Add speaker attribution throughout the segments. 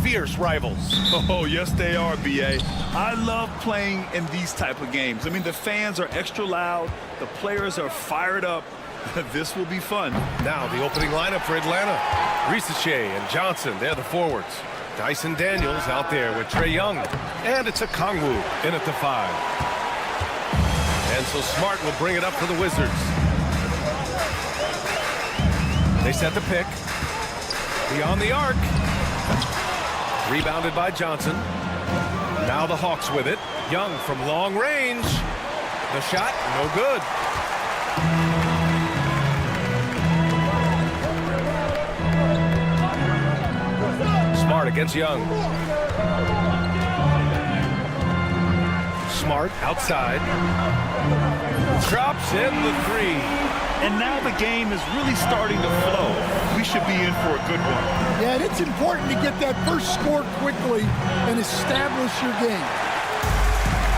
Speaker 1: fierce rivals.
Speaker 2: Oh, yes, they are, B.A. I love playing in these type of games. I mean, the fans are extra loud. The players are fired up. This will be fun.
Speaker 1: Now the opening lineup for Atlanta. Ricochet and Johnson, they're the forwards. Dyson Daniels out there with Trae Young. And it's a Kongwu in at the 5. And so Smart will bring it up for the Wizards. They set the pick. Beyond the arc. Rebounded by Johnson. Now the Hawks with it. Young from long range. The shot, no good. Smart against Young. Smart outside. Drops in the 3.
Speaker 2: And now the game is really starting to flow. We should be in for a good one.
Speaker 3: Yeah, and it's important to get that first score quickly and establish your game.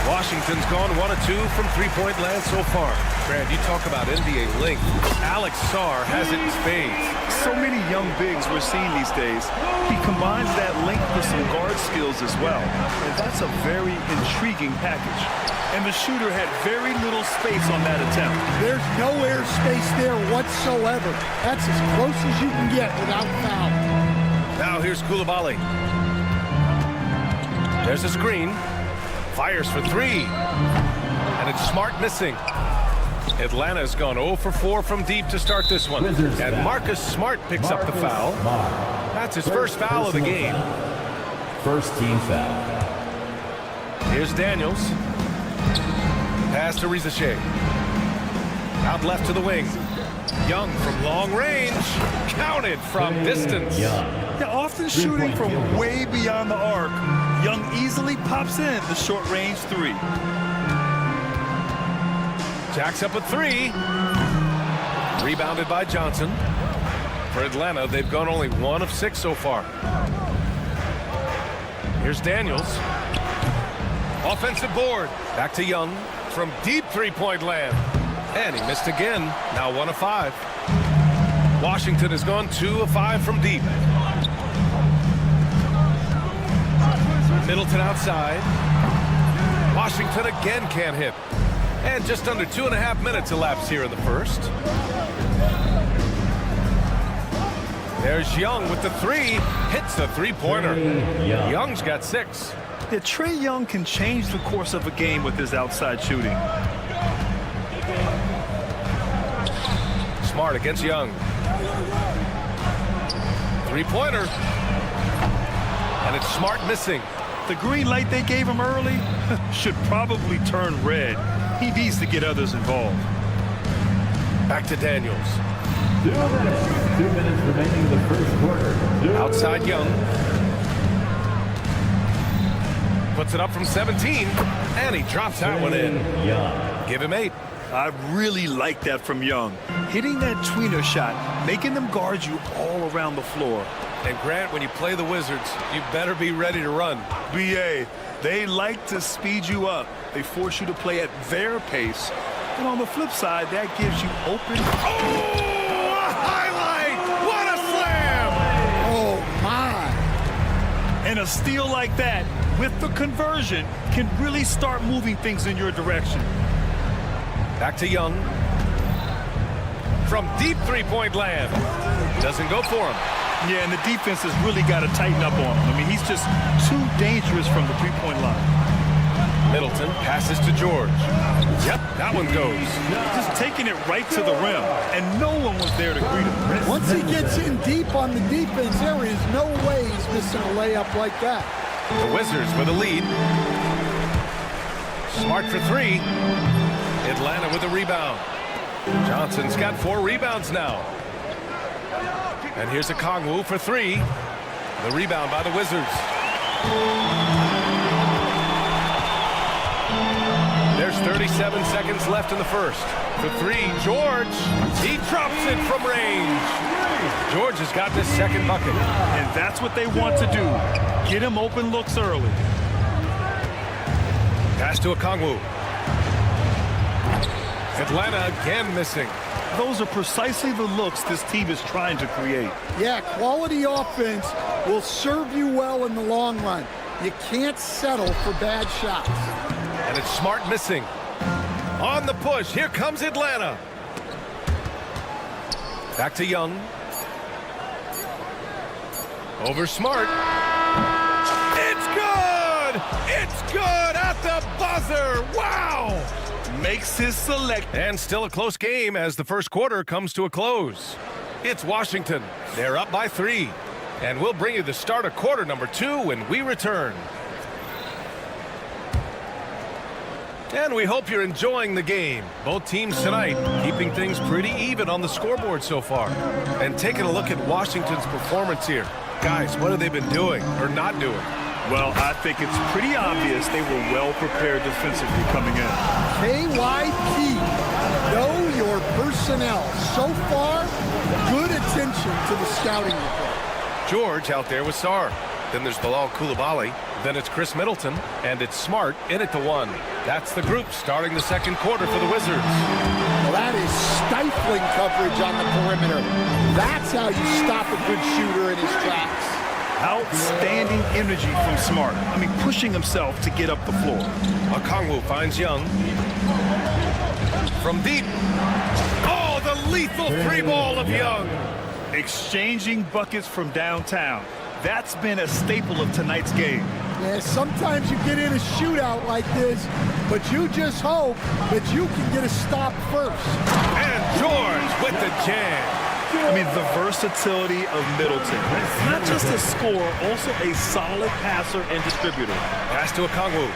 Speaker 1: Washington's gone 1 of 2 from three-point land so far. Grant, you talk about NBA length. Alex Sarr has it in spades.
Speaker 2: So many young bigs we're seeing these days. He combines that length with some guard skills as well. And that's a very intriguing package. And the shooter had very little space on that attempt.
Speaker 3: There's no air space there whatsoever. That's as close as you can get without foul.
Speaker 1: Now here's Coulibaly. There's a screen. Fires for 3. And it's Smart missing. Atlanta's gone 0 for 4 from deep to start this one. And Marcus Smart picks up the foul. That's his first foul of the game.
Speaker 4: First team foul.
Speaker 1: Here's Daniels. Pass to Ricochet. Out left to the wing. Young from long range. Counted from distance.
Speaker 2: Yeah, often shooting from way beyond the arc. Young easily pops in the short-range 3.
Speaker 1: Jacks up a 3. Rebounded by Johnson. For Atlanta, they've gone only 1 of 6 so far. Here's Daniels. Offensive board. Back to Young from deep three-point land. And he missed again. Now 1 of 5. Washington has gone 2 of 5 from deep. Middleton outside. Washington again can't hit. And just under 2.5 minutes elapsed here in the first. There's Young with the 3. Hits the three-pointer. Young's got 6.
Speaker 2: Yeah, Trae Young can change the course of a game with his outside shooting.
Speaker 1: Smart against Young. Three-pointer. And it's Smart missing.
Speaker 2: The green light they gave him early should probably turn red. He needs to get others involved.
Speaker 1: Back to Daniels.
Speaker 4: 2 minutes remaining in the first quarter.
Speaker 1: Outside Young. Puts it up from 17. And he drops that one in. Give him 8.
Speaker 2: I really like that from Young. Hitting that tweener shot, making them guard you all around the floor.
Speaker 1: And Grant, when you play the Wizards, you better be ready to run.
Speaker 2: B.A., they like to speed you up. They force you to play at their pace. And on the flip side, that gives you open.
Speaker 1: Oh, a highlight! What a slam!
Speaker 3: Oh, my.
Speaker 2: And a steal like that, with the conversion, can really start moving things in your direction.
Speaker 1: Back to Young. From deep three-point land. Doesn't go for him.
Speaker 2: Yeah, and the defense has really got to tighten up on him. I mean, he's just too dangerous from the three-point line.
Speaker 1: Middleton passes to George. Yep, that one goes.
Speaker 2: Just taking it right to the rim, and no one was there to greet him.
Speaker 3: Once he gets in deep on the defense, there is no way he's missing a layup like that.
Speaker 1: The Wizards with a lead. Smart for 3. Atlanta with a rebound. Johnson's got 4 rebounds now. And here's a Kongwu for 3. The rebound by the Wizards. There's 37 seconds left in the first. For 3, George. He drops it from range. George has got this second bucket.
Speaker 2: And that's what they want to do. Get him open looks early.
Speaker 1: Pass to a Kongwu. Atlanta again missing.
Speaker 2: Those are precisely the looks this team is trying to create.
Speaker 3: Yeah, quality offense will serve you well in the long run. You can't settle for bad shots.
Speaker 1: And it's Smart missing. On the push, here comes Atlanta. Back to Young. Over Smart. It's good! It's good at the buzzer! Wow!
Speaker 2: Makes his select.
Speaker 1: And still a close game as the first quarter comes to a close. It's Washington. They're up by 3. And we'll bring you the start of quarter number 2 when we return. And we hope you're enjoying the game. Both teams tonight keeping things pretty even on the scoreboard so far. And taking a look at Washington's performance here. Guys, what have they been doing or not doing?
Speaker 2: Well, I think it's pretty obvious they were well prepared defensively coming in.
Speaker 3: KYP, know your personnel. So far, good attention to the scouting report.
Speaker 1: George out there with Sarr. Then there's Bilal Coulibaly. Then it's Chris Middleton. And it's Smart in at the 1. That's the group starting the second quarter for the Wizards.
Speaker 3: Well, that is stifling coverage on the perimeter. That's how you stop a good shooter in his tracks.
Speaker 2: Outstanding energy from Smart. I mean, pushing himself to get up the floor.
Speaker 1: Okongwu finds Young. From deep. Oh, the lethal 3-ball of Young.
Speaker 2: Exchanging buckets from downtown. That's been a staple of tonight's game.
Speaker 3: Yeah, sometimes you get in a shootout like this, but you just hope that you can get a stop first.
Speaker 1: And George with the jam.
Speaker 2: I mean, the versatility of Middleton. Not just a scorer, also a solid passer and distributor.
Speaker 1: Pass to Okongwu.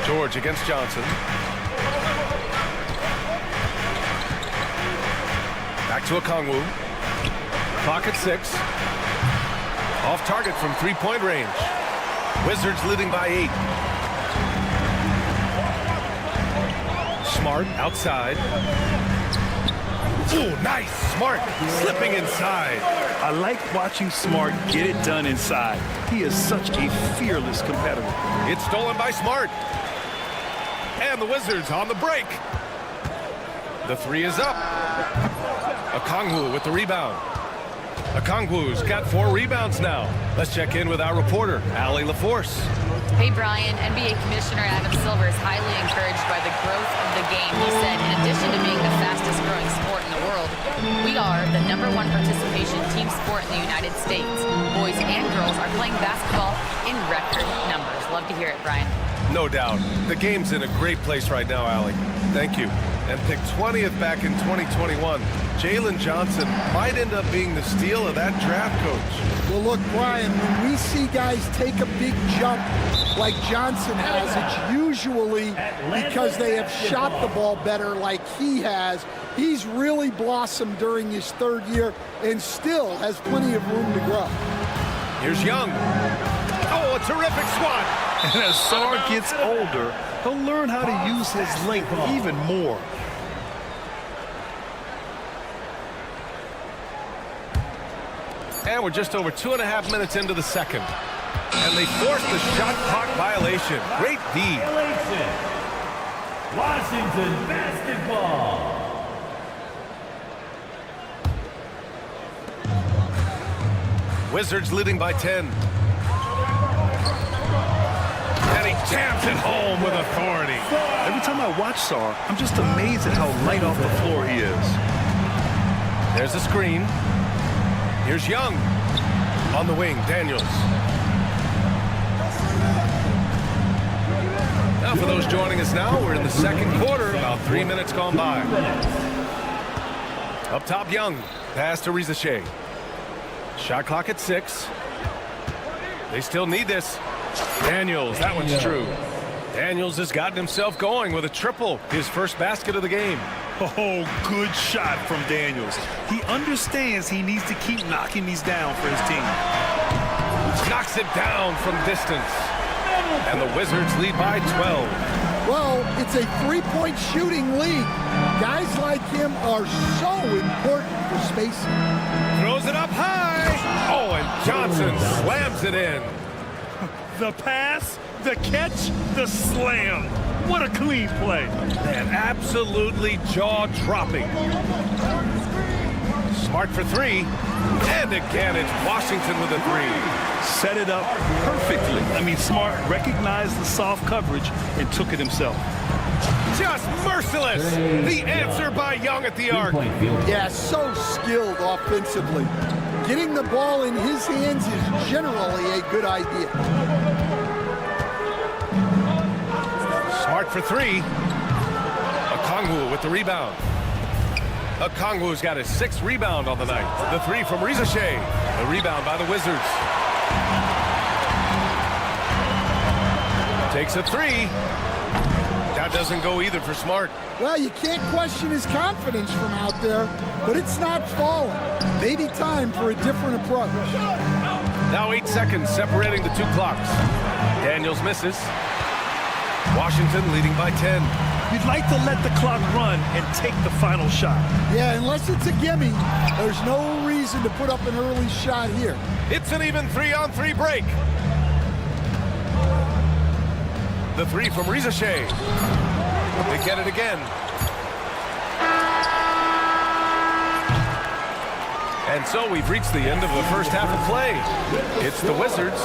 Speaker 1: George against Johnson. Back to Okongwu. Clock at 6. Off target from 3-point range. Wizards leading by 8. Smart outside. Ooh, nice. Smart slipping inside.
Speaker 2: I like watching Smart get it done inside. He is such a fearless competitor.
Speaker 1: It's stolen by Smart. And the Wizards on the break. The 3 is up. Okongwu with the rebound. Okongwu's got 4 rebounds now. Let's check in with our reporter, Allie LaForce.
Speaker 5: Hey, Brian. NBA Commissioner Adam Silver is highly encouraged by the growth of the game. He said, in addition to being the fastest growing sport in the world, we are the #1 participation team sport in the United States. Boys and girls are playing basketball in record numbers. Love to hear it, Brian.
Speaker 1: No doubt. The game's in a great place right now, Allie. Thank you. And picked 20th back in 2021. Jalen Johnson might end up being the steal of that draft, Coach.
Speaker 3: Well, look, Brian, when we see guys take a big jump like Johnson has, it's usually because they have shot the ball better like he has. He's really blossomed during his 3rd year and still has plenty of room to grow.
Speaker 1: Here's Young. Oh, a terrific swat.
Speaker 2: And as Sarr gets older, he'll learn how to use his length even more.
Speaker 1: And we're just over 2.5 minutes into the second. And they forced the shot clock violation. Great D.
Speaker 4: Washington basketball.
Speaker 1: Wizards leading by 10. And he jams it home with authority.
Speaker 2: Every time I watch Sarr, I'm just amazed at how light off the floor he is.
Speaker 1: There's a screen. Here's Young. On the wing, Daniels. Now for those joining us now, we're in the second quarter, about 3 minutes gone by. Up top, Young. Pass to Rizachet. Shot clock at 6. They still need this. Daniels, that one's true. Daniels has gotten himself going with a triple, his first basket of the game.
Speaker 2: Oh, good shot from Daniels. He understands he needs to keep knocking these down for his team.
Speaker 1: Knocks it down from distance. And the Wizards lead by 12.
Speaker 3: Well, it's a 3-point shooting league. Guys like him are so important for spacing.
Speaker 1: Throws it up high. Oh, and Johnson slams it in.
Speaker 2: The pass, the catch, the slam. What a clean play.
Speaker 1: Man, absolutely jaw-dropping. Smart for three. And again, it's Washington with a three.
Speaker 2: Set it up perfectly. I mean, Smart recognized the soft coverage and took it himself.
Speaker 1: Just merciless. The answer by Young at the arc.
Speaker 3: Yeah, so skilled offensively. Getting the ball in his hands is generally a good idea.
Speaker 1: Smart for three. Okongwu with the rebound. Okongwu's got his 6th rebound on the night. The three from Rizashe. The rebound by the Wizards. Takes a three. That doesn't go either for Smart.
Speaker 3: Well, you can't question his confidence from out there, but it's not falling. Maybe time for a different approach.
Speaker 1: Now 8 seconds separating the 2 clocks. Daniels misses. Washington leading by 10.
Speaker 2: You'd like to let the clock run and take the final shot.
Speaker 3: Yeah, unless it's a gimme, there's no reason to put up an early shot here.
Speaker 1: It's an even 3-on-3 break. The three from Rizashe. They get it again. And so we've reached the end of the first half of play. It's the Wizards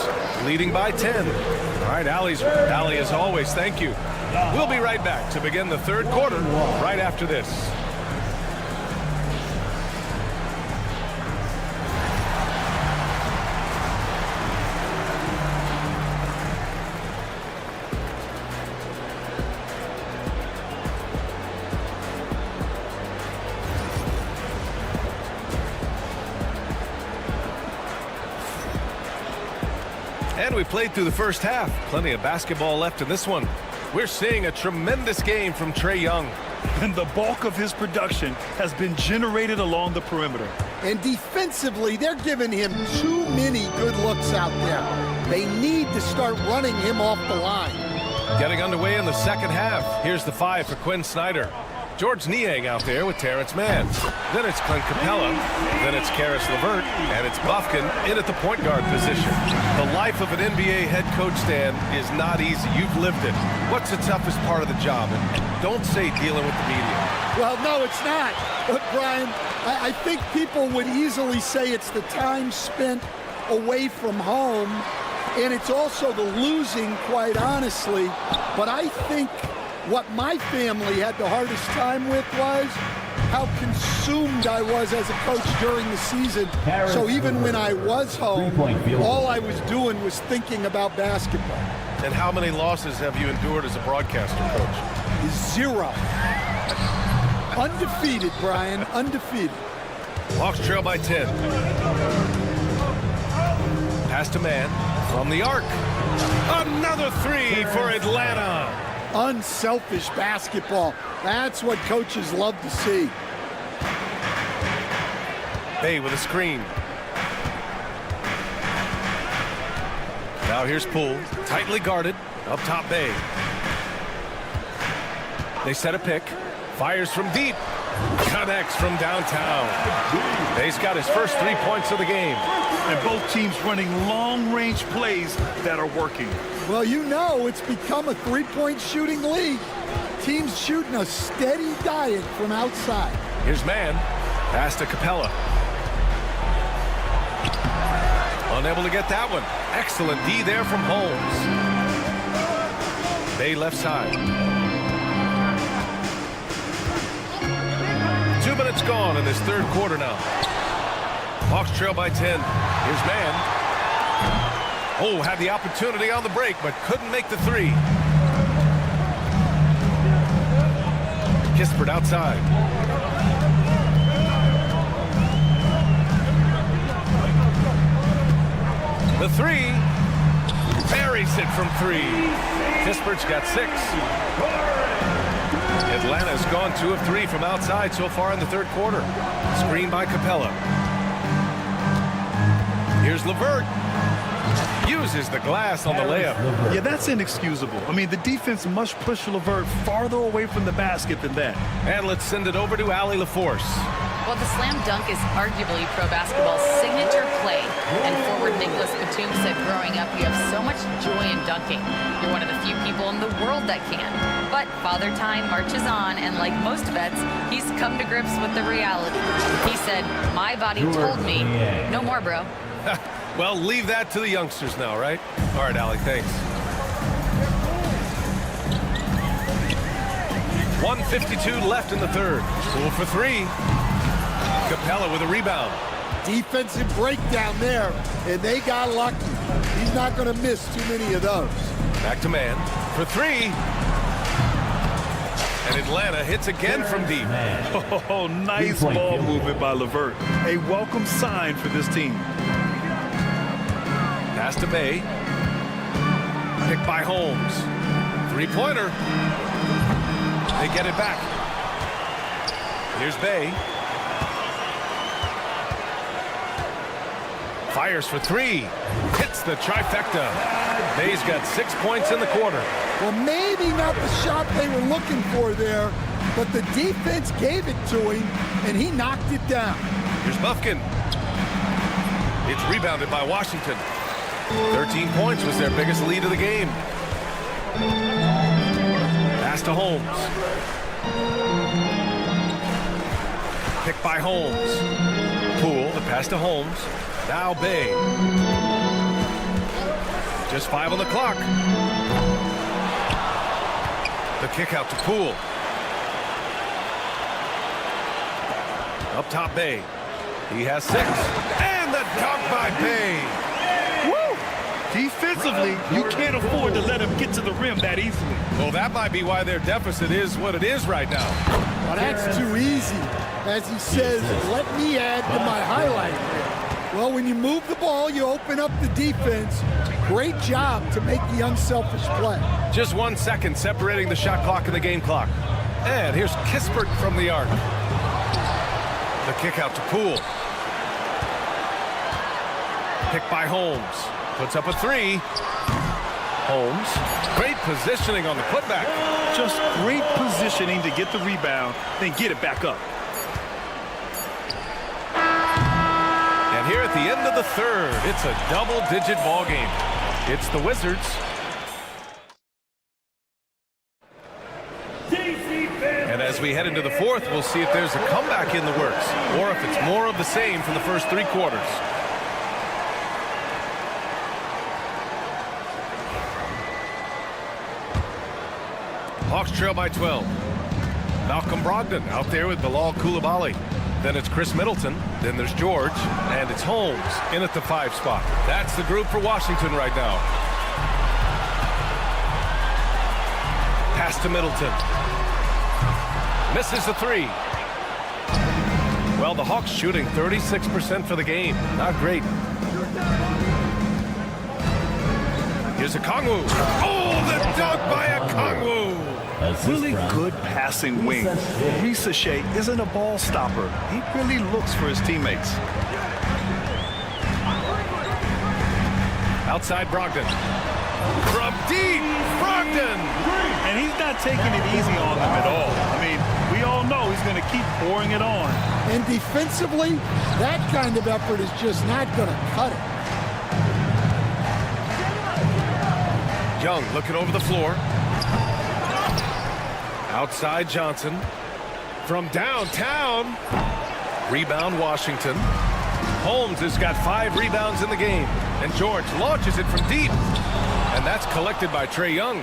Speaker 1: leading by 10. All right, Allie, as always, thank you. We'll be right back to begin the 3rd quarter right after this. And we played through the first half. Plenty of basketball left in this one. We're seeing a tremendous game from Trae Young.
Speaker 2: And the bulk of his production has been generated along the perimeter.
Speaker 3: And defensively, they're giving him too many good looks out there. They need to start running him off the line.
Speaker 1: Getting underway in the second half. Here's the 5 for Quinn Snyder. George Niang out there with Terrence Mann. Then it's Clint Capella. Then it's Karis LeVert. And it's Bufkin in at the point guard position. The life of an NBA head coach, Stan, is not easy. You've lived it. What's the toughest part of the job? And don't say dealing with the media.
Speaker 3: Well, no, it's not. But, Brian, I think people would easily say it's the time spent away from home. And it's also the losing, quite honestly. But I think what my family had the hardest time with was how consumed I was as a coach during the season. So even when I was home, all I was doing was thinking about basketball.
Speaker 1: And how many losses have you endured as a broadcaster, Coach?
Speaker 3: 0. Undefeated, Brian, undefeated.
Speaker 1: Hawks trail by 10. Pass to Mann from the arc. Another three for Atlanta.
Speaker 3: Unselfish basketball. That's what coaches love to see.
Speaker 1: Bay with a screen. Now here's Poole, tightly guarded, up top Bay. They set a pick, fires from deep, connects from downtown. Bay's got his first 3 points of the game.
Speaker 2: And both teams running long-range plays that are working.
Speaker 3: Well, you know it's become a three-point shooting league. Teams shooting a steady diet from outside.
Speaker 1: Here's Mann, pass to Capella. Unable to get that one. Excellent D there from Holmes. Bay left side. 2 minutes gone in this 3rd quarter now. Hawks trail by 10. Here's Mann. Oh, had the opportunity on the break, but couldn't make the three. Kispert outside. The three. Buries it from 3. Kispert's got 6. Atlanta's gone 2 of 3 from outside so far in the 3rd quarter. Screen by Capella. Here's LeVert. Uses the glass on the layup.
Speaker 2: Yeah, that's inexcusable. I mean, the defense must push LeVert farther away from the basket than that.
Speaker 1: And let's send it over to Allie LaForce.
Speaker 5: Well, the slam dunk is arguably pro basketball's signature play. And forward Nicholas Batum said growing up, you have so much joy in dunking. You're one of the few people in the world that can. But Father Time marches on, and like most vets, he's come to grips with the reality. He said, my body told me, no more, bro.
Speaker 1: Well, leave that to the youngsters now, right? All right, Allie, thanks. 1:52 left in the third. Poole for three. Capella with a rebound.
Speaker 3: Defensive breakdown there, and they got lucky. He's not going to miss too many of those.
Speaker 1: Back to man for three. And Atlanta hits again from deep.
Speaker 2: Oh, nice ball movement by LeVert. A welcome sign for this team.
Speaker 1: Pass to Bay. Picked by Holmes. Three-pointer. They get it back. Here's Bay. Fires for three. Hits the trifecta. Bay's got 6 points in the quarter.
Speaker 3: Well, maybe not the shot they were looking for there, but the defense gave it to him, and he knocked it down.
Speaker 1: Here's Buffkin. It's rebounded by Washington. 13 points was their biggest lead of the game. Pass to Holmes. Picked by Holmes. Poole, the pass to Holmes. Now Bay. Just 5 on the clock. The kick out to Poole. Up top Bay. He has 6. And the dunk by Bay.
Speaker 2: Woo! Defensively, you can't afford to let him get to the rim that easily.
Speaker 1: Well, that might be why their deficit is what it is right now.
Speaker 3: Well, that's too easy. As he says, let me add to my highlight reel. Well, when you move the ball, you open up the defense. Great job to make the unselfish play.
Speaker 1: Just 1 second separating the shot clock and the game clock. And here's Kispert from the arc. The kick out to Poole. Picked by Holmes. Puts up a three. Holmes. Great positioning on the putback.
Speaker 2: Just great positioning to get the rebound, then get it back up.
Speaker 1: And here at the end of the third, it's a double-digit ball game. It's the Wizards. And as we head into the fourth, we'll see if there's a comeback in the works or if it's more of the same from the first 3 quarters. Hawks trail by 12. Malcolm Brogdon out there with Bilal Coulibaly. Then it's Chris Middleton. Then there's George. And it's Holmes in at the 5 spot. That's the group for Washington right now. Pass to Middleton. Misses the 3. Well, the Hawks shooting 36% for the game. Not great. Here's Okongwu. Oh, the dunk by Okongwu.
Speaker 2: Really good passing wing. Risachet isn't a ball stopper. He really looks for his teammates.
Speaker 1: Outside Brogdon. From deep, Brogdon.
Speaker 2: And he's not taking it easy on them at all. I mean, we all know he's going to keep pouring it on.
Speaker 3: And defensively, that kind of effort is just not going to cut it.
Speaker 1: Young looking over the floor. Outside Johnson. From downtown. Rebound Washington. Holmes has got 5 rebounds in the game. And George launches it from deep. And that's collected by Trae Young.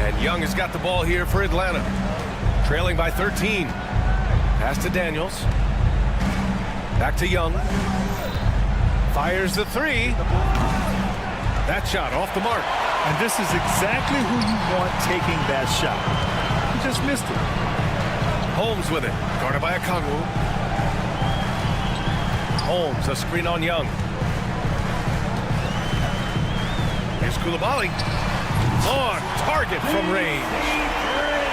Speaker 1: And Young has got the ball here for Atlanta. Trailing by 13. Pass to Daniels. Back to Young. Fires the 3. That shot off the mark.
Speaker 2: And this is exactly who you want taking that shot. He just missed it.
Speaker 1: Holmes with it. Guarded by Okongwu. Holmes, a screen on Young. Here's Coulibaly. On target from range.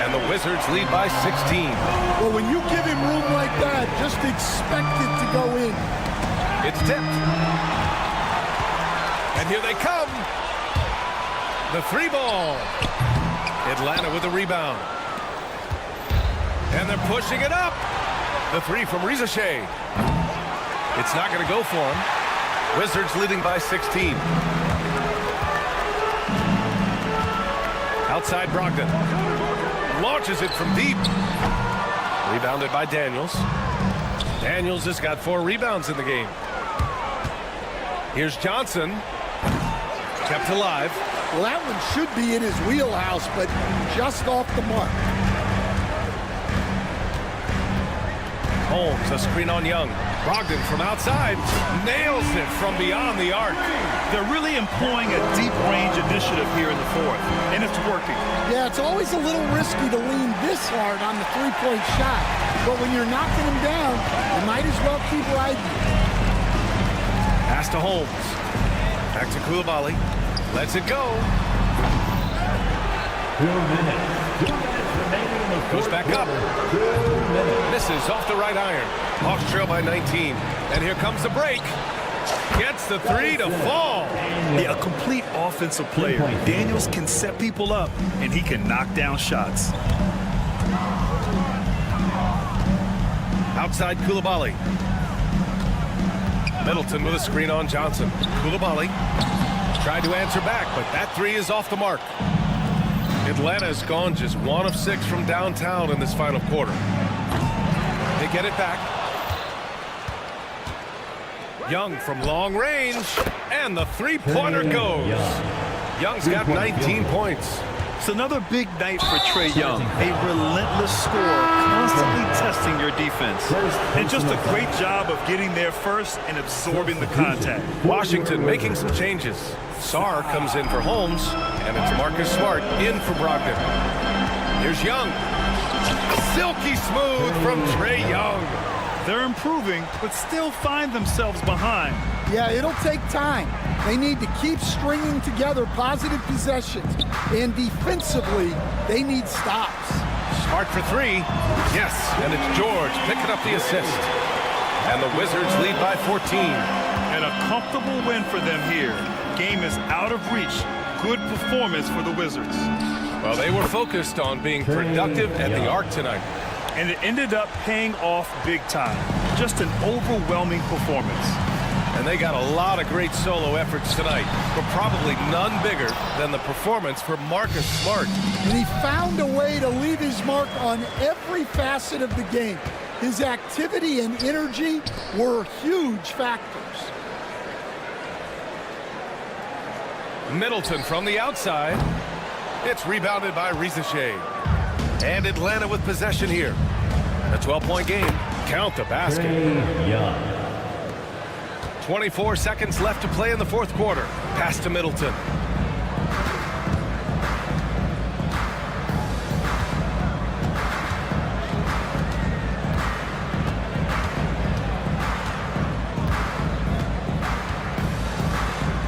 Speaker 1: And the Wizards lead by 16.
Speaker 3: Well, when you give him room like that, just expect it to go in.
Speaker 1: It's tipped. And here they come. The 3 ball. Atlanta with a rebound. And they're pushing it up. The three from Rizashay. It's not going to go for him. Wizards leading by 16. Outside Brogdon. Launches it from deep. Rebounded by Daniels. Daniels has got 4 rebounds in the game. Here's Johnson. Kept alive.
Speaker 3: Well, that one should be in his wheelhouse, but just off the mark.
Speaker 1: Holmes, a screen on Young. Brogdon from outside. Nails it from beyond the arc.
Speaker 2: They're really employing a deep range initiative here in the fourth, and it's working.
Speaker 3: Yeah, it's always a little risky to lean this hard on the three-point shot, but when you're knocking him down, you might as well keep riding.
Speaker 1: Pass to Holmes. Back to Koulibaly. Lets it go.
Speaker 4: 2 minutes. 2 minutes remaining in the
Speaker 1: Goes
Speaker 4: fourth
Speaker 1: back up.
Speaker 4: quarter. 2 minutes.
Speaker 1: Misses off the right iron. Hawks trail by 19. And here comes the break. Gets the three to fall.
Speaker 2: Yeah, a complete offensive player. Daniels can set people up, and he can knock down shots.
Speaker 1: Outside Koulibaly. Middleton with a screen on Johnson. Koulibaly tried to answer back, but that three is off the mark. Atlanta's gone just 1 of 6 from downtown in this final quarter. They get it back. Young from long range, and the three-pointer goes. Young's got 19 points.
Speaker 2: It's another big night for Trae Young. A relentless scorer, constantly testing your defense. And just a great job of getting there first and absorbing the contact.
Speaker 1: Washington making some changes. Sarr comes in for Holmes, and it's Marcus Smart in for Brogdon. Here's Young. Silky smooth from Trae Young.
Speaker 2: They're improving, but still find themselves behind.
Speaker 3: Yeah, it'll take time. They need to keep stringing together positive possessions, and defensively, they need stops.
Speaker 1: Smart for 3. Yes, and it's George picking up the assist. And the Wizards lead by 14.
Speaker 2: And a comfortable win for them here. Game is out of reach. Good performance for the Wizards.
Speaker 1: Well, they were focused on being productive at the arc tonight.
Speaker 2: And it ended up paying off big time. Just an overwhelming performance.
Speaker 1: And they got a lot of great solo efforts tonight, but probably none bigger than the performance for Marcus Smart.
Speaker 3: And he found a way to leave his mark on every facet of the game. His activity and energy were huge factors.
Speaker 1: Middleton from the outside. It's rebounded by Rizashay. And Atlanta with possession here. A 12-point game. Count the basket.
Speaker 4: Trae Young.
Speaker 1: 24 seconds left to play in the fourth quarter. Pass to Middleton.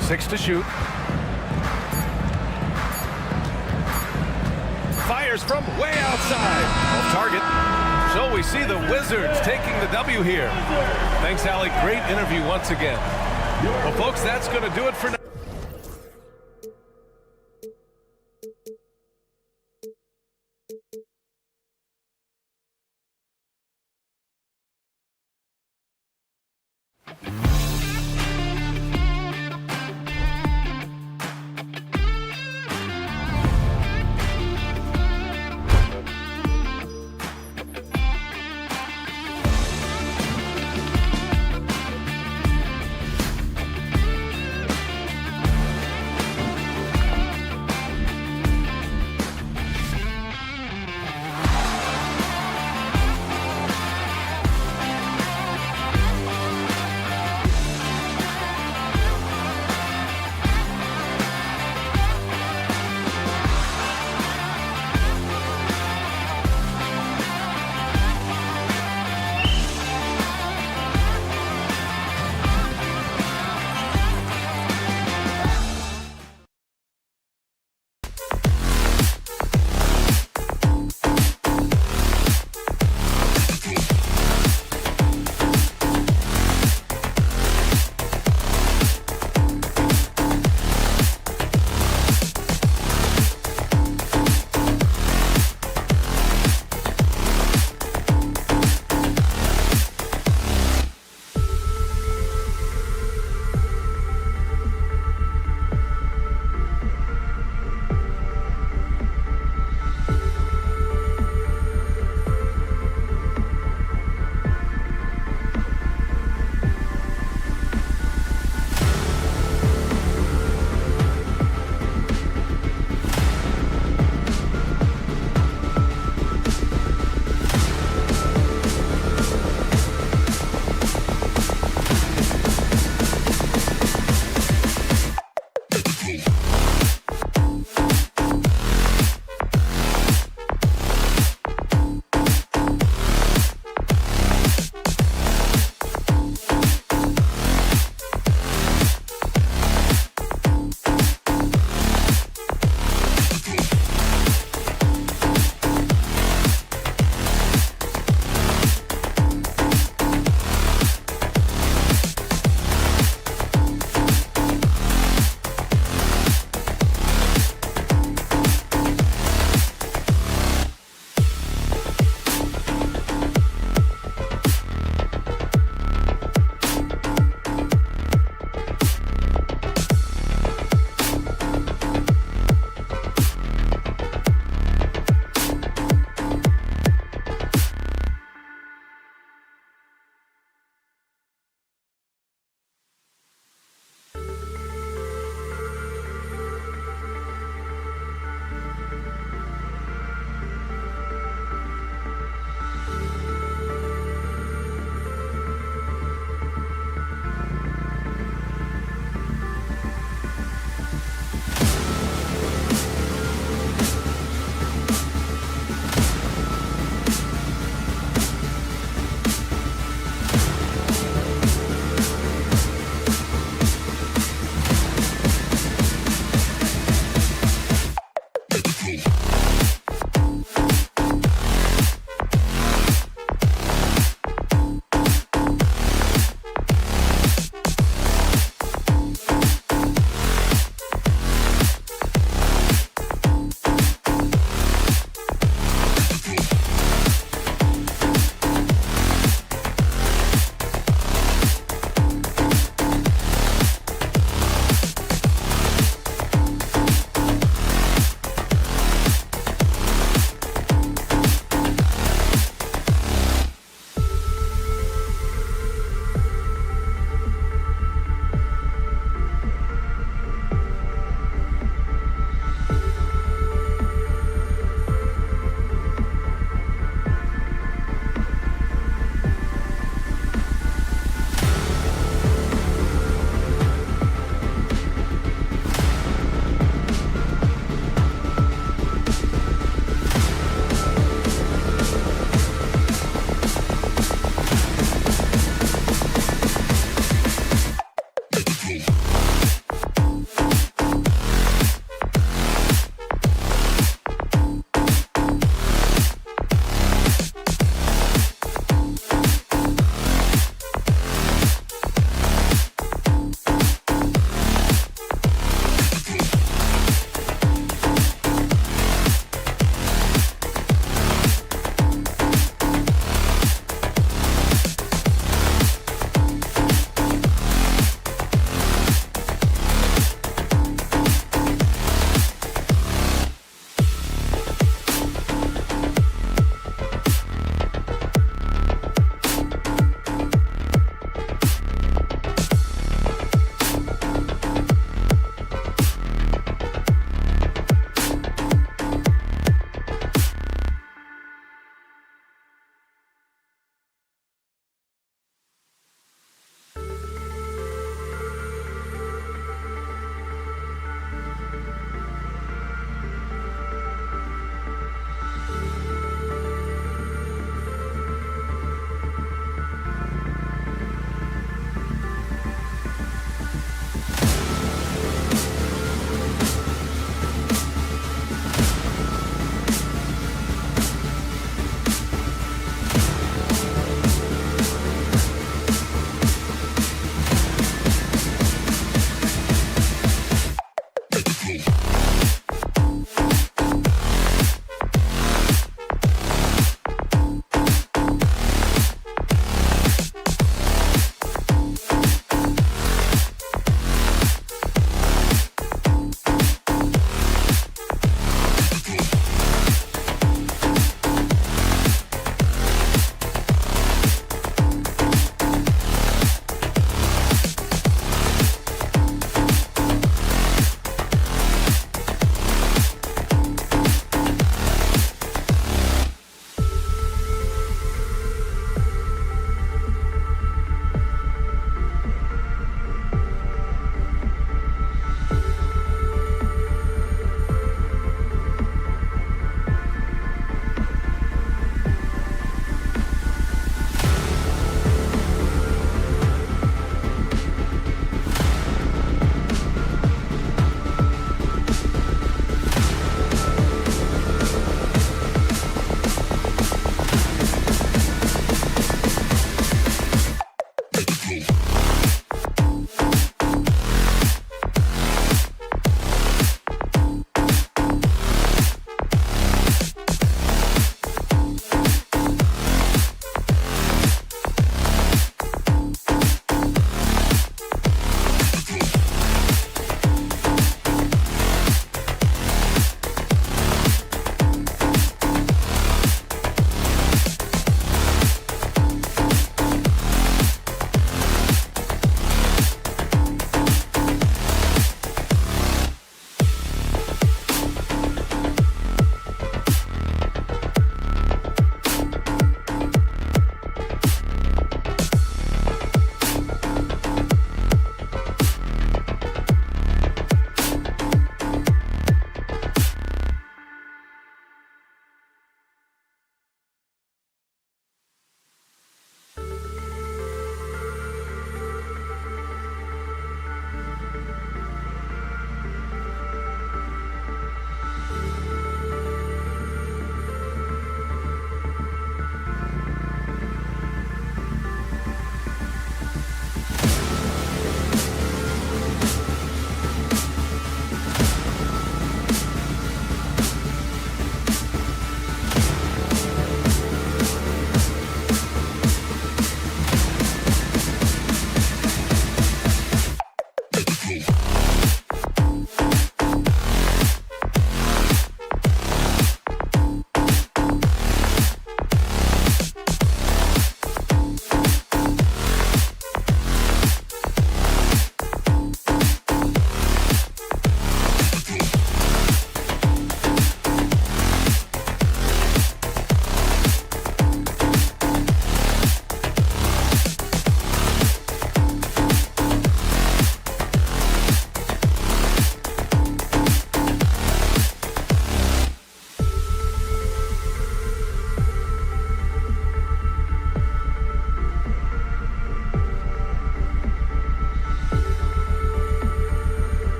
Speaker 1: Six to shoot. Fires from way outside. Off target. So we see the Wizards taking the W here. Thanks, Allie. Great interview once again. Well, folks, that's going to do it for now.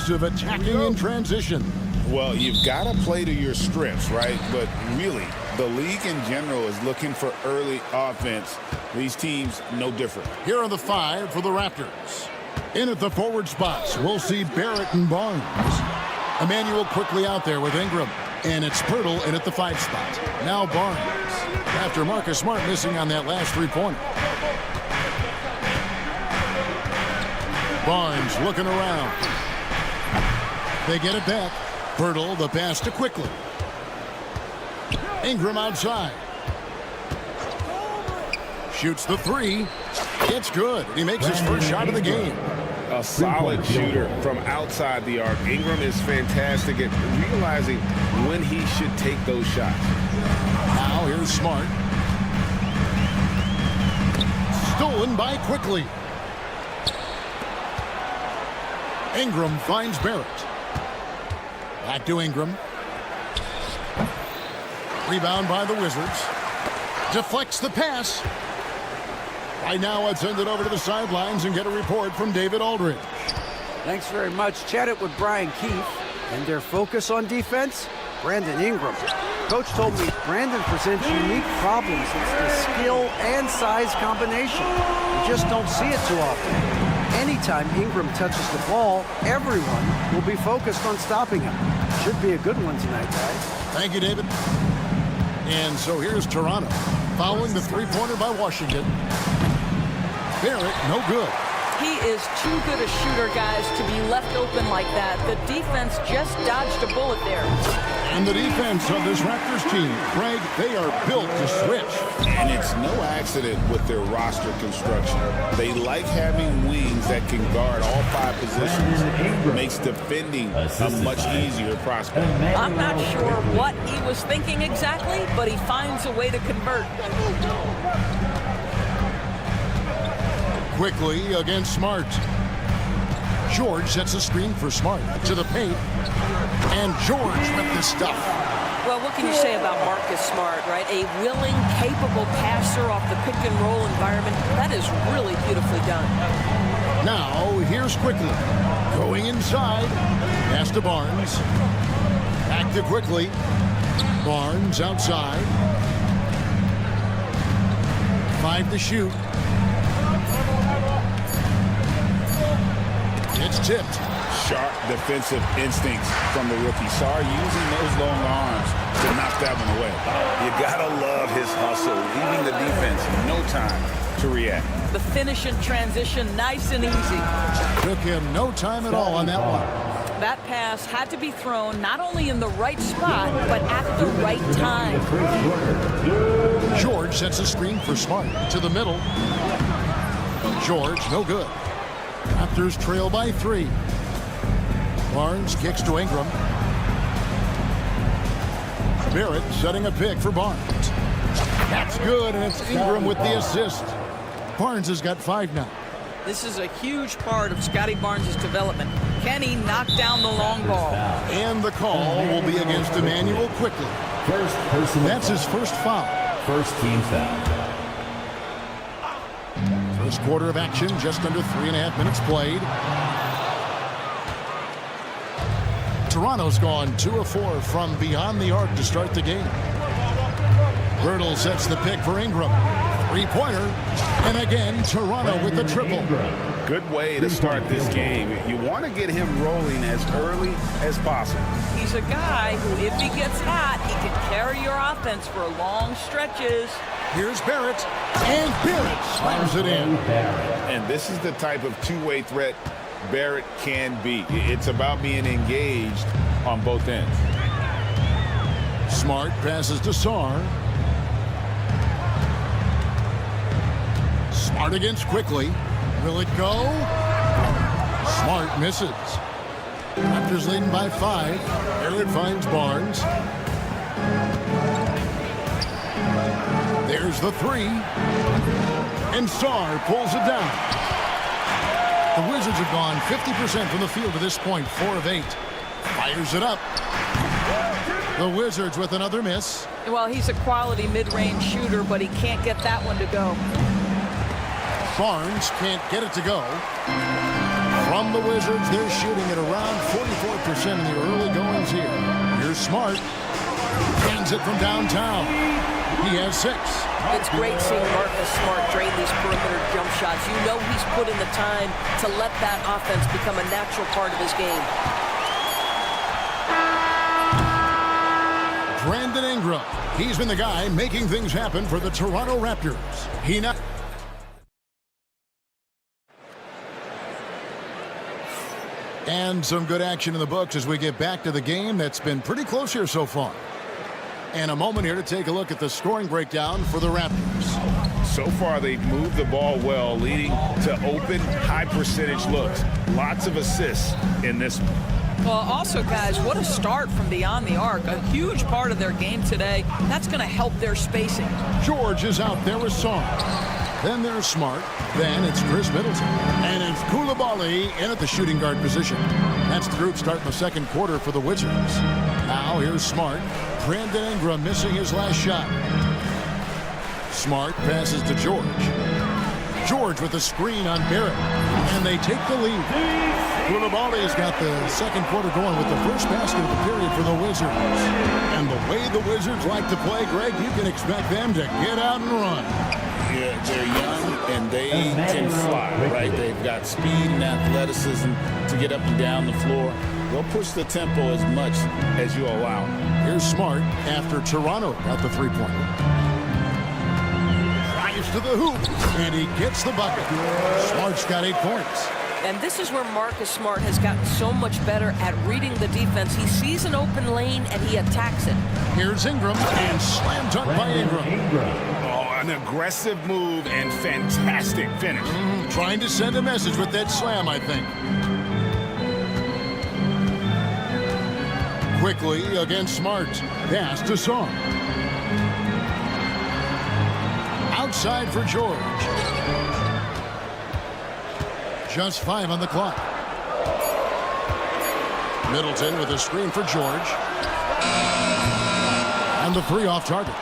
Speaker 6: aggressive attacking in transition.
Speaker 7: Well, you've got to play to your strengths, right? But really, the league in general is looking for early offense. These teams, no different.
Speaker 6: Here are the 5 for the Raptors. In at the forward spots, we'll see Barrett and Barnes. Emmanuel quickly out there with Ingram. And it's Pirtle in at the 5 spot. Now Barnes. After Marcus Smart missing on that last three-pointer. Barnes looking around. They get it back. Pirtle, the pass to Quickly. Ingram outside. Shoots the 3. It's good. He makes his first shot of the game.
Speaker 7: A solid shooter from outside the arc. Ingram is fantastic at realizing when he should take those shots.
Speaker 6: Now here's Smart. Stolen by Quickly. Ingram finds Barrett. Back to Ingram. Rebound by the Wizards. Deflects the pass. Right now, let's send it over to the sidelines and get a report from David Aldridge.
Speaker 8: Thanks very much. Chatted with Brian Keefe, and their focus on defense, Brandon Ingram. Coach told me Brandon presents unique problems. It's the skill and size combination. You just don't see it too often. Anytime Ingram touches the ball, everyone will be focused on stopping him. Should be a good one tonight, guys.
Speaker 6: Thank you, David. And so here's Toronto, following the three-pointer by Washington. Barrett, no good.
Speaker 9: He is too good a shooter, guys, to be left open like that. The defense just dodged a bullet there.
Speaker 6: And the defense of this Raptors team, Greg, they are built to switch.
Speaker 7: And it's no accident with their roster construction. They like having wings that can guard all 5 positions. Makes defending a much easier prospect.
Speaker 9: I'm not sure what he was thinking exactly, but he finds a way to convert.
Speaker 6: Quickly against Smart. George sets a screen for Smart to the paint. And George with the stuff.
Speaker 9: Well, what can you say about Marcus Smart, right? A willing, capable passer off the pick-and-roll environment. That is really beautifully done.
Speaker 6: Now, here's Quickly. Going inside. Pass to Barnes. Back to Quickly. Barnes outside. 5 to shoot. It's tipped.
Speaker 7: Sharp defensive instincts from the rookie. Sarr using those long arms to knock that one away. You gotta love his hustle, leaving the defense no time to react.
Speaker 9: The finish in transition, nice and easy.
Speaker 6: Took him no time at all on that one.
Speaker 9: That pass had to be thrown not only in the right spot, but at the right time.
Speaker 6: George sets a screen for Smart to the middle. George, no good. Raptors trail by 3. Barnes kicks to Ingram. Barrett setting a pick for Barnes. That's good, and it's Ingram with the assist. Barnes has got 5 now.
Speaker 9: This is a huge part of Scotty Barnes' development. Can he knock down the long ball?
Speaker 6: And the call will be against Emmanuel Quickly. That's his first foul.
Speaker 4: First team foul.
Speaker 6: First quarter of action, just under 3.5 minutes played. Toronto's gone 2 of 4 from beyond the arc to start the game. Birtle sets the pick for Ingram. 3-pointer. And again, Toronto with the triple.
Speaker 7: Good way to start this game. You want to get him rolling as early as possible.
Speaker 9: He's a guy who, if he gets hot, he can carry your offense for long stretches.
Speaker 6: Here's Barrett. And Barrett slams it in.
Speaker 7: And this is the type of two-way threat Barrett can be. It's about being engaged on both ends.
Speaker 6: Smart passes to Sarr. Smart against Quickly. Will it go? Smart misses. Raptors leading by 5. Barrett finds Barnes. There's the 3. And Sarr pulls it down. The Wizards have gone 50% from the field to this point, 4 of 8. Fires it up. The Wizards with another miss.
Speaker 9: Well, he's a quality mid-range shooter, but he can't get that one to go.
Speaker 6: Barnes can't get it to go. From the Wizards, they're shooting at around 44% in the early goings here. Here's Smart. Hands it from downtown. He has 6.
Speaker 9: It's great seeing Marcus Smart drain these perimeter jump shots. You know he's put in the time to let that offense become a natural part of his game.
Speaker 6: Brandon Ingram. He's been the guy making things happen for the Toronto Raptors. And some good action in the books as we get back to the game that's been pretty close here so far. And a moment here to take a look at the scoring breakdown for the Raptors.
Speaker 7: So far, they've moved the ball well, leading to open, high-percentage looks. Lots of assists in this one.
Speaker 10: Well, also, guys, what a start from beyond the arc. A huge part of their game today. That's going to help their spacing.
Speaker 6: George is out there with Song. Then there's Smart. Then it's Chris Middleton. And it's Koulibaly in at the shooting guard position. That's the group start in the second quarter for the Wizards. Now here's Smart. Brandon Ingram missing his last shot. Smart passes to George. George with a screen on Barrett. And they take the lead. Koulibaly's got the second quarter going with the first basket of the period for the Wizards. And the way the Wizards like to play, Greg, you can expect them to get out and run.
Speaker 7: Yeah, they're young and they can fly, right? They've got speed and athleticism to get up and down the floor. They'll push the tempo as much as you allow.
Speaker 6: Here's Smart after Toronto got the three-pointer. Drives to the hoop, and he gets the bucket. Smart's got 8 points.
Speaker 9: And this is where Marcus Smart has gotten so much better at reading the defense. He sees an open lane, and he attacks it.
Speaker 6: Here's Ingram, and slam dunk by Ingram.
Speaker 7: Oh, an aggressive move and fantastic finish.
Speaker 6: Trying to send a message with that slam, I think. Quickly against Smart. Pass to Song. Outside for George. Just 5 on the clock. Middleton with a screen for George. And the 3 off target.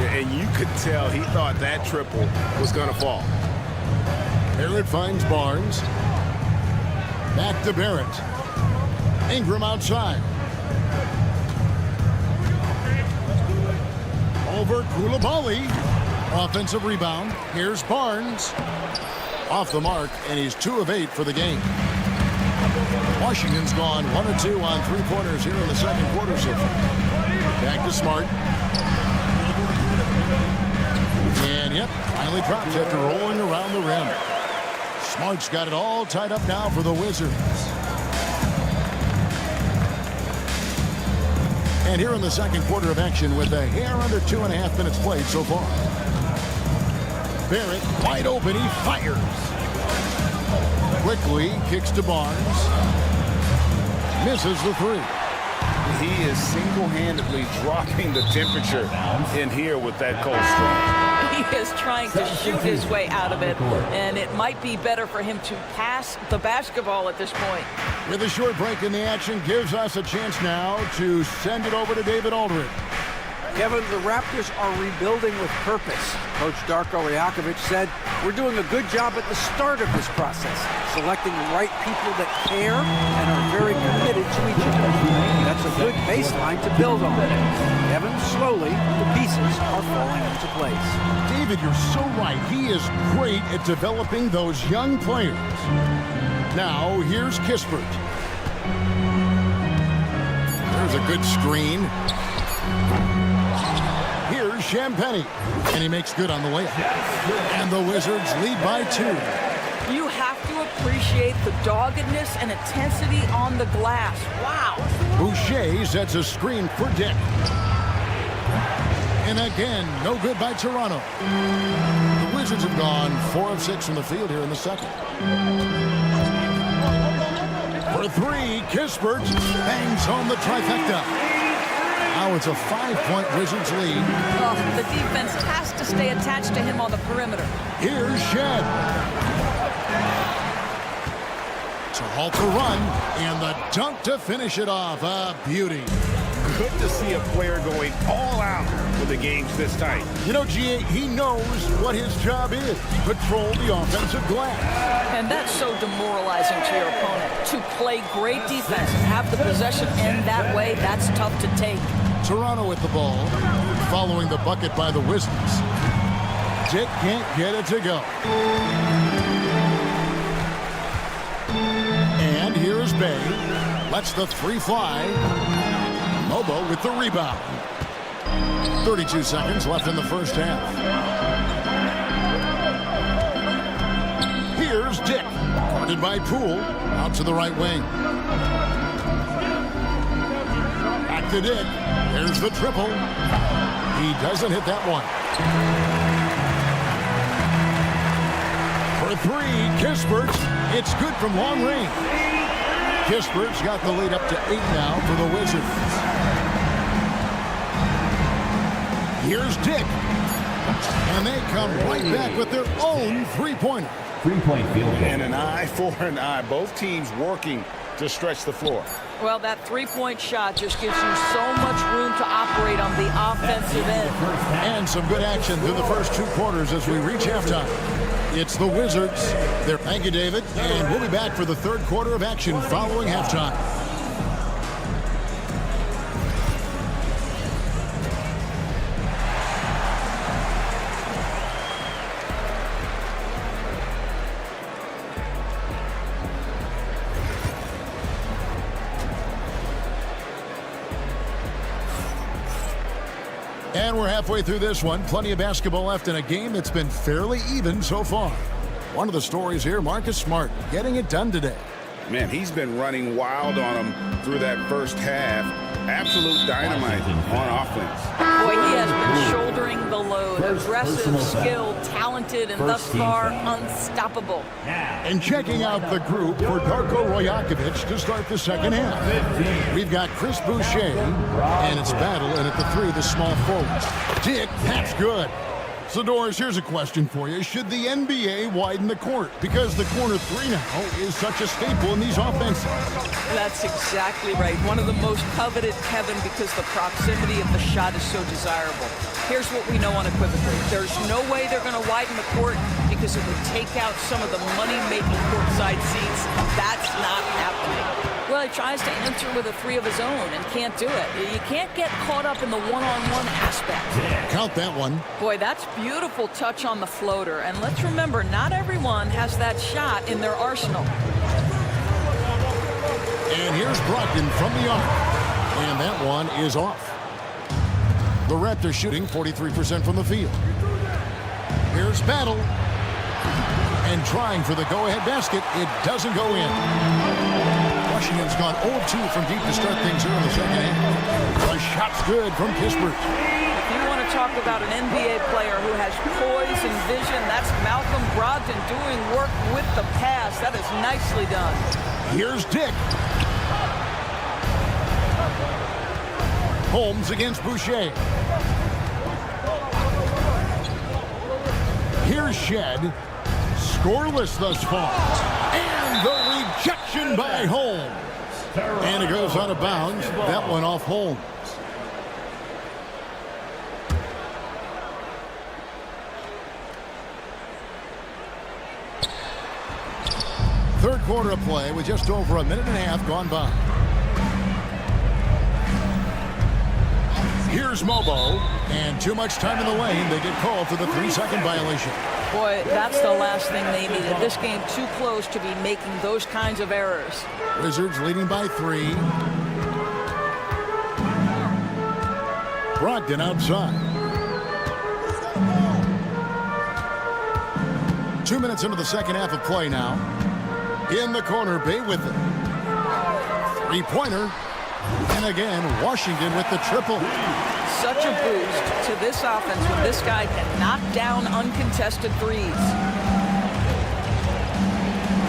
Speaker 7: Yeah, and you could tell he thought that triple was going to fall.
Speaker 6: Barrett finds Barnes. Back to Barrett. Ingram outside. Over Koulibaly. Offensive rebound. Here's Barnes. Off the mark, and he's 2 of 8 for the game. Washington's gone 1 of 2 on three-pointers here in the second quarter so far. Back to Smart. And, yep, finally drops after rolling around the rim. Smart's got it all tied up now for the Wizards. And here in the second quarter of action with a hair under 2.5 minutes played so far. Barrett wide open, he fires. Quickly kicks to Barnes. Misses the 3.
Speaker 7: He is single-handedly dropping the temperature in here with that cold straw.
Speaker 10: He is trying to shoot his way out of it, and it might be better for him to pass the basketball at this point.
Speaker 6: With a short break in the action, gives us a chance now to send it over to David Aldridge.
Speaker 8: Kevin, the Raptors are rebuilding with purpose. Coach Darko Rajakovic said, we're doing a good job at the start of this process, selecting the right people that care and are very committed to each other. That's a good baseline to build on. Kevin, slowly, the pieces are falling into place.
Speaker 6: David, you're so right. He is great at developing those young players. Now, here's Kispert. There's a good screen. Here's Champagny, and he makes good on the layup. And the Wizards lead by 2.
Speaker 10: You have to appreciate the doggedness and intensity on the glass. Wow.
Speaker 6: Boucher sets a screen for Dick. And again, no good by Toronto. The Wizards have gone 4 of 6 from the field here in the second. For 3, Kispert bangs home the trifecta. Now it's a 5-point Wizards lead.
Speaker 10: Oh, the defense has to stay attached to him on the perimeter.
Speaker 6: Here's Shed. To halt the run, and the dunk to finish it off. A beauty.
Speaker 7: Good to see a player going all out with the game's this tight.
Speaker 6: You know, G.A., he knows what his job is. Patrol the offensive glass.
Speaker 10: And that's so demoralizing to your opponent. To play great defense and have the possession end that way, that's tough to take.
Speaker 6: Toronto with the ball, following the bucket by the Wizards. Dick can't get it to go. And here's Bay. Lets the three fly. Mobo with the rebound. 32 seconds left in the first half. Here's Dick. Guarded by Poole. Out to the right wing. Back to Dick. There's the triple. He doesn't hit that one. For three, Kispert's. It's good from long range. Kispert's got the lead up to 8 now for the Wizards. Here's Dick. And they come right back with their own three-pointer.
Speaker 4: Three-point field goal.
Speaker 7: And an eye for an eye. Both teams working to stretch the floor.
Speaker 10: Well, that three-point shot just gives you so much room to operate on the offensive end.
Speaker 6: And some good action through the first 2 quarters as we reach halftime. It's the Wizards. Thank you, David. And we'll be back for the third quarter of action following halftime. And we're halfway through this one. Plenty of basketball left in a game that's been fairly even so far. One of the stories here, Marcus Smart getting it done today.
Speaker 7: Man, he's been running wild on him through that first half. Absolute dynamite on offense.
Speaker 10: Boy, he has been shouldering the load. Aggressive, skilled, talented, and thus far unstoppable.
Speaker 6: And checking out the group for Darko Rojakovic to start the second half. We've got Chris Boucher, and it's Battle, and at the 3, the small forwards. Dick, that's good. So, Doris, here's a question for you. Should the NBA widen the court? Because the corner 3 now is such a staple in these offenses.
Speaker 10: That's exactly right. One of the most coveted, Kevin, because the proximity of the shot is so desirable. Here's what we know unequivocally. There's no way they're going to widen the court because it would take out some of the money-making courtside seats. That's not happening. Well, he tries to enter with a 3 of his own and can't do it. You can't get caught up in the one-on-one aspect.
Speaker 6: Count that one.
Speaker 10: Boy, that's beautiful touch on the floater. And let's remember, not everyone has that shot in their arsenal.
Speaker 6: And here's Brogdon from the arc. And that one is off. The Raptors shooting 43% from the field. Here's Battle. And trying for the go-ahead basket. It doesn't go in. Washington's gone 0-2 from deep to start things here in the second half. The shot's good from Kispert.
Speaker 10: If you want to talk about an NBA player who has poise and vision, that's Malcolm Brogdon doing work with the pass. That is nicely done.
Speaker 6: Here's Dick. Holmes against Boucher. Here's Shed. Scoreless thus far. And the rejection by Holmes. And it goes out of bounds. That one off Holmes. Third quarter of play with just over a minute and a half gone by. Here's Mobo. And too much time in the lane. They get called for the 3-second violation.
Speaker 10: Boy, that's the last thing they needed. This game too close to be making those kinds of errors.
Speaker 6: Wizards leading by 3. Brogdon outside. 2 minutes into the second half of play now. In the corner, Bay with it. 3-pointer. And again, Washington with the triple.
Speaker 10: Such a boost to this offense when this guy can knock down uncontested threes.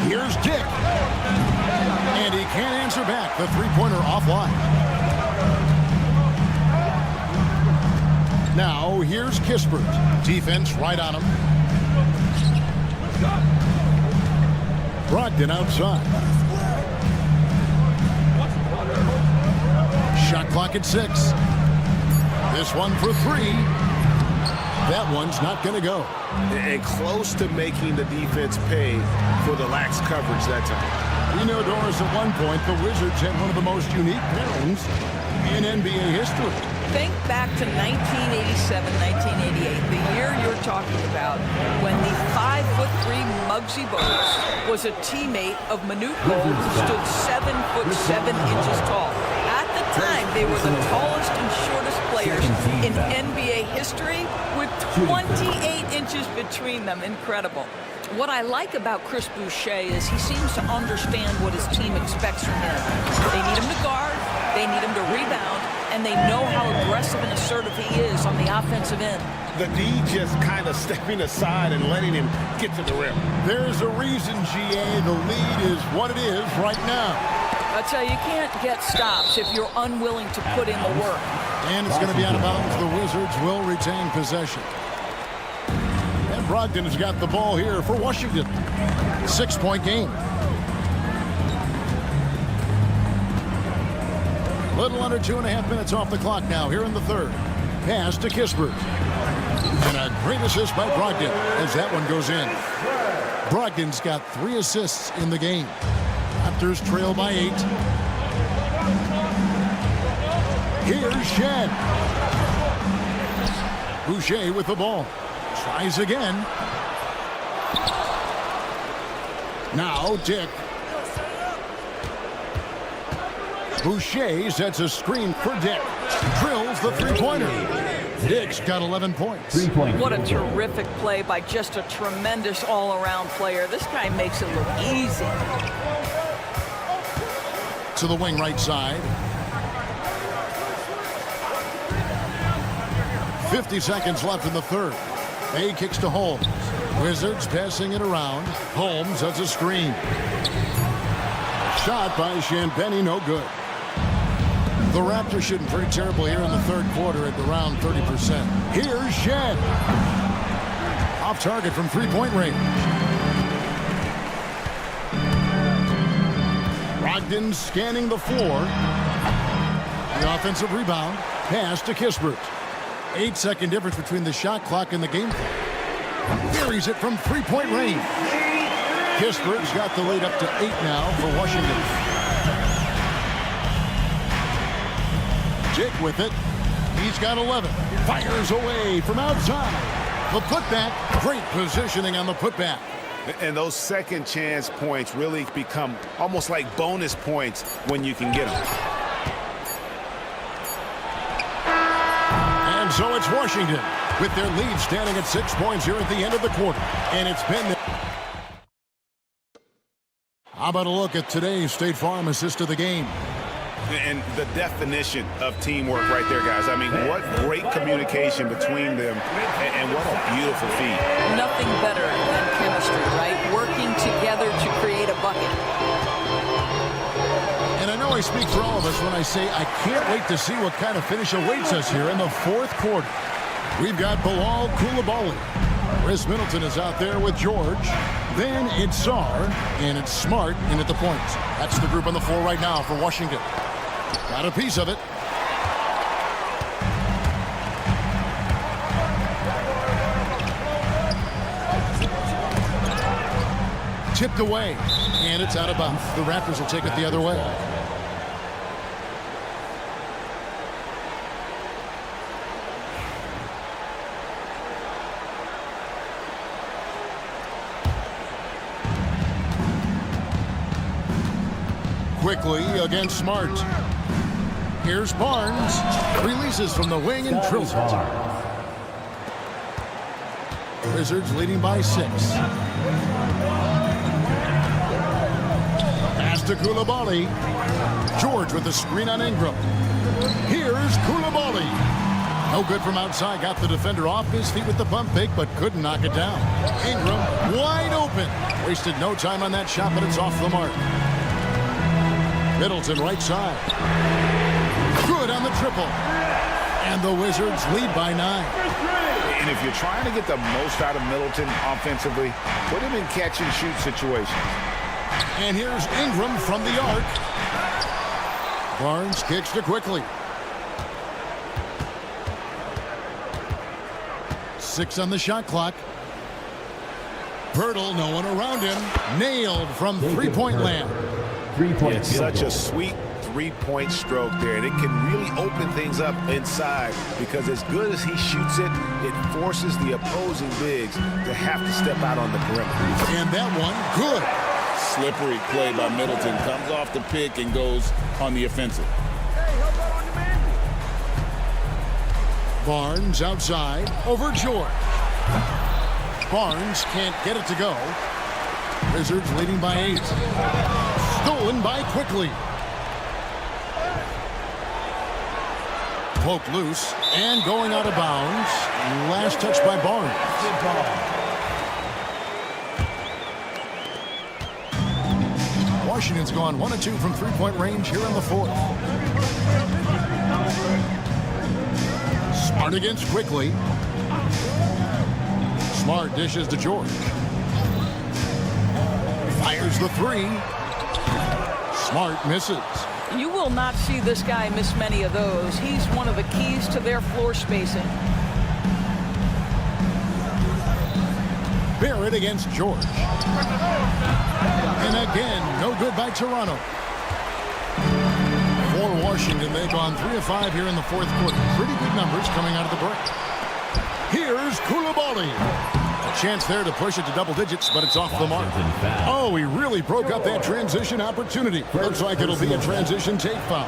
Speaker 6: Here's Dick. And he can't answer back. The 3-pointer offline. Now, here's Kispert. Defense right on him. Brogdon outside. Shot clock at 6. This one for three. That one's not going to go.
Speaker 11: And close to making the defense pay for the lax coverage that time.
Speaker 6: We know, Doris, at one point, the Wizards had one of the most unique pairings in NBA history.
Speaker 10: Think back to 1987, 1988, the year you're talking about, when the 5'3" Muggsy Bogues was a teammate of Manute Bol, who stood 7'7" tall. At the time, they were the tallest and shortest players in NBA history, with 28 inches between them. Incredible. What I like about Chris Boucher is he seems to understand what his team expects from him. They need him to guard, they need him to rebound, and they know how aggressive and assertive he is on the offensive end.
Speaker 11: The D just kind of stepping aside and letting him get to the rim.
Speaker 6: There's a reason, GA, the lead is what it is right now.
Speaker 10: I tell you, you can't get stops if you're unwilling to put in the work.
Speaker 6: And it's going to be out of bounds. The Wizards will retain possession. And Brogdon has got the ball here for Washington. 6-point game. Little under 2.5 minutes off the clock now here in the third. Pass to Kispert. And a great assist by Brogdon as that one goes in. Brogdon's got 3 assists in the game. Raptors trail by 8. Here's Shed. Boucher with the ball. Tries again. Now Dick. Boucher sets a screen for Dick. Drills the three-pointer. Dick's got 11 points.
Speaker 10: What a terrific play by just a tremendous all-around player. This guy makes it look easy.
Speaker 6: To the wing right side. 50 seconds left in the third. Bay kicks to Holmes. Wizards passing it around. Holmes has a screen. Shot by Champagnie, no good. The Raptors shooting pretty terrible here in the third quarter at around 30%. Here's Shed. Off target from three-point range. Brogdon scanning the floor. The offensive rebound. Pass to Kispert. 8-second difference between the shot clock and the game clock. Buries it from three-point range. Kispert's got the lead up to 8 now for Washington. Dick with it. He's got 11. Fires away from outside. The putback. Great positioning on the putback.
Speaker 11: And those second chance points really become almost like bonus points when you can get them.
Speaker 6: And so it's Washington with their lead standing at 6 points here at the end of the quarter. And it's been... How about a look at today's State Farm assist of the game?
Speaker 11: And the definition of teamwork right there, guys. I mean, what great communication between them, and what a beautiful feat.
Speaker 10: Nothing better than chemistry, right? Working together to create a bucket.
Speaker 6: And I know I speak for all of us when I say I can't wait to see what kind of finish awaits us here in the fourth quarter. We've got Bilal Coulibaly. Chris Middleton is out there with George. Then it's Sarr, and it's Smart in at the points. That's the group on the floor right now for Washington. Got a piece of it. Tipped away, and it's out of bounds. The Raptors will take it the other way. Quickly against Smart. Here's Barnes. Releases from the wing and drills it. Wizards leading by 6. Pass to Coulibaly. George with the screen on Ingram. Here's Coulibaly. No good from outside. Got the defender off his feet with the pump fake, but couldn't knock it down. Ingram wide open. Wasted no time on that shot, but it's off the mark. Middleton right side. Good on the triple. And the Wizards lead by 9.
Speaker 11: And if you're trying to get the most out of Middleton offensively, put him in catch-and-shoot situations.
Speaker 6: And here's Ingram from the arc. Barnes kicks to Quickly. 6 on the shot clock. Pirtle, no one around him. Nailed from three-point land.
Speaker 11: It's such a sweet three-point stroke there, and it can really open things up inside because as good as he shoots it, it forces the opposing bigs to have to step out on the perimeter.
Speaker 6: And that one, good.
Speaker 7: Slippery play by Middleton. Comes off the pick and goes on the offensive.
Speaker 6: Barnes outside over George. Barnes can't get it to go. Wizards leading by 8. Stolen by Quickly. Poked loose and going out of bounds. Last touch by Barnes. Washington's gone 1 of 2 from three-point range here in the fourth. Smart against Quickly. Smart dishes to George. Fires the 3. Smart misses.
Speaker 10: You will not see this guy miss many of those. He's one of the keys to their floor spacing.
Speaker 6: Barrett against George. And again, no good by Toronto. For Washington, they've gone 3 of 5 here in the fourth quarter. Pretty good numbers coming out of the break. Here's Koulibaly. A chance there to push it to double digits, but it's off the mark. Oh, he really broke up that transition opportunity. Looks like it'll be a transition take foul.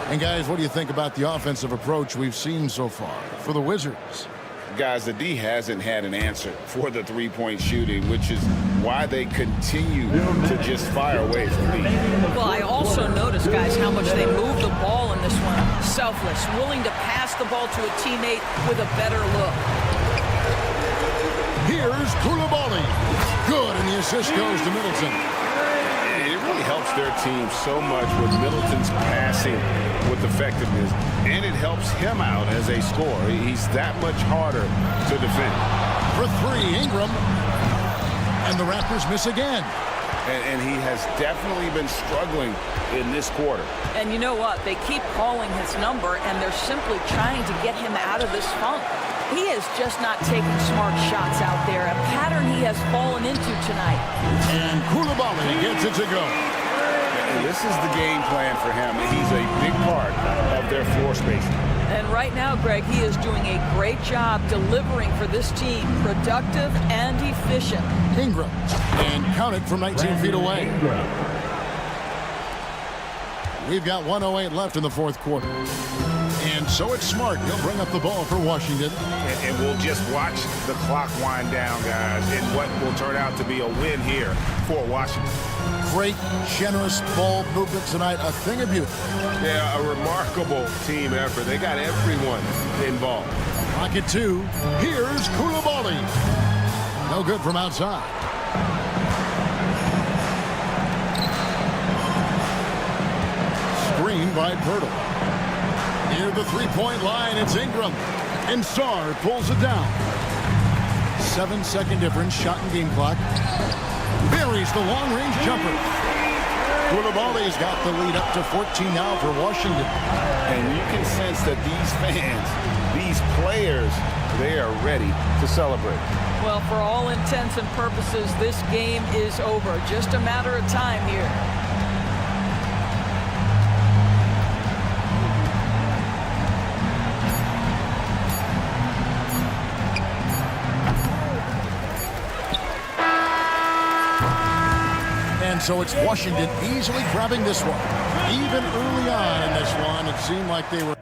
Speaker 6: And guys, what do you think about the offensive approach we've seen so far for the Wizards?
Speaker 7: Guys, the D hasn't had an answer for the three-point shooting, which is why they continue to just fire away from me.
Speaker 10: Well, I also noticed, guys, how much they move the ball in this one. Selfless, willing to pass the ball to a teammate with a better look.
Speaker 6: Here's Koulibaly. Good, and the assist goes to Middleton.
Speaker 11: It really helps their team so much with Middleton's passing with effectiveness, and it helps him out as a scorer. He's that much harder to defend.
Speaker 6: For 3, Ingram. And the Raptors miss again.
Speaker 11: And he has definitely been struggling in this quarter.
Speaker 10: And you know what? They keep calling his number, and they're simply trying to get him out of this funk. He is just not taking smart shots out there, a pattern he has fallen into tonight.
Speaker 6: And Koulibaly gets it to go.
Speaker 11: And this is the game plan for him. He's a big part of their floor spacing.
Speaker 10: And right now, Greg, he is doing a great job delivering for this team, productive and efficient.
Speaker 6: Ingram, and count it from 19 feet away. We've got 1:08 left in the fourth quarter. And so it's Smart. He'll bring up the ball for Washington.
Speaker 11: And we'll just watch the clock wind down, guys, in what will turn out to be a win here for Washington.
Speaker 6: Great, generous ball movement tonight. A thing of beauty.
Speaker 11: Yeah, a remarkable team effort. They got everyone involved.
Speaker 6: Pocket 2. Here's Koulibaly. No good from outside. Screen by Pirtle. Near the three-point line, it's Ingram. And Sarr pulls it down. 7-second difference, shot and game clock. Buries the long-range jumper. Koulibaly's got the lead up to 14 now for Washington.
Speaker 11: And you can sense that these fans, these players, they are ready to celebrate.
Speaker 10: Well, for all intents and purposes, this game is over. Just a matter of time here.
Speaker 6: And so it's Washington easily grabbing this one. Even early on in this one, it seemed like they were...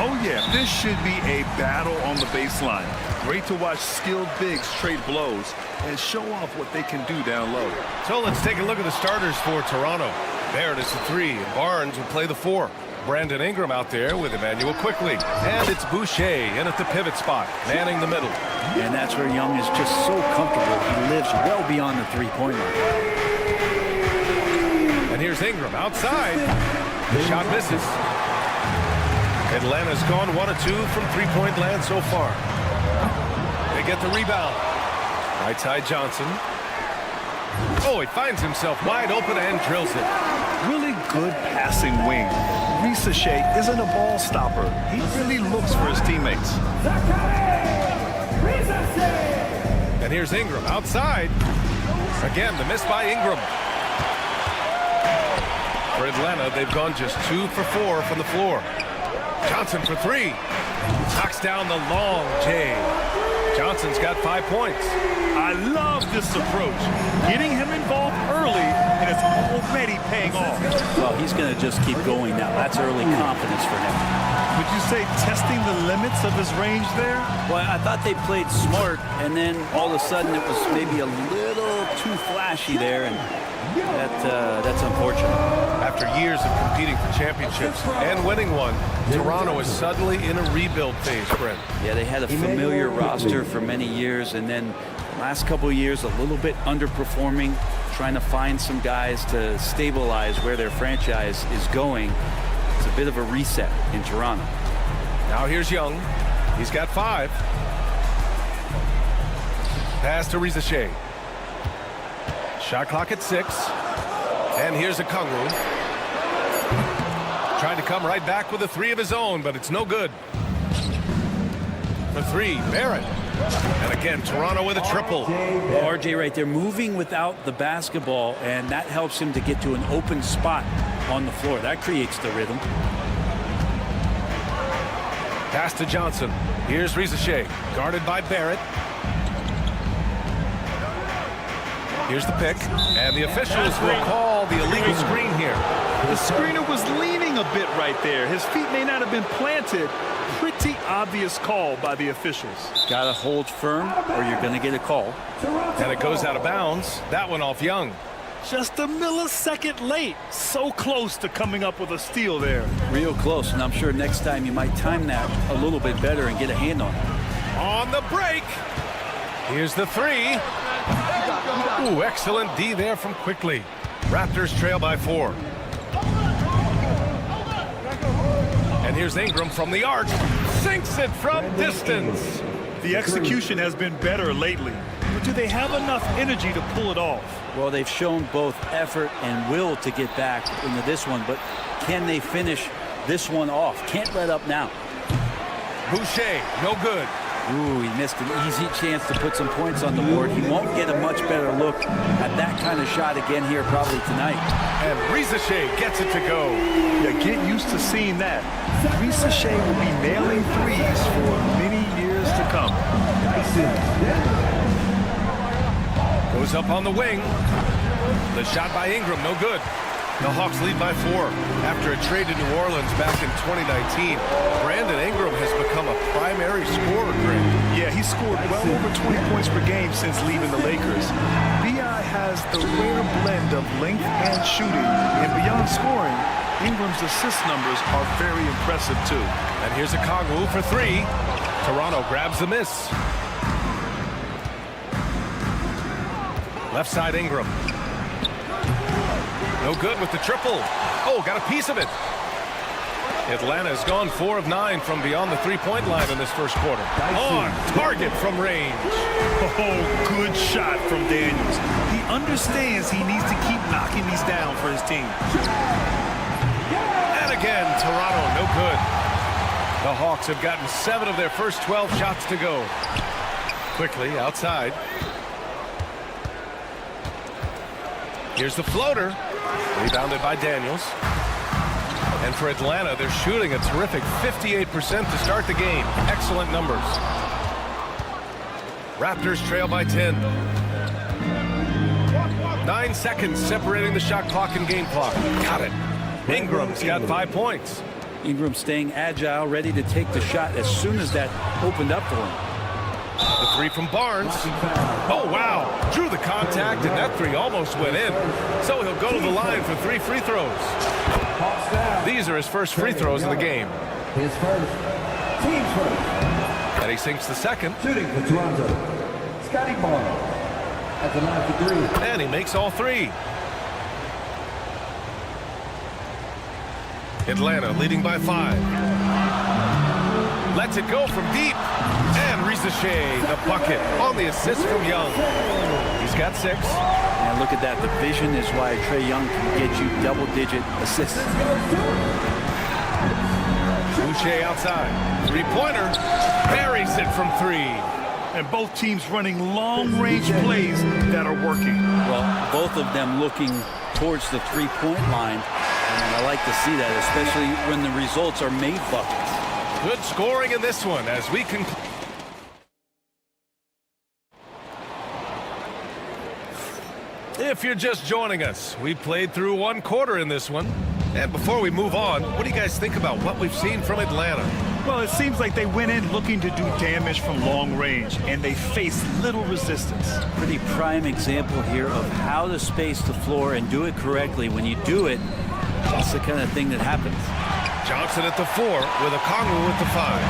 Speaker 2: Oh, yeah, this should be a battle on the baseline. Great to watch skilled bigs trade blows and show off what they can do down low.
Speaker 1: So let's take a look at the starters for Toronto. Barrett is the 3, and Barnes will play the 4. Brandon Ingram out there with Emmanuel quickly. And it's Boucher in at the pivot spot, manning the middle.
Speaker 12: And that's where Young is just so comfortable. He lives well beyond the three-point line.
Speaker 1: And here's Ingram outside. The shot misses. Atlanta's gone 1 of 2 from three-point land so far. They get the rebound. Right side Johnson. Oh, he finds himself wide open and drills it.
Speaker 2: Really good passing wing. Shea isn't a ball stopper. He really looks for his teammates.
Speaker 1: And here's Ingram outside. Again, the miss by Ingram. For Atlanta, they've gone just 2 for 4 from the floor. Johnson for 3. Knocks down the long J. Johnson's got 5 points.
Speaker 2: I love this approach. Getting him involved early, and it's already paying off.
Speaker 12: Well, he's going to just keep going now. That's early confidence for him.
Speaker 2: Would you say testing the limits of his range there?
Speaker 12: Well, I thought they played smart, and then all of a sudden it was maybe a little too flashy there, and that's unfortunate.
Speaker 1: After years of competing for championships and winning one, Toronto is suddenly in a rebuild phase, Brent.
Speaker 12: Yeah, they had a familiar roster for many years, and then the last couple of years a little bit underperforming, trying to find some guys to stabilize where their franchise is going. It's a bit of a reset in Toronto.
Speaker 1: Now here's Young. He's got 5. Pass to Shea. Shot clock at 6. And here's Okongwu. Trying to come right back with a 3 of his own, but it's no good. For 3, Barrett. And again, Toronto with a triple.
Speaker 12: Well, RJ right there, moving without the basketball, and that helps him to get to an open spot on the floor. That creates the rhythm.
Speaker 1: Pass to Johnson. Here's Shea, guarded by Barrett. Here's the pick, and the officials will call the illegal screen here.
Speaker 2: The screener was leaning a bit right there. His feet may not have been planted. Pretty obvious call by the officials.
Speaker 12: Got to hold firm or you're going to get a call.
Speaker 1: And it goes out of bounds. That one off Young.
Speaker 2: Just a millisecond late. So close to coming up with a steal there.
Speaker 12: Real close, and I'm sure next time you might time that a little bit better and get a hand on it.
Speaker 1: On the break. Here's the 3. Ooh, excellent D there from Quickly. Raptors trail by 4. And here's Ingram from the arc. Sinks it from distance.
Speaker 2: The execution has been better lately. But do they have enough energy to pull it off?
Speaker 12: Well, they've shown both effort and will to get back into this one, but can they finish this one off? Can't let up now.
Speaker 1: Boucher, no good.
Speaker 12: Ooh, he missed an easy chance to put some points on the board. He won't get a much better look at that kind of shot again here probably tonight.
Speaker 1: And Shea gets it to go.
Speaker 2: Yeah, get used to seeing that. Shea will be nailing threes for many years to come.
Speaker 1: Goes up on the wing. The shot by Ingram, no good. The Hawks lead by 4. After a trade to New Orleans back in 2019, Brandon Ingram has become a primary scorer, Greg.
Speaker 2: Yeah, he scored well over 20 points per game since leaving the Lakers. B.I. has the rare blend of length and shooting, and beyond scoring, Ingram's assist numbers are very impressive too.
Speaker 1: And here's Okongwu for 3. Toronto grabs the miss. Left side Ingram. No good with the triple. Oh, got a piece of it. Atlanta's gone 4 of 9 from beyond the three-point line in this first quarter. On target from range.
Speaker 2: Oh, good shot from Daniels. He understands he needs to keep knocking these down for his team.
Speaker 1: And again, Toronto, no good. The Hawks have gotten 7 of their first 12 shots to go. Quickly outside. Here's the floater. Rebounded by Daniels. And for Atlanta, they're shooting a terrific 58% to start the game. Excellent numbers. Raptors trail by 10. 9 seconds separating the shot clock and game clock. Got it. Ingram's got 5 points.
Speaker 12: Ingram staying agile, ready to take the shot as soon as that opened up for him.
Speaker 1: The three from Barnes. Oh, wow. Drew the contact, and that three almost went in. So he'll go to the line for 3 free throws. These are his first free throws of the game.
Speaker 4: His first. Team's first.
Speaker 1: And he sinks the second.
Speaker 4: Shooting for Toronto. Scotty Barnes. At the line for 3.
Speaker 1: And he makes all 3. Atlanta leading by 5. Lets it go from deep. And Rizachet, the bucket on the assist from Young. He's got 6.
Speaker 12: And look at that. The vision is why Trae Young can get you double-digit assists.
Speaker 1: Boucher outside. Three-pointer. Buries it from 3.
Speaker 2: And both teams running long-range plays that are working.
Speaker 12: Well, both of them looking towards the three-point line. And I like to see that, especially when the results are made buckets.
Speaker 1: Good scoring in this one as we conclude. If you're just joining us, we played through 1 quarter in this one. And before we move on, what do you guys think about what we've seen from Atlanta?
Speaker 2: Well, it seems like they went in looking to do damage from long range, and they faced little resistance.
Speaker 12: Pretty prime example here of how to space the floor and do it correctly. When you do it, that's the kind of thing that happens.
Speaker 1: Johnson at the 4 with Okongwu at the 5.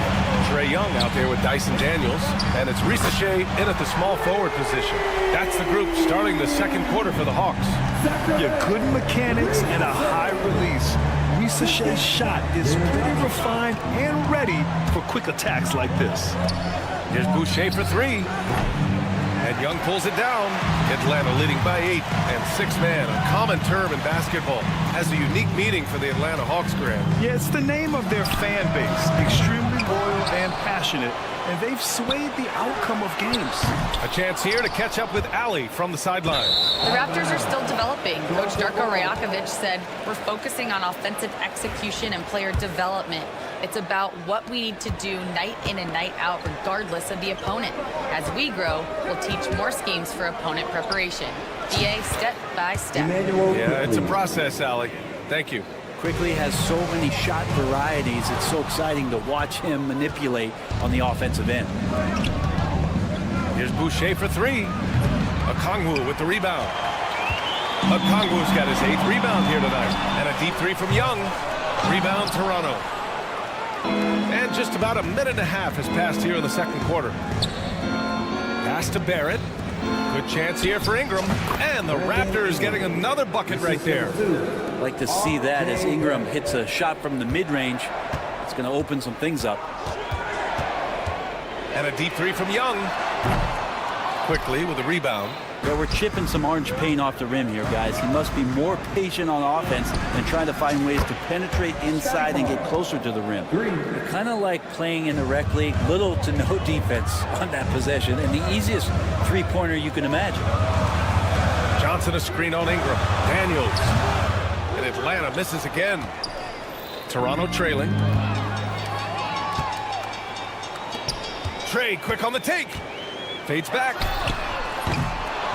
Speaker 1: Trae Young out there with Dyson Daniels. And it's Rizachet in at the small forward position. That's the group starting the second quarter for the Hawks.
Speaker 2: Yeah, good mechanics and a high release. Rizachet's shot is pretty refined and ready for quick attacks like this.
Speaker 1: Here's Boucher for 3. And Young pulls it down. Atlanta leading by 8. And 6-man, a common term in basketball, has a unique meaning for the Atlanta Hawks, Grant.
Speaker 2: Yeah, it's the name of their fan base. Extremely loyal and passionate. And they've swayed the outcome of games.
Speaker 1: A chance here to catch up with Ali from the sideline.
Speaker 5: The Raptors are still developing. Coach Darko Rajakovic said, we're focusing on offensive execution and player development. It's about what we need to do night in and night out, regardless of the opponent. As we grow, we'll teach more schemes for opponent preparation. DA, step by step.
Speaker 1: Yeah, it's a process, Ali. Thank you.
Speaker 12: Quickly has so many shot varieties. It's so exciting to watch him manipulate on the offensive end.
Speaker 1: Here's Boucher for 3. Okongwu with the rebound. Okongwu's got his 8th rebound here tonight. And a deep 3 from Young. Rebound Toronto. And just about a minute and a half has passed here in the second quarter. Pass to Barrett. Good chance here for Ingram. And the Raptors getting another bucket right there.
Speaker 12: Like to see that as Ingram hits a shot from the mid-range. It's going to open some things up.
Speaker 1: And a deep 3 from Young. Quickly with a rebound.
Speaker 12: Well, we're chipping some orange paint off the rim here, guys. He must be more patient on offense and trying to find ways to penetrate inside and get closer to the rim. Kind of like playing in the rec league, little to no defense on that possession, and the easiest three-pointer you can imagine.
Speaker 1: Johnson a screen on Ingram. Daniels. And Atlanta misses again. Toronto trailing. Trae quick on the take. Fades back.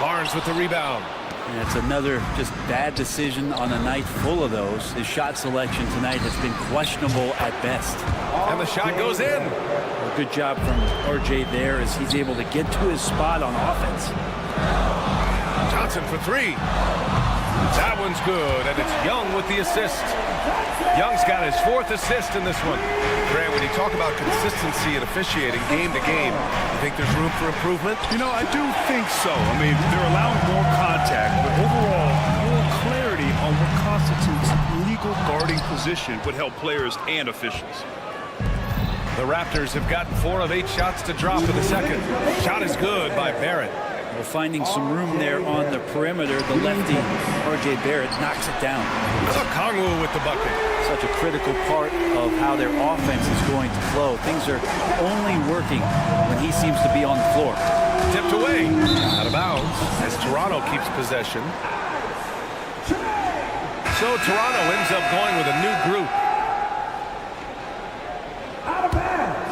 Speaker 1: Barnes with the rebound.
Speaker 12: And it's another just bad decision on a night full of those. His shot selection tonight has been questionable at best.
Speaker 1: And the shot goes in.
Speaker 12: A good job from RJ there as he's able to get to his spot on offense.
Speaker 1: Johnson for 3. That one's good, and it's Young with the assist. Young's got his 4th assist in this one. Grant, when you talk about consistency and officiating game to game, you think there's room for improvement?
Speaker 2: You know, I do think so. I mean, they're allowing more contact, but overall, more clarity on what constitutes legal guarding position would help players and officials.
Speaker 1: The Raptors have gotten 4 of 8 shots to drop in the second. Shot is good by Barrett.
Speaker 12: We're finding some room there on the perimeter. The lefty, RJ Barrett, knocks it down.
Speaker 1: Okongwu with the bucket.
Speaker 12: Such a critical part of how their offense is going to flow. Things are only working when he seems to be on the floor.
Speaker 1: Tipped away. Out of bounds as Toronto keeps possession. So Toronto ends up going with a new group.
Speaker 4: Out of bounds.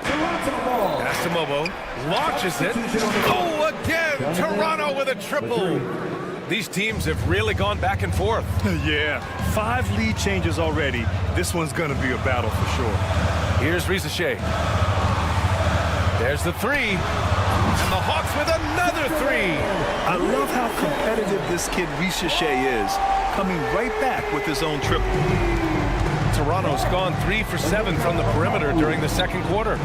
Speaker 4: Toronto ball.
Speaker 1: Pass to Mobo. Launches it. Oh, again. Toronto with a triple. These teams have really gone back and forth.
Speaker 2: Yeah, 5 lead changes already. This one's going to be a battle for sure.
Speaker 1: Here's Rizachet. There's the 3. And the Hawks with another 3.
Speaker 2: I love how competitive this kid Rizachet is, coming right back with his own triple.
Speaker 1: Toronto's gone 3 for 7 from the perimeter during the second quarter.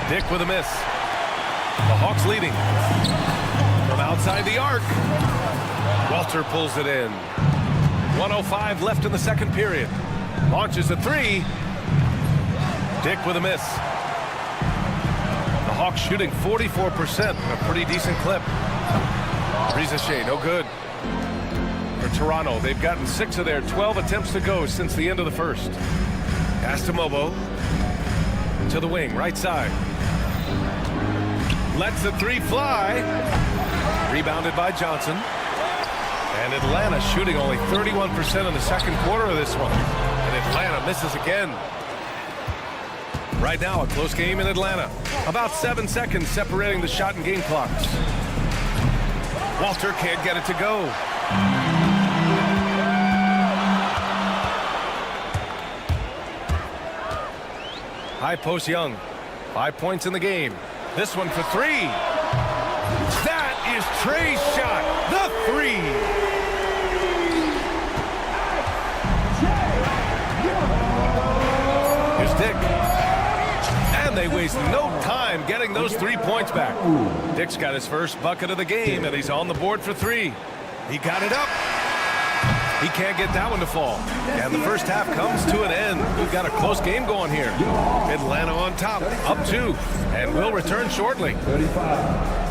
Speaker 1: Dick with a miss. The Hawks leading. From outside the arc. Walter pulls it in. 1:05 left in the second period. Launches a 3. Dick with a miss. The Hawks shooting 44%, a pretty decent clip. Rizachet, no good. For Toronto, they've gotten 6 of their 12 attempts to go since the end of the first. Pass to Mobo. To the wing, right side. Lets the 3 fly. Rebounded by Johnson. And Atlanta shooting only 31% in the second quarter of this one. And Atlanta misses again. Right now, a close game in Atlanta. About 7 seconds separating the shot and game clocks. Walter can't get it to go. High post Young. 5 points in the game. This one for 3. That is Trey's shot. The 3. Here's Dick. And they waste no time getting those 3 points back. Dick's got his first bucket of the game, and he's on the board for 3. He got it up. He can't get that one to fall. And the first half comes to an end. We've got a close game going here. Atlanta on top, up 2. And we'll return shortly.
Speaker 4: 35.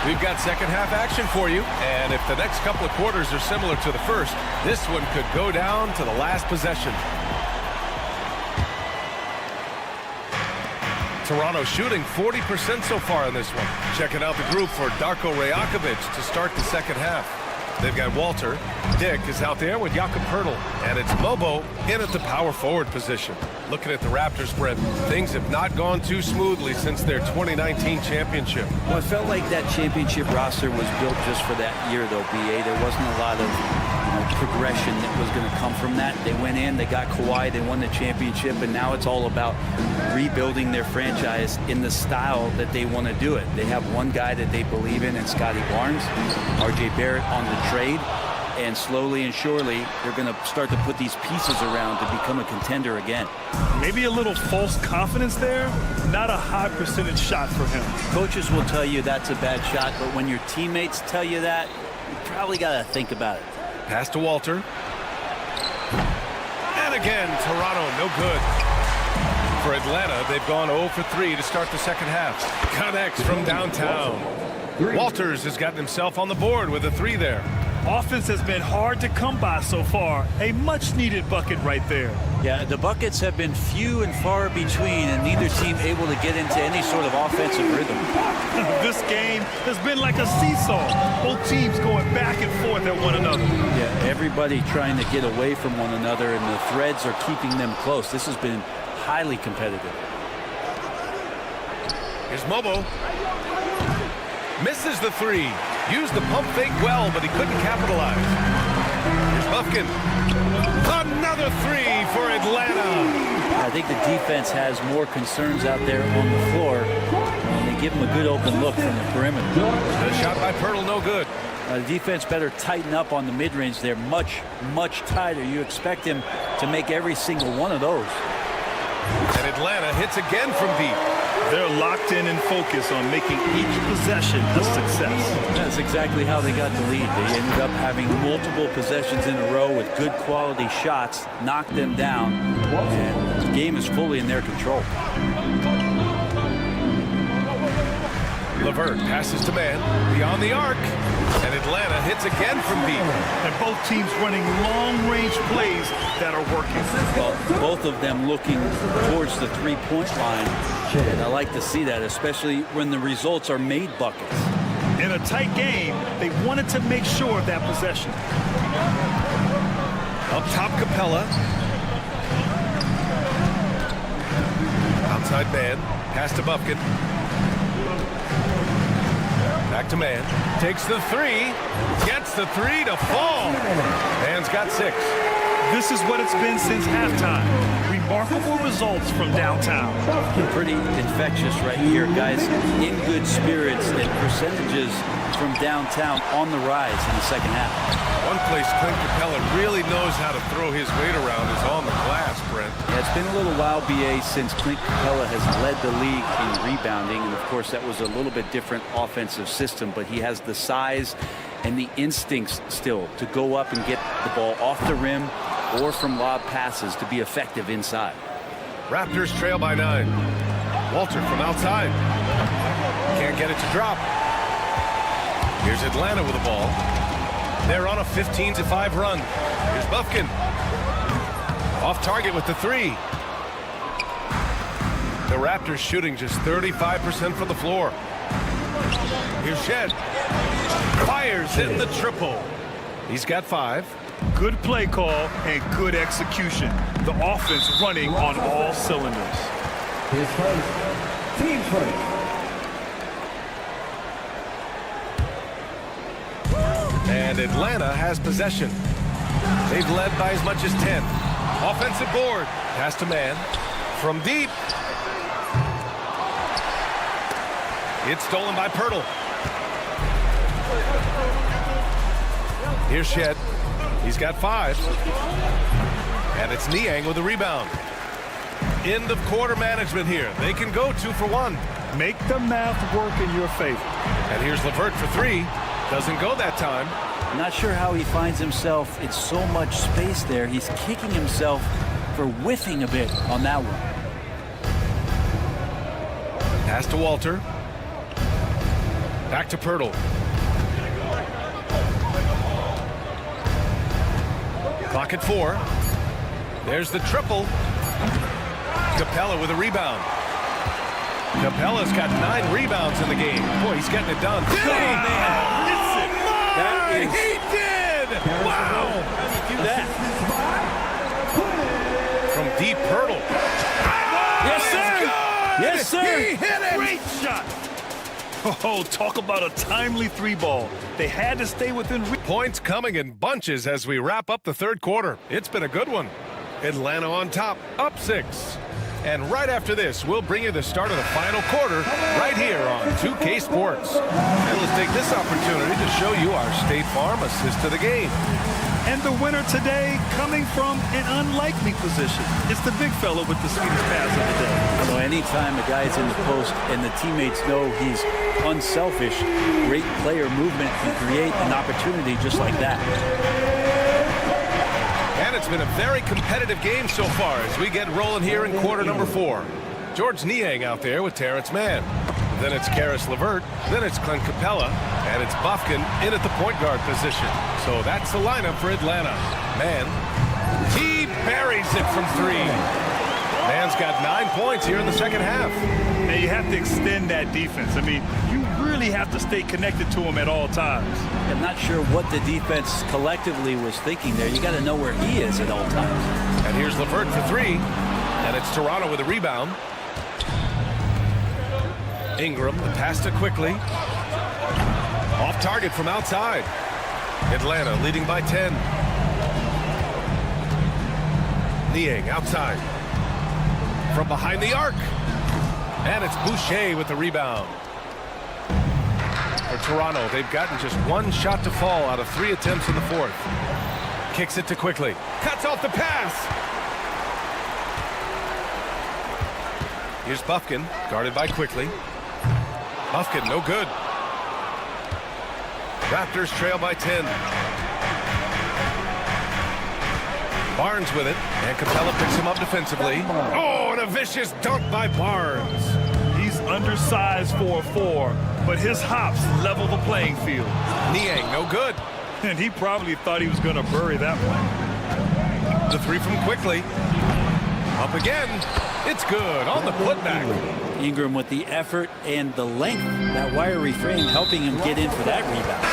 Speaker 1: We've got second half action for you, and if the next couple of quarters are similar to the first, this one could go down to the last possession. Toronto shooting 40% so far in this one. Checking out the group for Darko Rajakovic to start the second half. They've got Walter. Dick is out there with Jakob Poeltl, and it's Mobo in at the power forward position. Looking at the Raptors spread, things have not gone too smoothly since their 2019 championship.
Speaker 12: Well, it felt like that championship roster was built just for that year, though, B.A. There wasn't a lot of progression that was going to come from that. They went in, they got Kawhi, they won the championship, and now it's all about rebuilding their franchise in the style that they want to do it. They have one guy that they believe in Scotty Barnes, R.J. Barrett on the trade, and slowly and surely they're going to start to put these pieces around to become a contender again.
Speaker 2: Maybe a little false confidence there. Not a high percentage shot for him.
Speaker 12: Coaches will tell you that's a bad shot, but when your teammates tell you that, you probably got to think about it.
Speaker 1: Pass to Walter. And again, Toronto, no good. For Atlanta, they've gone 0 for 3 to start the second half. Connects from downtown. Walters has gotten himself on the board with a 3 there.
Speaker 2: Offense has been hard to come by so far. A much-needed bucket right there.
Speaker 12: Yeah, the buckets have been few and far between, and neither team able to get into any sort of offensive rhythm.
Speaker 2: This game has been like a seesaw. Both teams going back and forth at one another.
Speaker 12: Yeah, everybody trying to get away from one another, and the threads are keeping them close. This has been highly competitive.
Speaker 1: Here's Mobo. Misses the 3. Used the pump fake well, but he couldn't capitalize. Here's Buffkin. Another 3 for Atlanta.
Speaker 12: I think the defense has more concerns out there on the floor, and they give him a good open look from the perimeter.
Speaker 1: The shot by Poeltl, no good.
Speaker 12: The defense better tighten up on the mid-range. They're much, much tighter. You expect him to make every single one of those.
Speaker 1: And Atlanta hits again from deep.
Speaker 2: They're locked in and focused on making each possession a success.
Speaker 12: That's exactly how they got the lead. They ended up having multiple possessions in a row with good quality shots, knocked them down, and the game is fully in their control.
Speaker 1: LeVert passes to man, beyond the arc. And Atlanta hits again from deep.
Speaker 2: And both teams running long-range plays that are working.
Speaker 12: Well, both of them looking towards the three-point line. And I like to see that, especially when the results are made buckets.
Speaker 2: In a tight game, they wanted to make sure of that possession.
Speaker 1: Up top, Capella. Outside man. Pass to Bufkin. Back to man. Takes the three. Gets the three to fall. Man's got 6.
Speaker 2: This is what it's been since halftime. Remarkable results from downtown.
Speaker 12: Pretty infectious right here, guys. In good spirits and percentages from downtown on the rise in the second half.
Speaker 1: One place Clint Capella really knows how to throw his weight around is on the glass, Brent.
Speaker 12: Yeah, it's been a little while, BA, since Clint Capella has led the league in rebounding. And, of course, that was a little bit different offensive system. But he has the size and the instincts still to go up and get the ball off the rim or from lob passes to be effective inside.
Speaker 1: Raptors trail by 9. Walter from outside. Can't get it to drop. Here's Atlanta with the ball. They're on a 15-5 run. Here's Bufkin. Off target with the 3. The Raptors shooting just 35% from the floor. Here's Shed. Fires in the triple. He's got 5.
Speaker 2: Good play call and good execution. The offense running on all cylinders.
Speaker 4: His first, team first.
Speaker 1: And Atlanta has possession. They've led by as much as 10. Offensive board. Pass to man. From deep. It's stolen by Pirtle. Here's Shed. He's got 5. And it's Niang with the rebound. End of quarter management here. They can go 2 for 1.
Speaker 2: Make the math work in your favor.
Speaker 1: And here's LeVert for 3. Doesn't go that time.
Speaker 12: Not sure how he finds himself. It's so much space there. He's kicking himself for whiffing a bit on that one.
Speaker 1: Pass to Walter. Back to Pirtle. Clock at 4. There's the triple. Capella with a rebound. Capella's got 9 rebounds in the game. Boy, he's getting it done. Did he? He did! Wow!
Speaker 12: How did he do that?
Speaker 1: From deep, Pirtle.
Speaker 12: Yes, sir! Yes, sir!
Speaker 1: He hit it!
Speaker 2: Great shot! Oh, talk about a timely 3-ball. They had to stay within reach.
Speaker 1: Points coming in bunches as we wrap up the third quarter. It's been a good one. Atlanta on top, up 6. And right after this, we'll bring you the start of the final quarter right here on 2K Sports. And let's take this opportunity to show you our State Farm assist to the game.
Speaker 2: And the winner today coming from an unlikely position. It's the big fella with the sweetest pass of the day.
Speaker 12: So anytime a guy's in the post and the teammates know he's unselfish, great player movement can create an opportunity just like that.
Speaker 1: And it's been a very competitive game so far as we get rolling here in quarter number 4. George Niang out there with Terrence Mann. Then it's Karis LeVert. Then it's Clint Capella. And it's Bufkin in at the point guard position. So that's the lineup for Atlanta. Mann. He buries it from 3. Mann's got 9 points here in the second half.
Speaker 2: And you have to extend that defense. I mean, you really have to stay connected to him at all times.
Speaker 12: I'm not sure what the defense collectively was thinking there. You got to know where he is at all times.
Speaker 1: And here's LeVert for 3. And it's Toronto with a rebound. Ingram, the pass to quickly. Off target from outside. Atlanta leading by 10. Niang outside. From behind the arc. And it's Boucher with the rebound. For Toronto, they've gotten just 1 shot to fall out of 3 attempts in the fourth. Kicks it to quickly. Cuts off the pass. Here's Bufkin, guarded by quickly. Bufkin, no good. Raptors trail by 10. Barnes with it, and Capella picks him up defensively. Oh, and a vicious dunk by Barnes.
Speaker 2: He's undersized for a 4, but his hops level the playing field.
Speaker 1: Niang, no good.
Speaker 2: And he probably thought he was going to bury that one.
Speaker 1: The three from quickly. Up again. It's good on the putback.
Speaker 12: Ingram with the effort and the length, that wiry frame helping him get in for that rebound.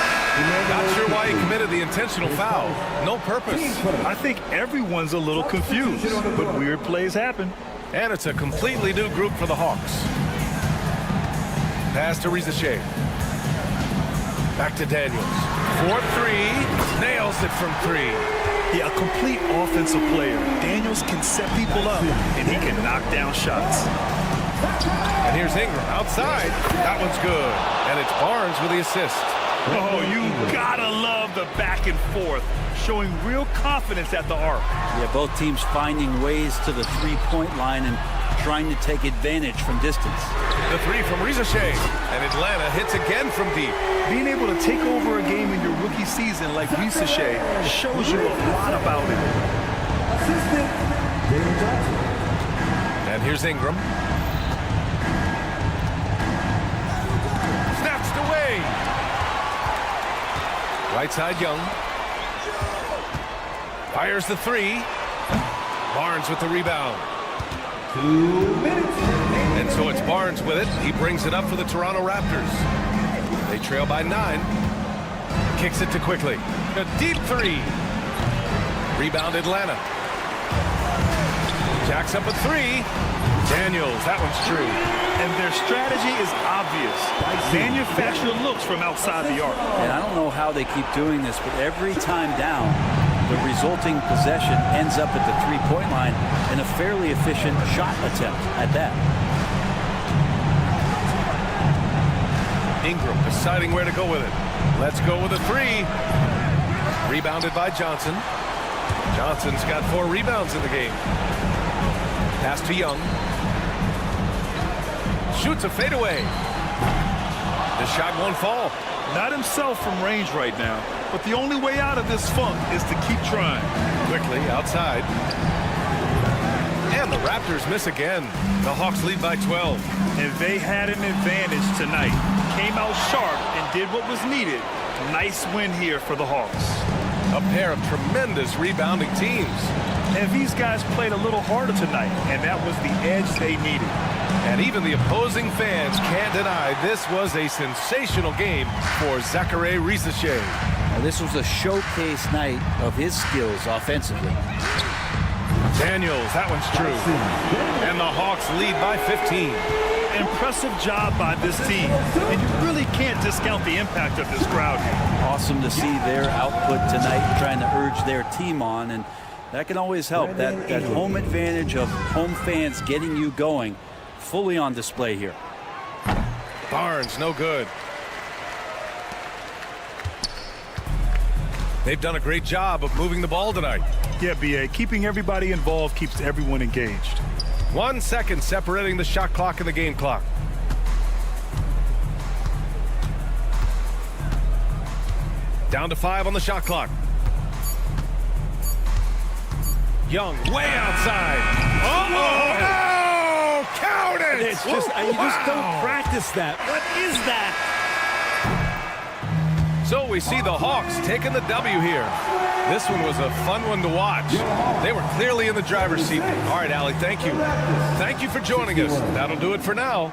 Speaker 1: Not sure why he committed the intentional foul. No purpose.
Speaker 2: I think everyone's a little confused, but weird plays happen.
Speaker 1: And it's a completely new group for the Hawks. Pass to Rizachet. Back to Daniels. 4-3. Nails it from 3.
Speaker 2: Yeah, a complete offensive player. Daniels can set people up, and he can knock down shots.
Speaker 1: And here's Ingram outside. That one's good. And it's Barnes with the assist.
Speaker 2: Oh, you gotta love the back and forth, showing real confidence at the arc.
Speaker 12: Yeah, both teams finding ways to the three-point line and trying to take advantage from distance.
Speaker 1: The three from Rizachet. And Atlanta hits again from deep.
Speaker 2: Being able to take over a game in your rookie season like Rizachet shows you a lot about it.
Speaker 1: And here's Ingram. Snatched away. Right side, Young. Fires the three. Barnes with the rebound.
Speaker 4: 2 minutes.
Speaker 1: And so it's Barnes with it. He brings it up for the Toronto Raptors. They trail by 9. Kicks it to quickly. A deep three. Rebound Atlanta. Jacks up a 3. Daniels, that one's true.
Speaker 2: And their strategy is obvious. Manufacture looks from outside the arc.
Speaker 12: And I don't know how they keep doing this, but every time down, the resulting possession ends up at the three-point line in a fairly efficient shot attempt at that.
Speaker 1: Ingram deciding where to go with it. Let's go with a 3. Rebounded by Johnson. Johnson's got 4 rebounds in the game. Pass to Young. Shoots a fadeaway. The shot won't fall.
Speaker 2: Not himself from range right now, but the only way out of this funk is to keep trying.
Speaker 1: Quickly outside. And the Raptors miss again. The Hawks lead by 12.
Speaker 2: And they had an advantage tonight. Came out sharp and did what was needed. Nice win here for the Hawks.
Speaker 1: A pair of tremendous rebounding teams.
Speaker 2: And these guys played a little harder tonight, and that was the edge they needed.
Speaker 1: And even the opposing fans can't deny this was a sensational game for Zaccharie Rizachet.
Speaker 12: Now, this was a showcase night of his skills offensively.
Speaker 1: Daniels, that one's true. And the Hawks lead by 15.
Speaker 2: Impressive job by this team. And you really can't discount the impact of this crowd here.
Speaker 12: Awesome to see their output tonight, trying to urge their team on, and that can always help. That home advantage of home fans getting you going, fully on display here.
Speaker 1: Barnes, no good. They've done a great job of moving the ball tonight.
Speaker 2: Yeah, B.A., keeping everybody involved keeps everyone engaged.
Speaker 1: 1 second separating the shot clock and the game clock. Down to 5 on the shot clock. Young, way outside. Uh-oh! No! Count it!
Speaker 13: It's just, you just don't practice that. What is that?
Speaker 1: So we see the Hawks taking the W here. This one was a fun one to watch. They were clearly in the driver's seat. All right, Allie, thank you. Thank you for joining us. That'll do it for now.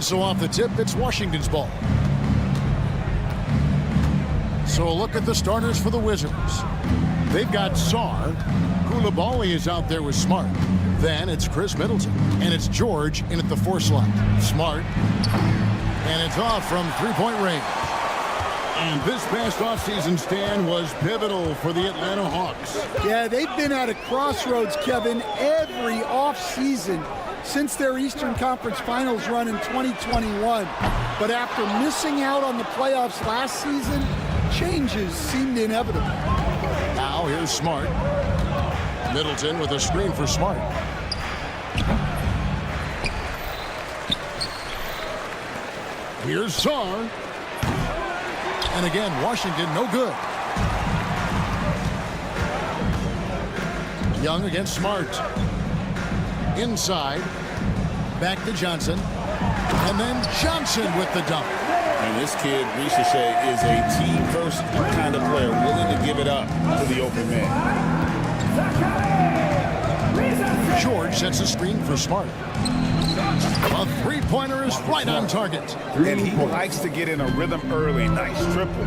Speaker 6: And so off the tip, it's Washington's ball. So a look at the starters for the Wizards. They've got Sarr. Koulibaly is out there with Smart. Then it's Chris Middleton. And it's George in at the 4 slot. Smart. And it's off from three-point range. And this past offseason, Stan, was pivotal for the Atlanta Hawks.
Speaker 3: Yeah, they've been at a crossroads, Kevin, every offseason since their Eastern Conference Finals run in 2021. But after missing out on the playoffs last season, changes seemed inevitable.
Speaker 6: Now here's Smart. Middleton with a screen for Smart. Here's Sarr. And again, Washington no good. Young against Smart. Inside. Back to Johnson. And then Johnson with the dunk.
Speaker 7: And this kid, Ricochet, is a team-first kind of player, willing to give it up to the open man.
Speaker 6: George sets a screen for Smart. A three-pointer is right on target.
Speaker 7: And he likes to get in a rhythm early. Nice triple.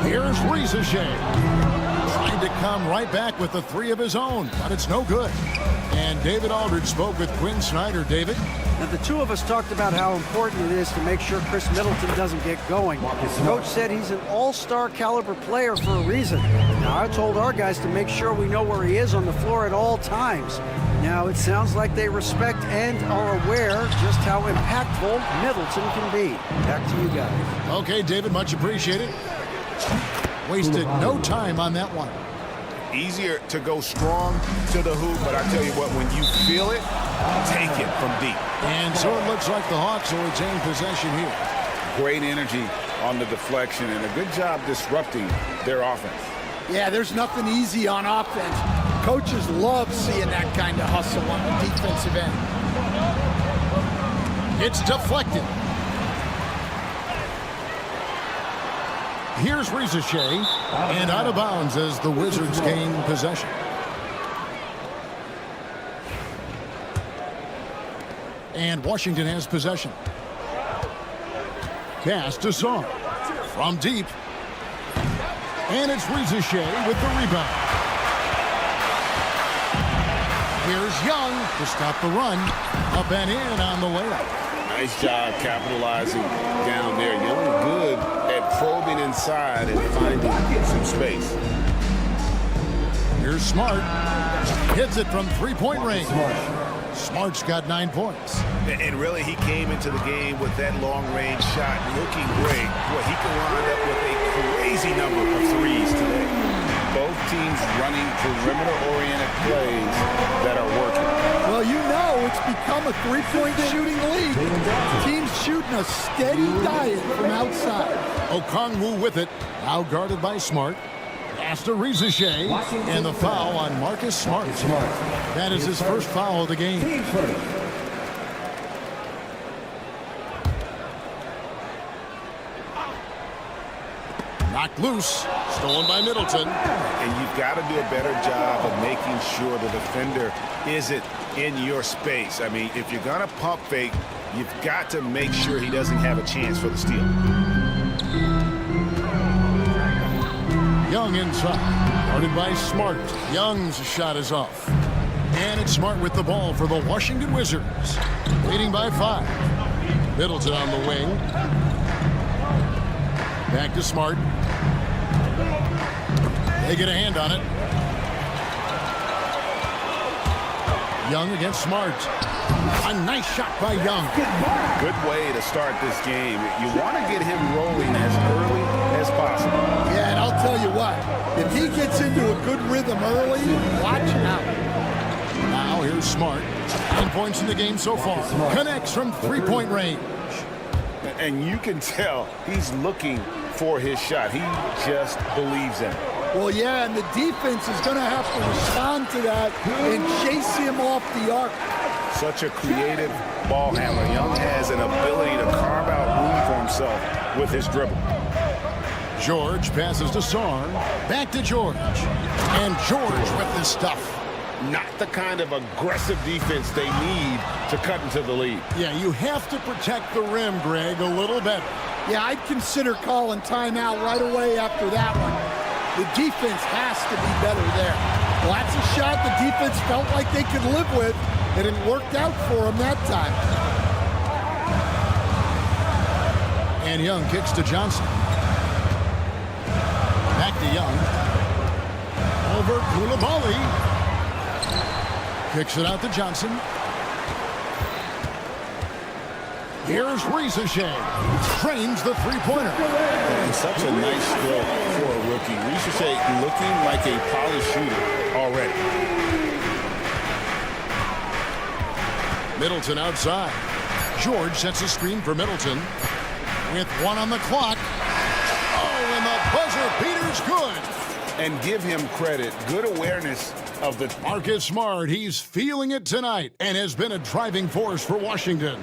Speaker 6: Here's Ricochet. Trying to come right back with the 3 of his own, but it's no good. And David Aldridge spoke with Quinn Snyder. David?
Speaker 8: Now, the two of us talked about how important it is to make sure Chris Middleton doesn't get going. Coach said he's an all-star caliber player for a reason. Now, I told our guys to make sure we know where he is on the floor at all times. Now, it sounds like they respect and are aware just how impactful Middleton can be. Back to you guys.
Speaker 6: Okay, David, much appreciated. Wasted no time on that one.
Speaker 7: Easier to go strong to the hoop, but I tell you what, when you feel it, take it from deep.
Speaker 6: And so it looks like the Hawks will retain possession here.
Speaker 7: Great energy on the deflection and a good job disrupting their offense.
Speaker 3: Yeah, there's nothing easy on offense. Coaches love seeing that kind of hustle on the defensive end.
Speaker 6: It's deflected. Here's Ricochet, and out of bounds as the Wizards gain possession. And Washington has possession. Pass to Sarr. From deep. And it's Ricochet with the rebound. Here's Young to stop the run. Up and in on the layup.
Speaker 7: Nice job capitalizing down there. Young good at probing inside and finding some space.
Speaker 6: Here's Smart. Hits it from three-point range. Smart's got 9 points.
Speaker 11: And really, he came into the game with that long-range shot looking great. Boy, he can wind up with a crazy number of threes today.
Speaker 7: Both teams running perimeter-oriented plays that are working.
Speaker 3: Well, you know it's become a three-point shooting league. Teams shooting a steady diet from outside.
Speaker 6: Okongwu with it, now guarded by Smart. Pass to Ricochet, and the foul on Marcus Smart. That is his first foul of the game. Knocked loose, stolen by Middleton.
Speaker 11: And you've got to do a better job of making sure the defender isn't in your space. I mean, if you're going to pump fake, you've got to make sure he doesn't have a chance for the steal.
Speaker 6: Young inside, guarded by Smart. Young's shot is off. And it's Smart with the ball for the Washington Wizards. Leading by 5. Middleton on the wing. Back to Smart. They get a hand on it. Young against Smart. A nice shot by Young.
Speaker 11: Good way to start this game. You want to get him rolling as early as possible.
Speaker 3: Yeah, and I'll tell you what, if he gets into a good rhythm early, watch out.
Speaker 6: Now here's Smart. 9 points in the game so far. Connects from three-point range.
Speaker 11: And you can tell he's looking for his shot. He just believes in it.
Speaker 3: Well, yeah, and the defense is going to have to respond to that and chase him off the arc.
Speaker 11: Such a creative ball handler. Young has an ability to carve out room for himself with his dribble.
Speaker 6: George passes to Sarr. Back to George. And George with the stuff.
Speaker 11: not the kind of aggressive defense they need to cut into the lead.
Speaker 6: Yeah, you have to protect the rim, Greg, a little better.
Speaker 3: Yeah, I'd consider calling timeout right away after that one. The defense has to be better there. Well, that's a shot the defense felt like they could live with, and it worked out for them that time.
Speaker 6: And Young kicks to Johnson. Back to Young. Over Koulibaly. Kicks it out to Johnson. Here's Ricochet. Trains the three-pointer.
Speaker 7: And such a nice stroke for a rookie. Ricochet looking like a polished shooter already.
Speaker 6: Middleton outside. George sets a screen for Middleton. With 1 on the clock. Oh, and the buzzer beater's good.
Speaker 11: And give him credit. Good awareness of the...
Speaker 6: Marcus Smart, he's feeling it tonight and has been a driving force for Washington.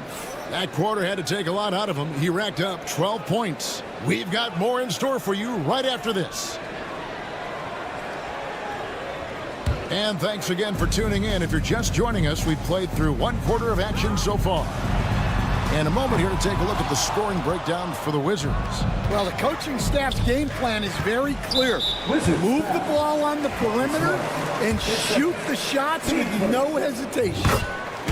Speaker 6: That quarter had to take a lot out of him. He racked up 12 points. We've got more in store for you right after this. And thanks again for tuning in. If you're just joining us, we've played through 1 quarter of action so far. And a moment here to take a look at the scoring breakdown for the Wizards.
Speaker 3: Well, the coaching staff's game plan is very clear. Move the ball on the perimeter and shoot the shots with no hesitation.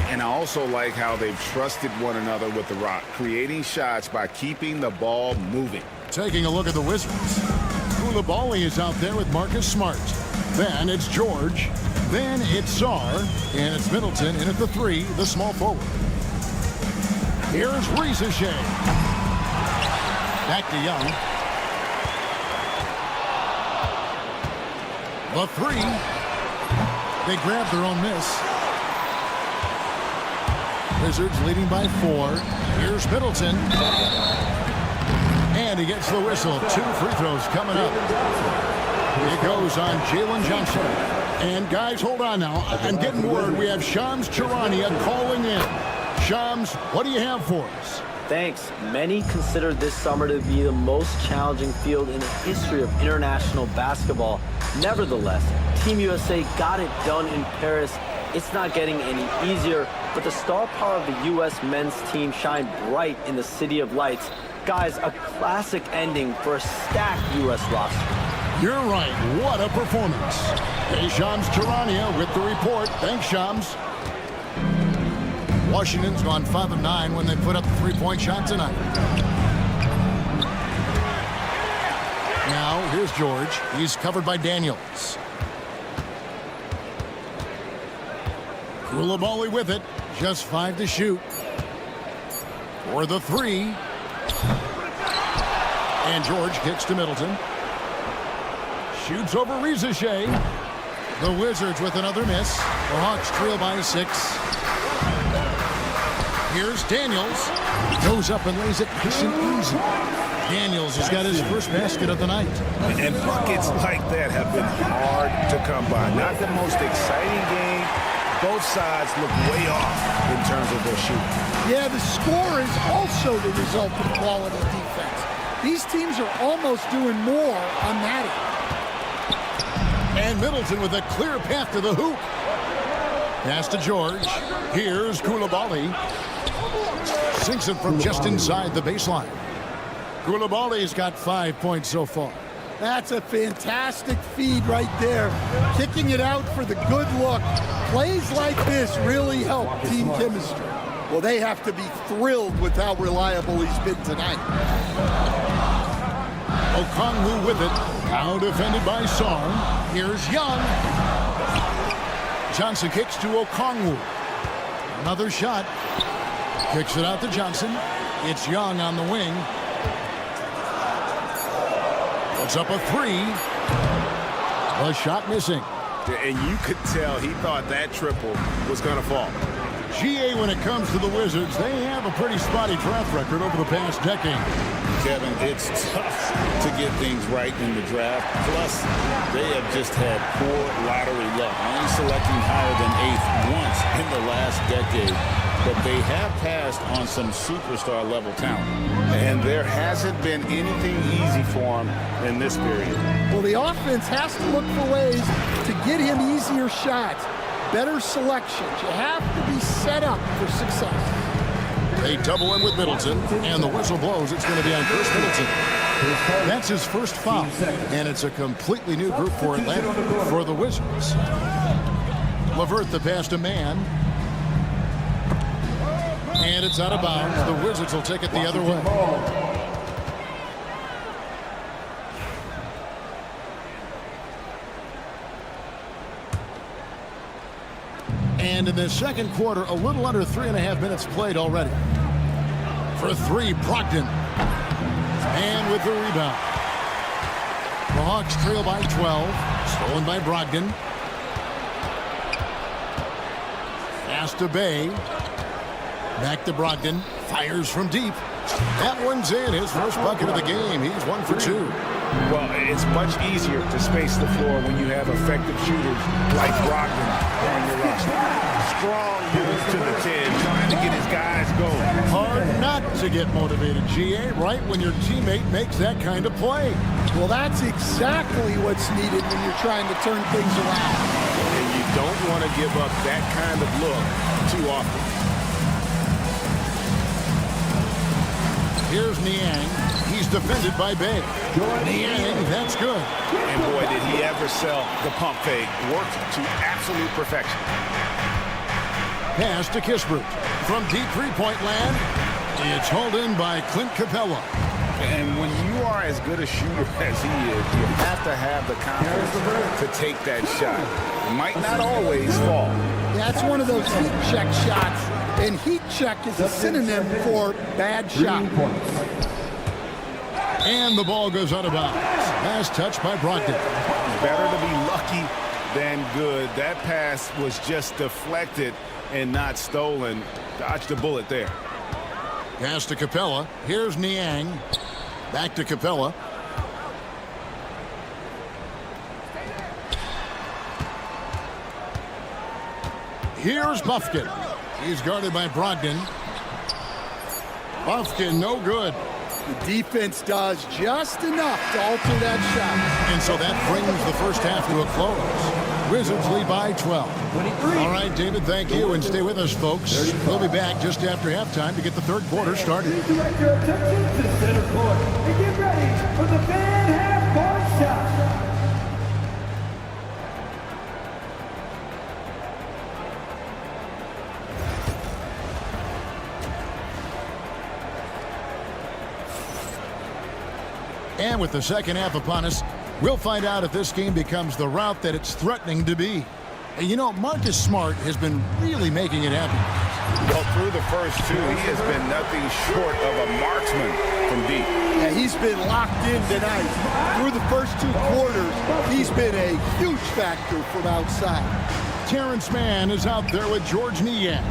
Speaker 11: And I also like how they've trusted one another with the rock, creating shots by keeping the ball moving.
Speaker 6: Taking a look at the Wizards. Koulibaly is out there with Marcus Smart. Then it's George. Then it's Sarr. And it's Middleton in at the 3, the small forward. Here's Ricochet. Back to Young. The 3. They grab their own miss. Wizards leading by 4. Here's Middleton. And he gets the whistle. 2 free throws coming up. It goes on Jalen Johnson. And guys, hold on now. I'm getting word we have Shams Charania calling in. Shams, what do you have for us?
Speaker 14: Thanks. Many consider this summer to be the most challenging field in the history of international basketball. Nevertheless, Team USA got it done in Paris. It's not getting any easier, but the star power of the U.S. men's team shined bright in the City of Lights. Guys, a classic ending for a stacked U.S. roster.
Speaker 6: You're right. What a performance. Hey, Shams Charania with the report. Thanks, Shams. Washington's gone 5 of 9 when they put up the three-point shot tonight. Now, here's George. He's covered by Daniels. Koulibaly with it. Just 5 to shoot. For the 3. And George kicks to Middleton. Shoots over Ricochet. The Wizards with another miss. The Hawks trail by 6. Here's Daniels. Goes up and lays it nice and easy. Daniels has got his first basket of the night.
Speaker 11: And buckets like that have been hard to come by. Not the most exciting game. Both sides look way off in terms of their shooting.
Speaker 3: Yeah, the score is also the result of quality defense. These teams are almost doing more on that end.
Speaker 6: And Middleton with a clear path to the hoop. Pass to George. Here's Koulibaly. Sinks it from just inside the baseline. Koulibaly's got 5 points so far.
Speaker 3: That's a fantastic feed right there. Kicking it out for the good look. Plays like this really help team chemistry. Well, they have to be thrilled with how reliable he's been tonight.
Speaker 6: Okongwu with it. Now defended by Sarr. Here's Young. Johnson kicks to Okongwu. Another shot. Kicks it out to Johnson. It's Young on the wing. Puts up a 3. A shot missing.
Speaker 11: And you could tell he thought that triple was going to fall.
Speaker 6: GA, when it comes to the Wizards, they have a pretty spotty draft record over the past decade.
Speaker 7: Kevin, it's tough to get things right in the draft. Plus, they have just had poor lottery luck, only selecting higher than 8th once in the last decade. But they have passed on some superstar-level talent.
Speaker 11: And there hasn't been anything easy for him in this period.
Speaker 3: Well, the offense has to look for ways to get him easier shots. better selections. You have to be set up for success.
Speaker 6: They double in with Middleton, and the whistle blows. It's going to be on Chris Middleton. That's his first foul, and it's a completely new group for Atlanta. For the Wizards, LeVert the pass to man, and it's out of bounds. The Wizards will take it the other way. And in the second quarter, a little under 3.5 minutes played already. For three, Brogdon. And with the rebound. The Hawks trail by 12. Stolen by Brogdon. Pass to Bay. Back to Brogdon. Fires from deep. That one's in. His first bucket of the game. He's 1 for 2.
Speaker 11: Well, it's much easier to space the floor when you have effective shooters like Brogdon on your roster. Strong moves to the 10, trying to get his guys going.
Speaker 6: Hard not to get motivated, GA, right when your teammate makes that kind of play.
Speaker 3: Well, that's exactly what's needed when you're trying to turn things around.
Speaker 11: And you don't want to give up that kind of look too often.
Speaker 6: Here's Niang. He's defended by Bay. Niang, that's good.
Speaker 11: And boy, did he ever sell the pump fake. Worked to absolute perfection.
Speaker 6: Pass to Kispert. From deep three-point land, it's hauled in by Clint Capella.
Speaker 11: And when you are as good a shooter as he is, you have to have the confidence to take that shot. It might not always fall.
Speaker 3: That's one of those heat check shots. And heat check is a synonym for bad shot.
Speaker 6: And the ball goes out of bounds. Last touch by Brogdon.
Speaker 11: Better to be lucky than good. That pass was just deflected and not stolen. Dodged a bullet there.
Speaker 6: Pass to Capella. Here's Niang. Back to Capella. Here's Buffkin. He's guarded by Brogdon. Buffkin, no good.
Speaker 3: The defense does just enough to alter that shot.
Speaker 6: And so that brings the first half to a close. Wizards lead by 12. All right, David, thank you, and stay with us, folks. We'll be back just after halftime to get the third quarter started.
Speaker 4: Direct your attention to center court and get ready for the fan half-court shot.
Speaker 6: And with the second half upon us, we'll find out if this game becomes the route that it's threatening to be. And you know, Marcus Smart has been really making it happen.
Speaker 11: Well, through the first two, he has been nothing short of a marksman from deep.
Speaker 3: Yeah, he's been locked in tonight. Through the first two quarters, he's been a huge factor from outside.
Speaker 6: Terrence Mann is out there with George Niang.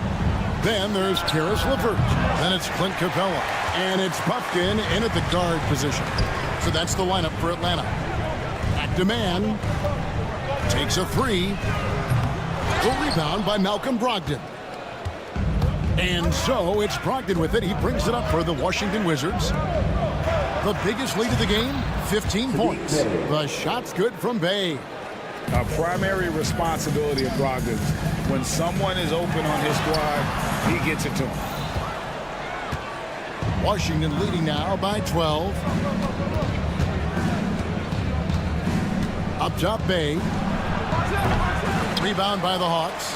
Speaker 6: Then there's Karis LeVert. Then it's Clint Capella. And it's Buffkin in at the guard position. So that's the lineup for Atlanta. Back to Mann. Takes a three. The rebound by Malcolm Brogdon. And so it's Brogdon with it. He brings it up for the Washington Wizards. The biggest lead of the game, 15 points. The shot's good from Bay.
Speaker 11: A primary responsibility of Brogdon. When someone is open on his squad, he gets it to him.
Speaker 6: Washington leading now by 12. Up top, Bay. Rebound by the Hawks.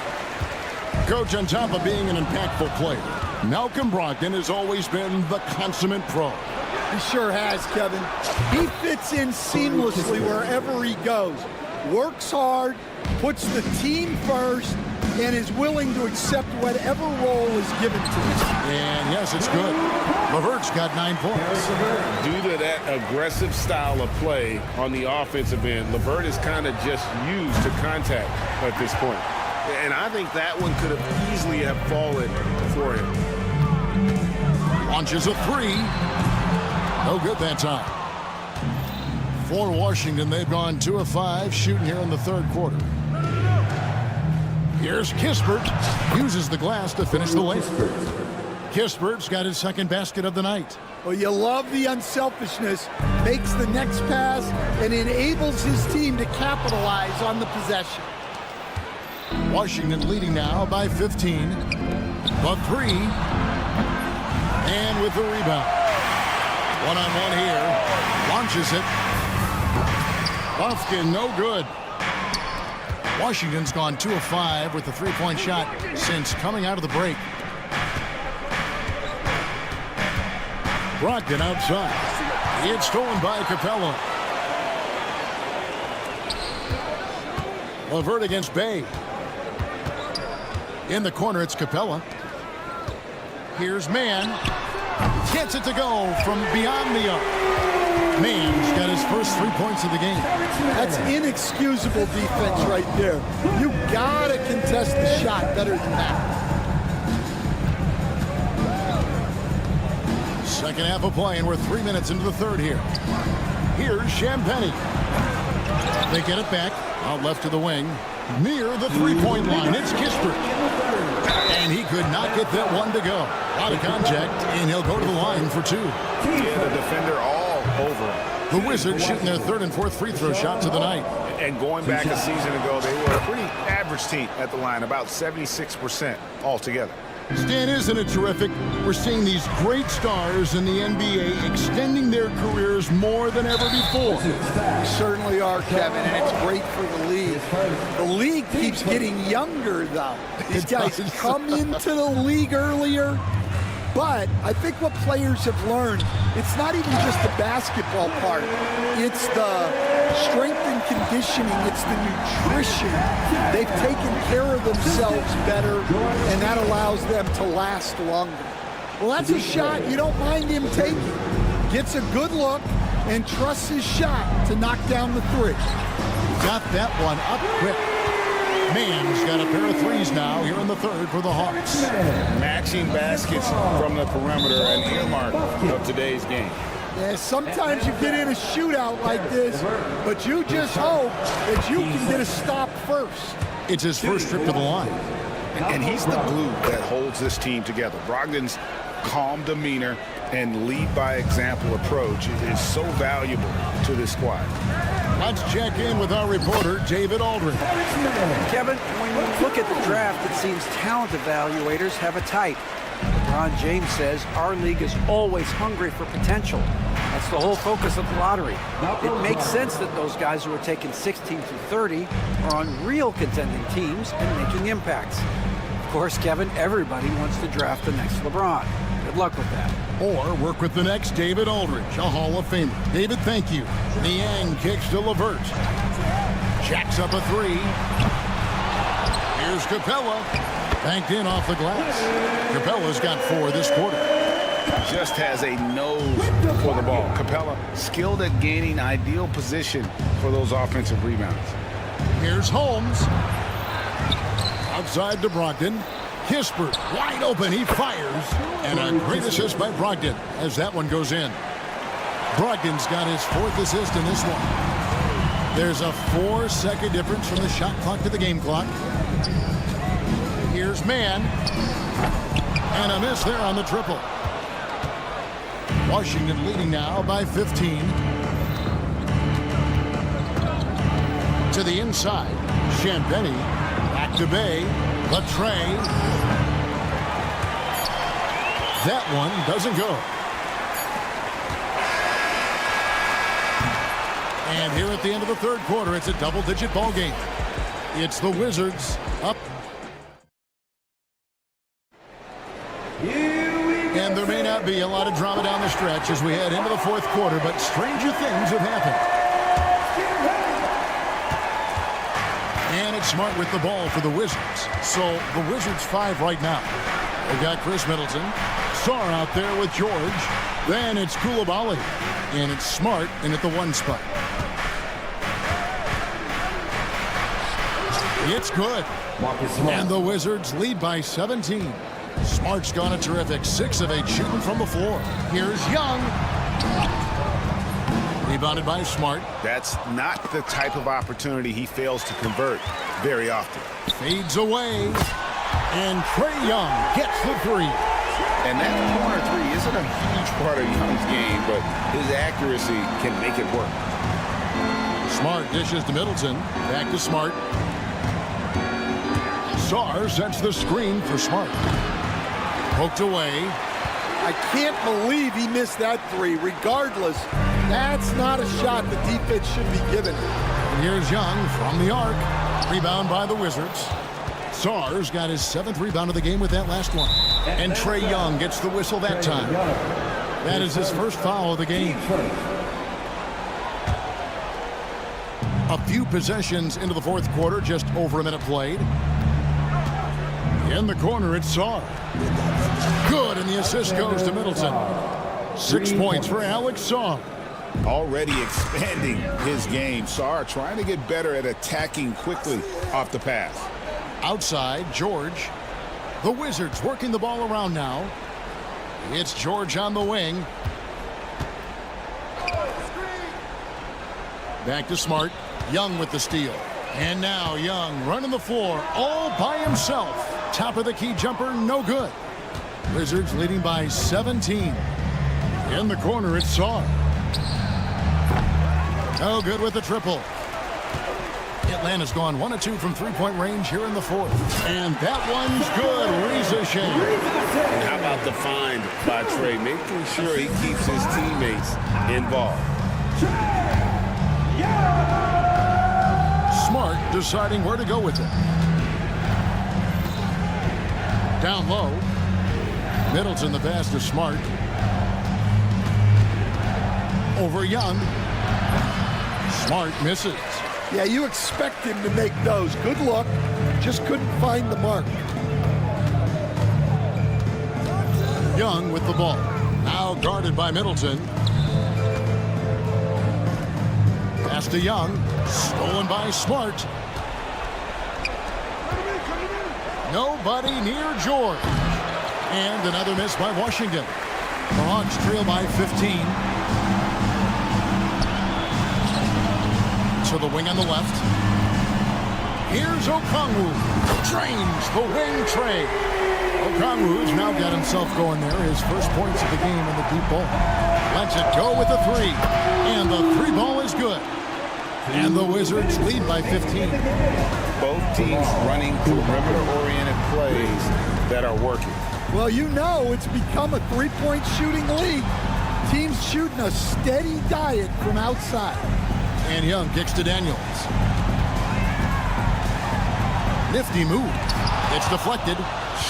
Speaker 6: Coach, on top of being an impactful player, Malcolm Brogdon has always been the consummate pro.
Speaker 3: He sure has, Kevin. He fits in seamlessly wherever he goes. Works hard, puts the team first, and is willing to accept whatever role is given to him.
Speaker 6: And yes, it's good. LeVert's got 9 points.
Speaker 11: Due to that aggressive style of play on the offensive end, LeVert is kind of just used to contact at this point. And I think that one could have easily have fallen for him.
Speaker 6: Launches a three. No good that time. For Washington, they've gone 2 of 5 shooting here in the third quarter. Here's Kispert. Uses the glass to finish the layup. Kispert's got his second basket of the night.
Speaker 3: Well, you love the unselfishness. Makes the next pass and enables his team to capitalize on the possession.
Speaker 6: Washington leading now by 15. The three. And with the rebound. One-on-one here. Launches it. Lofkin, no good. Washington's gone 2 of 5 with the three-point shot since coming out of the break. Brogdon outside. It's stolen by Capella. Levert against Bay. In the corner, it's Capella. Here's Mann. Gets it to go from beyond the arc. Mann's got his first 3 points of the game.
Speaker 3: That's inexcusable defense right there. You gotta contest the shot better than that.
Speaker 6: Second half of play, and we're 3 minutes into the third here. Here's Champagnie. They get it back. Out left to the wing. Near the three-point line, it's Kispert. And he could not get that one to go. Out of contact, and he'll go to the line for 2.
Speaker 11: Yeah, the defender all over him.
Speaker 6: The Wizards shooting their third and fourth free throw shots of the night.
Speaker 11: And going back a season ago, they were a pretty average team at the line, about 76% altogether.
Speaker 6: Stan, isn't it terrific? We're seeing these great stars in the NBA extending their careers more than ever before.
Speaker 3: We certainly are, Kevin, and it's great for the league. The league keeps getting younger, though. These guys come into the league earlier. But I think what players have learned, it's not even just the basketball part. It's the strength and conditioning. It's the nutrition. They've taken care of themselves better, and that allows them to last longer. Well, that's a shot you don't mind him taking. Gets a good look and trusts his shot to knock down the three.
Speaker 6: Got that one up quick. Mann's got a pair of threes now here in the third for the Hawks.
Speaker 7: Matching baskets from the perimeter, an earmark of today's game.
Speaker 3: Yeah, sometimes you get in a shootout like this, but you just hope that you can get a stop first.
Speaker 6: It's his first trip to the line.
Speaker 11: And he's the glue that holds this team together. Brogdon's calm demeanor and lead by example approach is so valuable to this squad.
Speaker 6: Let's check in with our reporter, David Aldridge.
Speaker 8: Kevin, when you look at the draft, it seems talent evaluators have a type. LeBron James says our league is always hungry for potential. That's the whole focus of the lottery. It makes sense that those guys who are taken 16 through 30 are on real contending teams and making impacts. Of course, Kevin, everybody wants to draft the next LeBron. Good luck with that.
Speaker 6: Or work with the next David Aldridge, a Hall of Famer. David, thank you. Niang kicks to Levert. Jacks up a three. Here's Capella. Banked in off the glass. Capella's got 4 this quarter.
Speaker 11: Just has a nose for the ball. Capella, skilled at gaining ideal position for those offensive rebounds.
Speaker 6: Here's Holmes. Outside to Brogdon. Kispert wide open. He fires. And a great assist by Brogdon as that one goes in. Brogdon's got his 4th assist in this one. There's a 4-second difference from the shot clock to the game clock. Here's Mann. And a miss there on the triple. Washington leading now by 15. To the inside. Champagnie. Back to Bay. Latre. That one doesn't go. And here at the end of the third quarter, it's a double-digit ball game. It's the Wizards up. And there may not be a lot of drama down the stretch as we head into the fourth quarter, but stranger things have happened. And it's Smart with the ball for the Wizards. So the Wizards 5 right now. They've got Chris Middleton. Sarr out there with George. Then it's Koulibaly. And it's Smart in at the 1 spot. It's good. And the Wizards lead by 17. Smart's gone a terrific 6 of 8 shooting from the floor. Here's Young. Rebounded by Smart.
Speaker 11: That's not the type of opportunity he fails to convert very often.
Speaker 6: Fades away. And Trae Young gets the 3.
Speaker 11: And that corner 3 isn't a huge part of Young's game, but his accuracy can make it work.
Speaker 6: Smart dishes to Middleton. Back to Smart. Sarr sets the screen for Smart. Poked away.
Speaker 3: I can't believe he missed that three. Regardless, that's not a shot the defense should be given.
Speaker 6: And here's Young from the arc. Rebound by the Wizards. Sarr's got his 7th rebound of the game with that last one. And Trae Young gets the whistle that time. That is his first foul of the game. A few possessions into the fourth quarter, just over a minute played. In the corner, it's Sarr. Good, and the assist goes to Middleton. 6 points for Alex Sarr.
Speaker 7: Already expanding his game. Sarr trying to get better at attacking quickly off the pass.
Speaker 6: Outside, George. The Wizards working the ball around now. It's George on the wing. Back to Smart. Young with the steal. And now Young running the floor all by himself. Top of the key jumper, no good. Wizards leading by 17. In the corner, it's Sarr. No good with the triple. Atlanta's gone 1 of 2 from three-point range here in the fourth. And that one's good. Reza Shea.
Speaker 7: And how about the find by Trae, making sure he keeps his teammates involved.
Speaker 6: Smart deciding where to go with it. Down low. Middleton the pass to Smart. Over Young. Smart misses.
Speaker 3: Yeah, you expect him to make those. Good look. Just couldn't find the mark.
Speaker 6: Young with the ball. Now guarded by Middleton. Pass to Young. Stolen by Smart. Nobody near George. And another miss by Washington. The Hawks trail by 15. To the wing on the left. Here's Okongwu. Drains the wing Trae. Okongwu's now got himself going there. His first points of the game in the deep ball. Lets it go with the three. And the three ball is good. And the Wizards lead by 15.
Speaker 7: Both teams running perimeter-oriented plays that are working.
Speaker 3: Well, you know it's become a three-point shooting league. Teams shooting a steady diet from outside.
Speaker 6: And Young kicks to Daniels. Nifty move. It's deflected.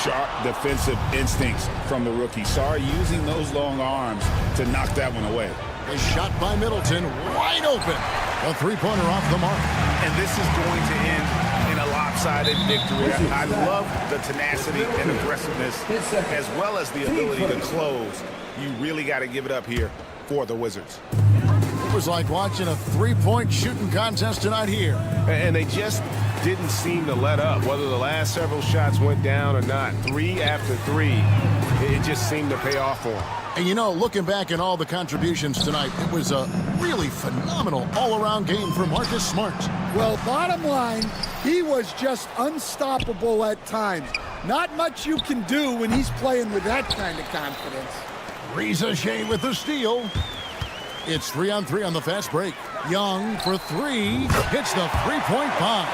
Speaker 7: Sharp defensive instincts from the rookie. Sarr using those long arms to knock that one away.
Speaker 6: A shot by Middleton, wide open. A three-pointer off the mark.
Speaker 11: And this is going to end in a lopsided victory. I love the tenacity and aggressiveness as well as the ability to close. You really got to give it up here for the Wizards.
Speaker 6: It was like watching a three-point shooting contest tonight here.
Speaker 11: And they just didn't seem to let up, whether the last several shots went down or not. 3 after 3, it just seemed to pay off for them.
Speaker 6: And you know, looking back at all the contributions tonight, it was a really phenomenal all-around game for Marcus Smart.
Speaker 3: Well, bottom line, he was just unstoppable at times. Not much you can do when he's playing with that kind of confidence.
Speaker 6: Reza Shea with the steal. It's 3-on-3 on the fast break. Young for three. Hits the three-point bomb.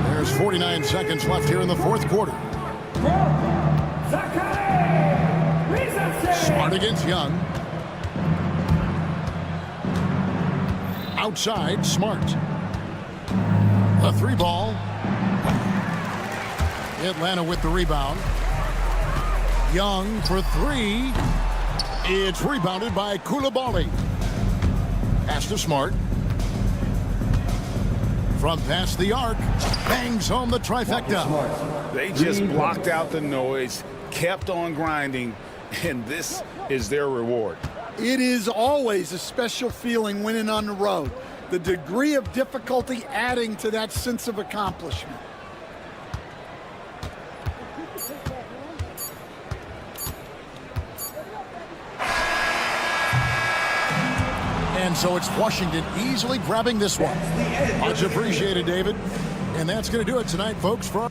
Speaker 6: There's 49 seconds left here in the fourth quarter. Smart against Young. Outside, Smart. A three ball. Atlanta with the rebound. Young for three. It's rebounded by Coulibaly. Pass to Smart. From past the arc. Bangs home the trifecta.
Speaker 7: They just blocked out the noise, kept on grinding, and this is their reward.
Speaker 3: It is always a special feeling winning on the road. The degree of difficulty adding to that sense of accomplishment.
Speaker 6: And so it's Washington easily grabbing this one. Much appreciated, David. And that's going to do it tonight, folks. For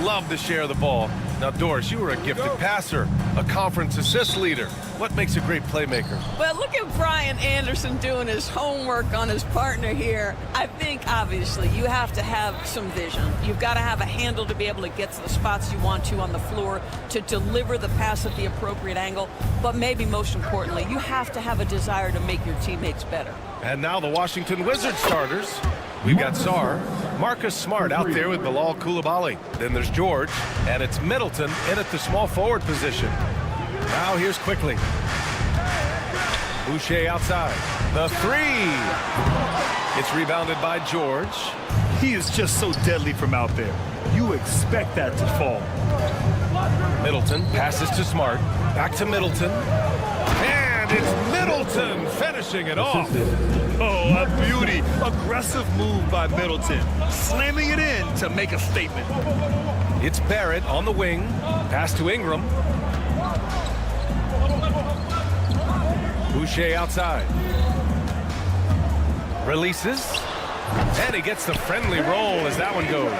Speaker 1: love to share the ball. Now, Doris, you were a gifted passer, a conference assist leader. What makes a great playmaker?
Speaker 10: Well, look at Brian Anderson doing his homework on his partner here. I think, obviously, you have to have some vision. You've got to have a handle to be able to get to the spots you want to on the floor, to deliver the pass at the appropriate angle. But maybe most importantly, you have to have a desire to make your teammates better.
Speaker 1: And now the Washington Wizards starters. We've got Sarr, Marcus Smart out there with Bilal Coulibaly. Then there's George, and it's Middleton in at the small forward position. Now here's Quickly. Boucher outside. The three. It's rebounded by George.
Speaker 2: He is just so deadly from out there. You expect that to fall.
Speaker 1: Middleton passes to Smart. Back to Middleton. And it's Middleton finishing it off.
Speaker 2: Oh, a beauty. Aggressive move by Middleton. Slamming it in to make a statement.
Speaker 1: It's Barrett on the wing. Pass to Ingram. Boucher outside. Releases. And he gets the friendly roll as that one goes.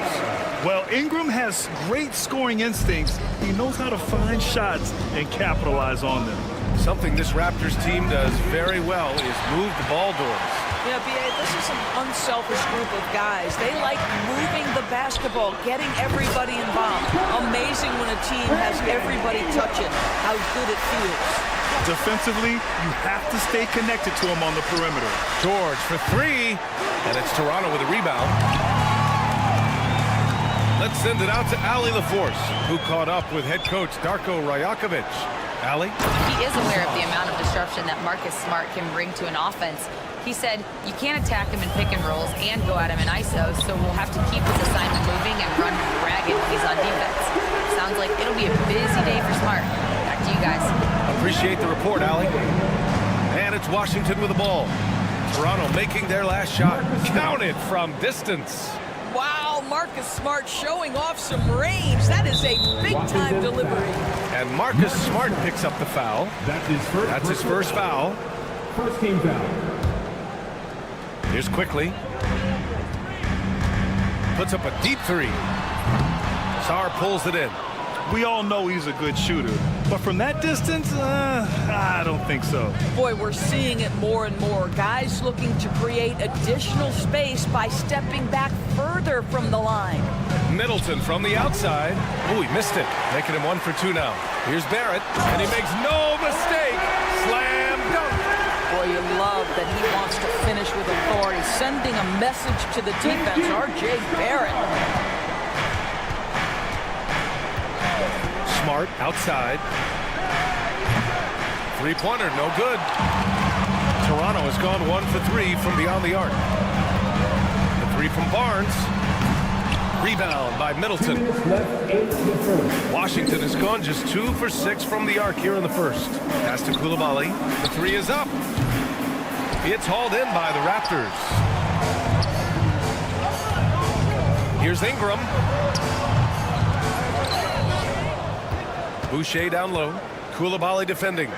Speaker 2: Well, Ingram has great scoring instincts. He knows how to find shots and capitalize on them.
Speaker 1: Something this Raptors team does very well is move the ball, Doris.
Speaker 10: Yeah, B.A., this is an unselfish group of guys. They like moving the basketball, getting everybody involved. Amazing when a team has everybody touch it, how good it feels.
Speaker 2: Defensively, you have to stay connected to him on the perimeter.
Speaker 1: George for three, and it's Toronto with a rebound. Let's send it out to Ali LaForce, who caught up with head coach Darko Rajakovic. Ali?
Speaker 5: He is aware of the amount of disruption that Marcus Smart can bring to an offense. He said, you can't attack him in pick and rolls and go at him in ISO, so we'll have to keep his assignment moving and run ragged when he's on defense. Sounds like it'll be a busy day for Smart. Back to you guys.
Speaker 1: Appreciate the report, Ali. And it's Washington with the ball. Toronto making their last shot. Counted from distance.
Speaker 10: Wow, Marcus Smart showing off some range. That is a big-time delivery.
Speaker 1: And Marcus Smart picks up the foul. That's his first foul.
Speaker 4: First team foul.
Speaker 1: Here's Quickly. Puts up a deep three. Sarr pulls it in.
Speaker 2: We all know he's a good shooter, but from that distance, I don't think so.
Speaker 10: Boy, we're seeing it more and more. Guys looking to create additional space by stepping back further from the line.
Speaker 1: Middleton from the outside. Oh, he missed it. Making him 1 for 2 now. Here's Barrett, and he makes no mistake. Slam dunk.
Speaker 10: Boy, you love that he wants to finish with authority, sending a message to the defense. R.J. Barrett.
Speaker 1: Smart outside. Three-pointer, no good. Toronto has gone 1 for 3 from beyond the arc. The three from Barnes. Rebound by Middleton. Washington has gone just 2 for 6 from the arc here in the first. Pass to Coulibaly. The three is up. It's hauled in by the Raptors. Here's Ingram. Boucher down low. Coulibaly defending.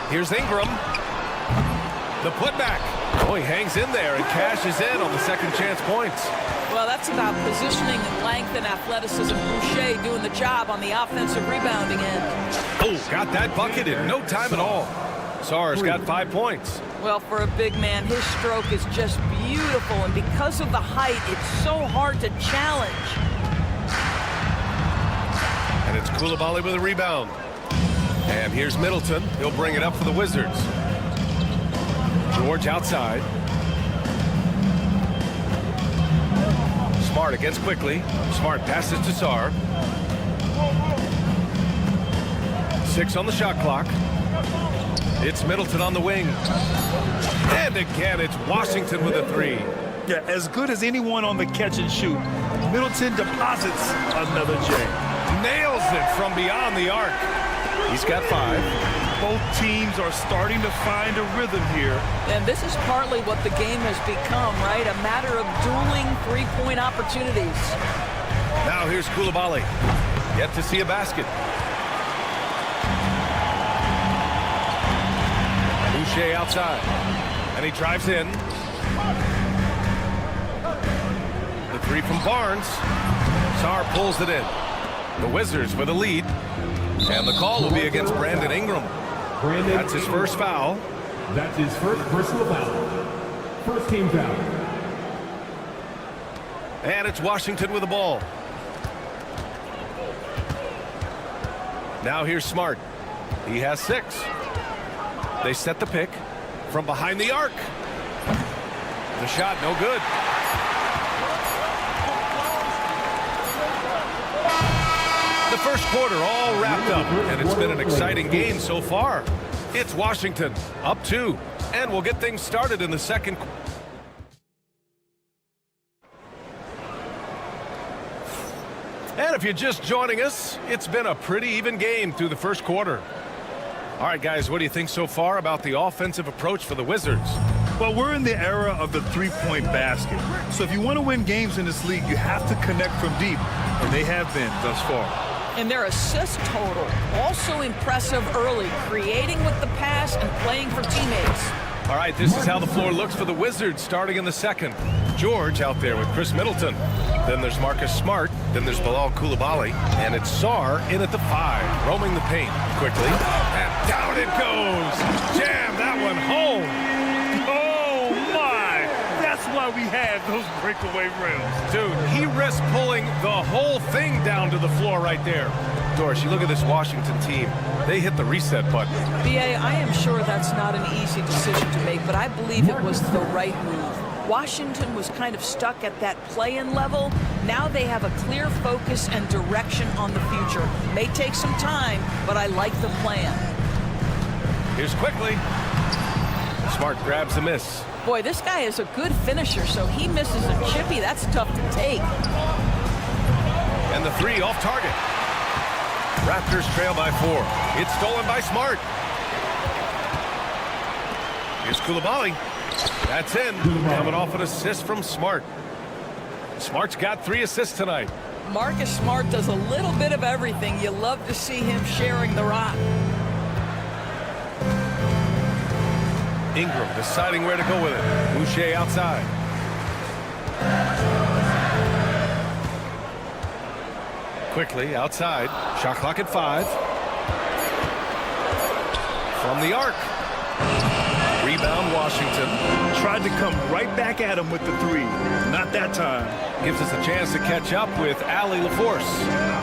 Speaker 1: Here's Ingram. The putback. Oh, he hangs in there and cashes in on the second chance points.
Speaker 10: Well, that's about positioning and length and athleticism. Boucher doing the job on the offensive rebounding end.
Speaker 1: Oh, got that bucket in no time at all. Sarr's got 5 points.
Speaker 10: Well, for a big man, his stroke is just beautiful, and because of the height, it's so hard to challenge.
Speaker 1: And it's Coulibaly with a rebound. And here's Middleton. He'll bring it up for the Wizards. George outside. Smart against Quickly. Smart passes to Sarr. 6 on the shot clock. It's Middleton on the wing. And again, it's Washington with a three.
Speaker 2: Yeah, as good as anyone on the catch and shoot. Middleton deposits another J.
Speaker 1: Nails it from beyond the arc. He's got 5.
Speaker 2: Both teams are starting to find a rhythm here.
Speaker 10: And this is partly what the game has become, right? A matter of dueling three-point opportunities.
Speaker 1: Now here's Coulibaly. Yet to see a basket. Boucher outside. And he drives in. The three from Barnes. Sarr pulls it in. The Wizards with a lead. And the call will be against Brandon Ingram. That's his first foul.
Speaker 4: That's his first personal foul. First team foul.
Speaker 1: And it's Washington with the ball. Now here's Smart. He has 6. They set the pick from behind the arc. The shot no good. The first quarter all wrapped up, and it's been an exciting game so far. It's Washington up 2, and we'll get things started in the second. And if you're just joining us, it's been a pretty even game through the first quarter. All right, guys, what do you think so far about the offensive approach for the Wizards?
Speaker 2: Well, we're in the era of the three-point basket. So if you want to win games in this league, you have to connect from deep, and they have been thus far.
Speaker 10: And their assist total, also impressive early, creating with the pass and playing for teammates.
Speaker 1: All right, this is how the floor looks for the Wizards starting in the second. George out there with Chris Middleton. Then there's Marcus Smart. Then there's Bilal Coulibaly. And it's Sarr in at the 5, roaming the paint quickly. And down it goes. Jam that one home.
Speaker 2: Oh, my! That's why we have those breakaway rims.
Speaker 1: Dude, he risked pulling the whole thing down to the floor right there. Doris, you look at this Washington team. They hit the reset button.
Speaker 10: B.A., I am sure that's not an easy decision to make, but I believe it was the right move. Washington was kind of stuck at that play-in level. Now they have a clear focus and direction on the future. May take some time, but I like the plan.
Speaker 1: Here's quickly. Smart grabs the miss.
Speaker 10: Boy, this guy is a good finisher, so he misses a chippy. That's tough to take.
Speaker 1: And the 3 off target. Raptors trail by 4. It's stolen by Smart. Here's Coulibaly. That's in. Coming off an assist from Smart. Smart's got 3 assists tonight.
Speaker 10: Marcus Smart does a little bit of everything. You love to see him sharing the rock.
Speaker 1: Ingram deciding where to go with it. Boucher outside. Quickly outside. Shot clock at 5. From the arc. Rebound Washington.
Speaker 2: Tried to come right back at him with the 3. Not that time.
Speaker 1: Gives us a chance to catch up with Allie LaForce.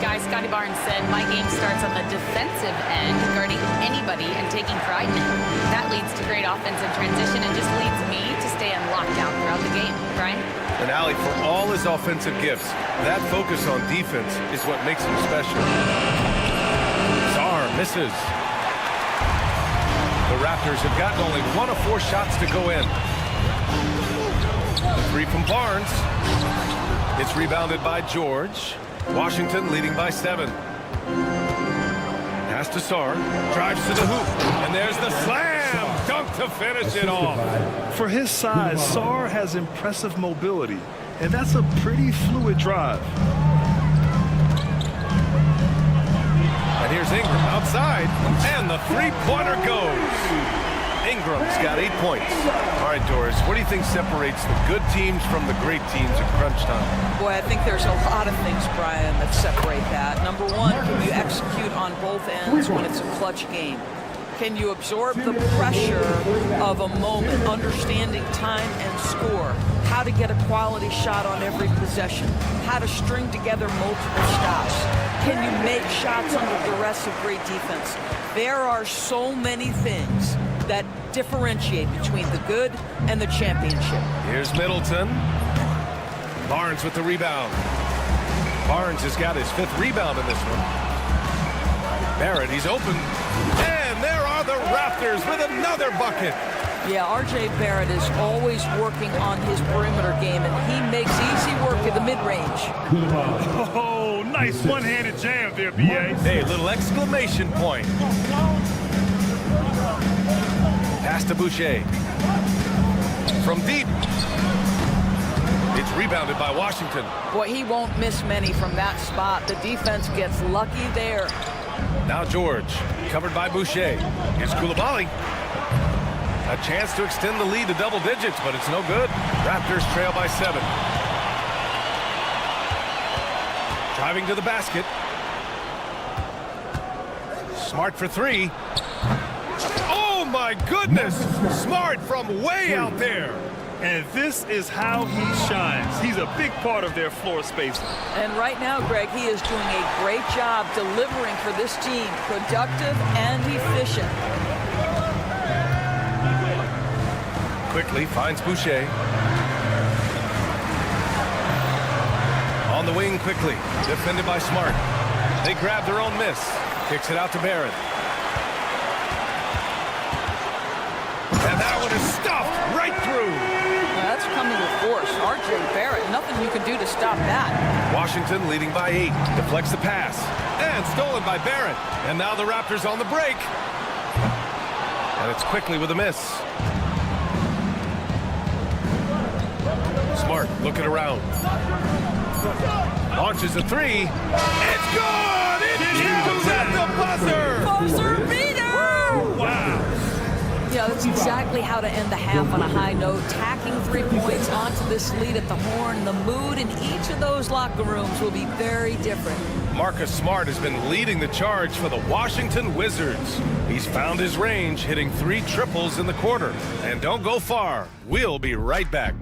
Speaker 5: Guys, Scotty Barnes said, my game starts on the defensive end, guarding anybody and taking pride in it. That leads to great offensive transition and just leads me to stay on lockdown throughout the game. Brian?
Speaker 1: And Allie, for all his offensive gifts, that focus on defense is what makes him special. Sarr misses. The Raptors have gotten only 1 of 4 shots to go in. The 3 from Barnes. It's rebounded by George. Washington leading by 7. Pass to Sarr. Drives to the hoop. And there's the slam. Dunk to finish it off.
Speaker 2: For his size, Sarr has impressive mobility. And that's a pretty fluid drive.
Speaker 1: And here's Ingram outside. And the 3-pointer goes. Ingram's got 8 points. All right, Doris, what do you think separates the good teams from the great teams at crunch time?
Speaker 10: Boy, I think there's a lot of things, Brian, that separate that. Number 1, can you execute on both ends when it's a clutch game? Can you absorb the pressure of a moment, understanding time and score? How to get a quality shot on every possession? How to string together multiple stops? Can you make shots under duress of great defense? There are so many things that differentiate between the good and the championship.
Speaker 1: Here's Middleton. Barnes with the rebound. Barnes has got his 5th rebound in this one. Barrett, he's open. And there are the Raptors with another bucket.
Speaker 10: Yeah, R.J. Barrett is always working on his perimeter game, and he makes easy work at the mid-range.
Speaker 2: Oh, nice one-handed jam there, B.A.
Speaker 1: Hey, little exclamation point. Pass to Boucher. From deep. It's rebounded by Washington.
Speaker 10: Boy, he won't miss many from that spot. The defense gets lucky there.
Speaker 1: Now George, covered by Boucher. Here's Coulibaly. A chance to extend the lead to double digits, but it's no good. Raptors trail by 7. Driving to the basket. Smart for three. Oh my goodness! Smart from way out there.
Speaker 2: And this is how he shines. He's a big part of their floor spacing.
Speaker 10: And right now, Greg, he is doing a great job delivering for this team. Productive and efficient.
Speaker 1: Quickly finds Boucher. On the wing quickly. Defended by Smart. They grab their own miss. Kicks it out to Barrett. And that one is stuffed right through.
Speaker 10: Well, that's coming with force. R.J. Barrett, nothing you can do to stop that.
Speaker 1: Washington leading by 8. Deflects the pass. And stolen by Barrett. And now the Raptors on the break. And it's quickly with a miss. Smart looking around. Launches a three. It's good! It counts at the buzzer!
Speaker 10: Buzzer beater!
Speaker 2: Wow.
Speaker 10: Yeah, that's exactly how to end the half on a high note. Tacking 3 points onto this lead at the horn. The mood in each of those locker rooms will be very different.
Speaker 1: Marcus Smart has been leading the charge for the Washington Wizards. He's found his range, hitting 3 triples in the quarter. And don't go far. We'll be right back.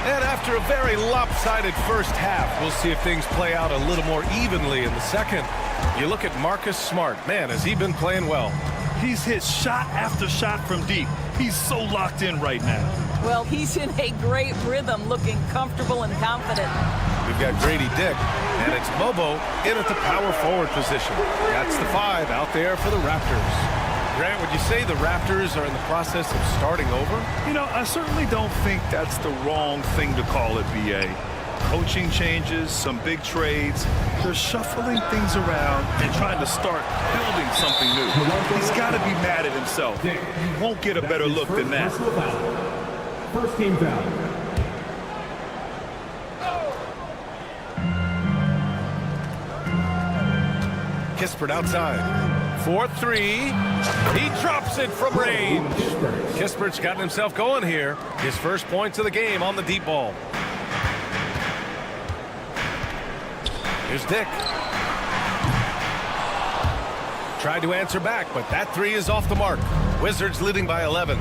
Speaker 1: And after a very lopsided first half, we'll see if things play out a little more evenly in the second. You look at Marcus Smart. Man, has he been playing well?
Speaker 2: He's hit shot after shot from deep. He's so locked in right now.
Speaker 10: Well, he's in a great rhythm, looking comfortable and confident.
Speaker 1: We've got Grady Dick, and it's Bobo in at the power forward position. That's the 5 out there for the Raptors. Grant, would you say the Raptors are in the process of starting over?
Speaker 2: You know, I certainly don't think that's the wrong thing to call it, B.A. Coaching changes, some big trades. They're shuffling things around and trying to start building something new. He's got to be mad at himself. You won't get a better look than that.
Speaker 4: First team foul.
Speaker 1: Kispert outside. 4-3. He drops it from range. Kispert's gotten himself going here. His first points of the game on the deep ball. Here's Dick. Tried to answer back, but that 3 is off the mark. Wizards leading by 11.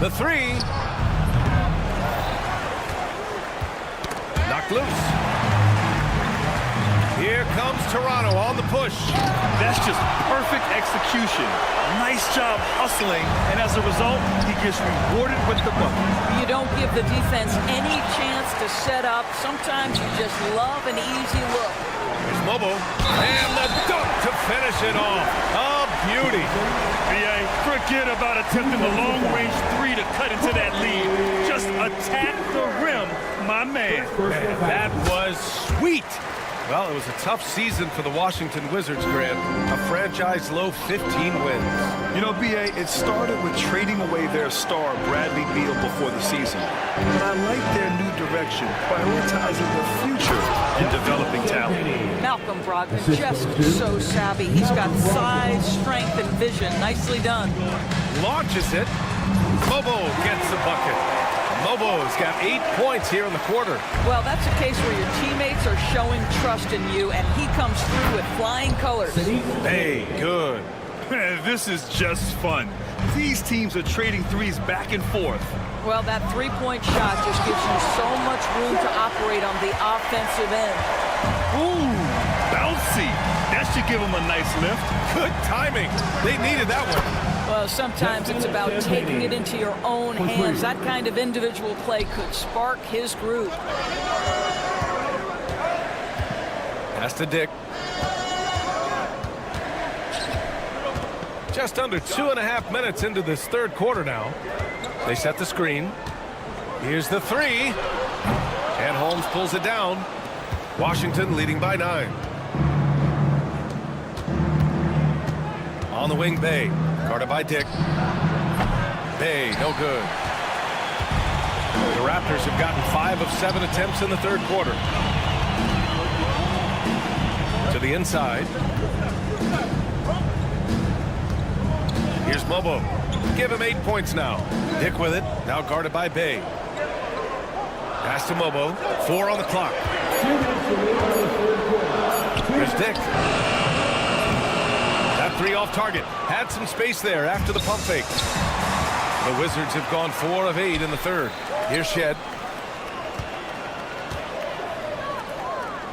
Speaker 1: The 3. Knocked loose. Here comes Toronto on the push.
Speaker 2: That's just perfect execution. Nice job hustling, and as a result, he gets rewarded with the bucket.
Speaker 10: You don't give the defense any chance to set up. Sometimes you just love an easy look.
Speaker 1: Here's Mobo, and the dunk to finish it off. A beauty.
Speaker 2: B.A., forget about attempting the long-range 3 to cut into that lead. Just attack the rim, my man.
Speaker 1: Man, that was sweet. Well, it was a tough season for the Washington Wizards, Grant. A franchise-low 15 wins.
Speaker 2: You know, B.A., it started with trading away their star, Bradley Beal, before the season. But I like their new direction, prioritizing the future and developing talent.
Speaker 10: Malcolm Brogdon, just so savvy. He's got size, strength, and vision. Nicely done.
Speaker 1: Launches it. Bobo gets the bucket. Mobo's got 8 points here in the quarter.
Speaker 10: Well, that's a case where your teammates are showing trust in you, and he comes through with flying colors.
Speaker 1: Hey, good.
Speaker 2: Man, this is just fun. These teams are trading threes back and forth.
Speaker 10: Well, that three-point shot just gives you so much room to operate on the offensive end.
Speaker 2: Ooh, bouncy. That should give him a nice lift.
Speaker 1: Good timing. They needed that one.
Speaker 10: Well, sometimes it's about taking it into your own hands. That kind of individual play could spark his groove.
Speaker 1: Pass to Dick. Just under 2.5 minutes into this third quarter now. They set the screen. Here's the 3. And Holmes pulls it down. Washington leading by 9. On the wing, Bay. Guarded by Dick. Bay, no good. The Raptors have gotten 5 of 7 attempts in the third quarter. To the inside. Here's Mobo. Give him 8 points now. Dick with it. Now guarded by Bay. Pass to Mobo. 4 on the clock. Here's Dick. That 3 off target. Had some space there after the pump fake. The Wizards have gone 4 of 8 in the third. Here's Shed.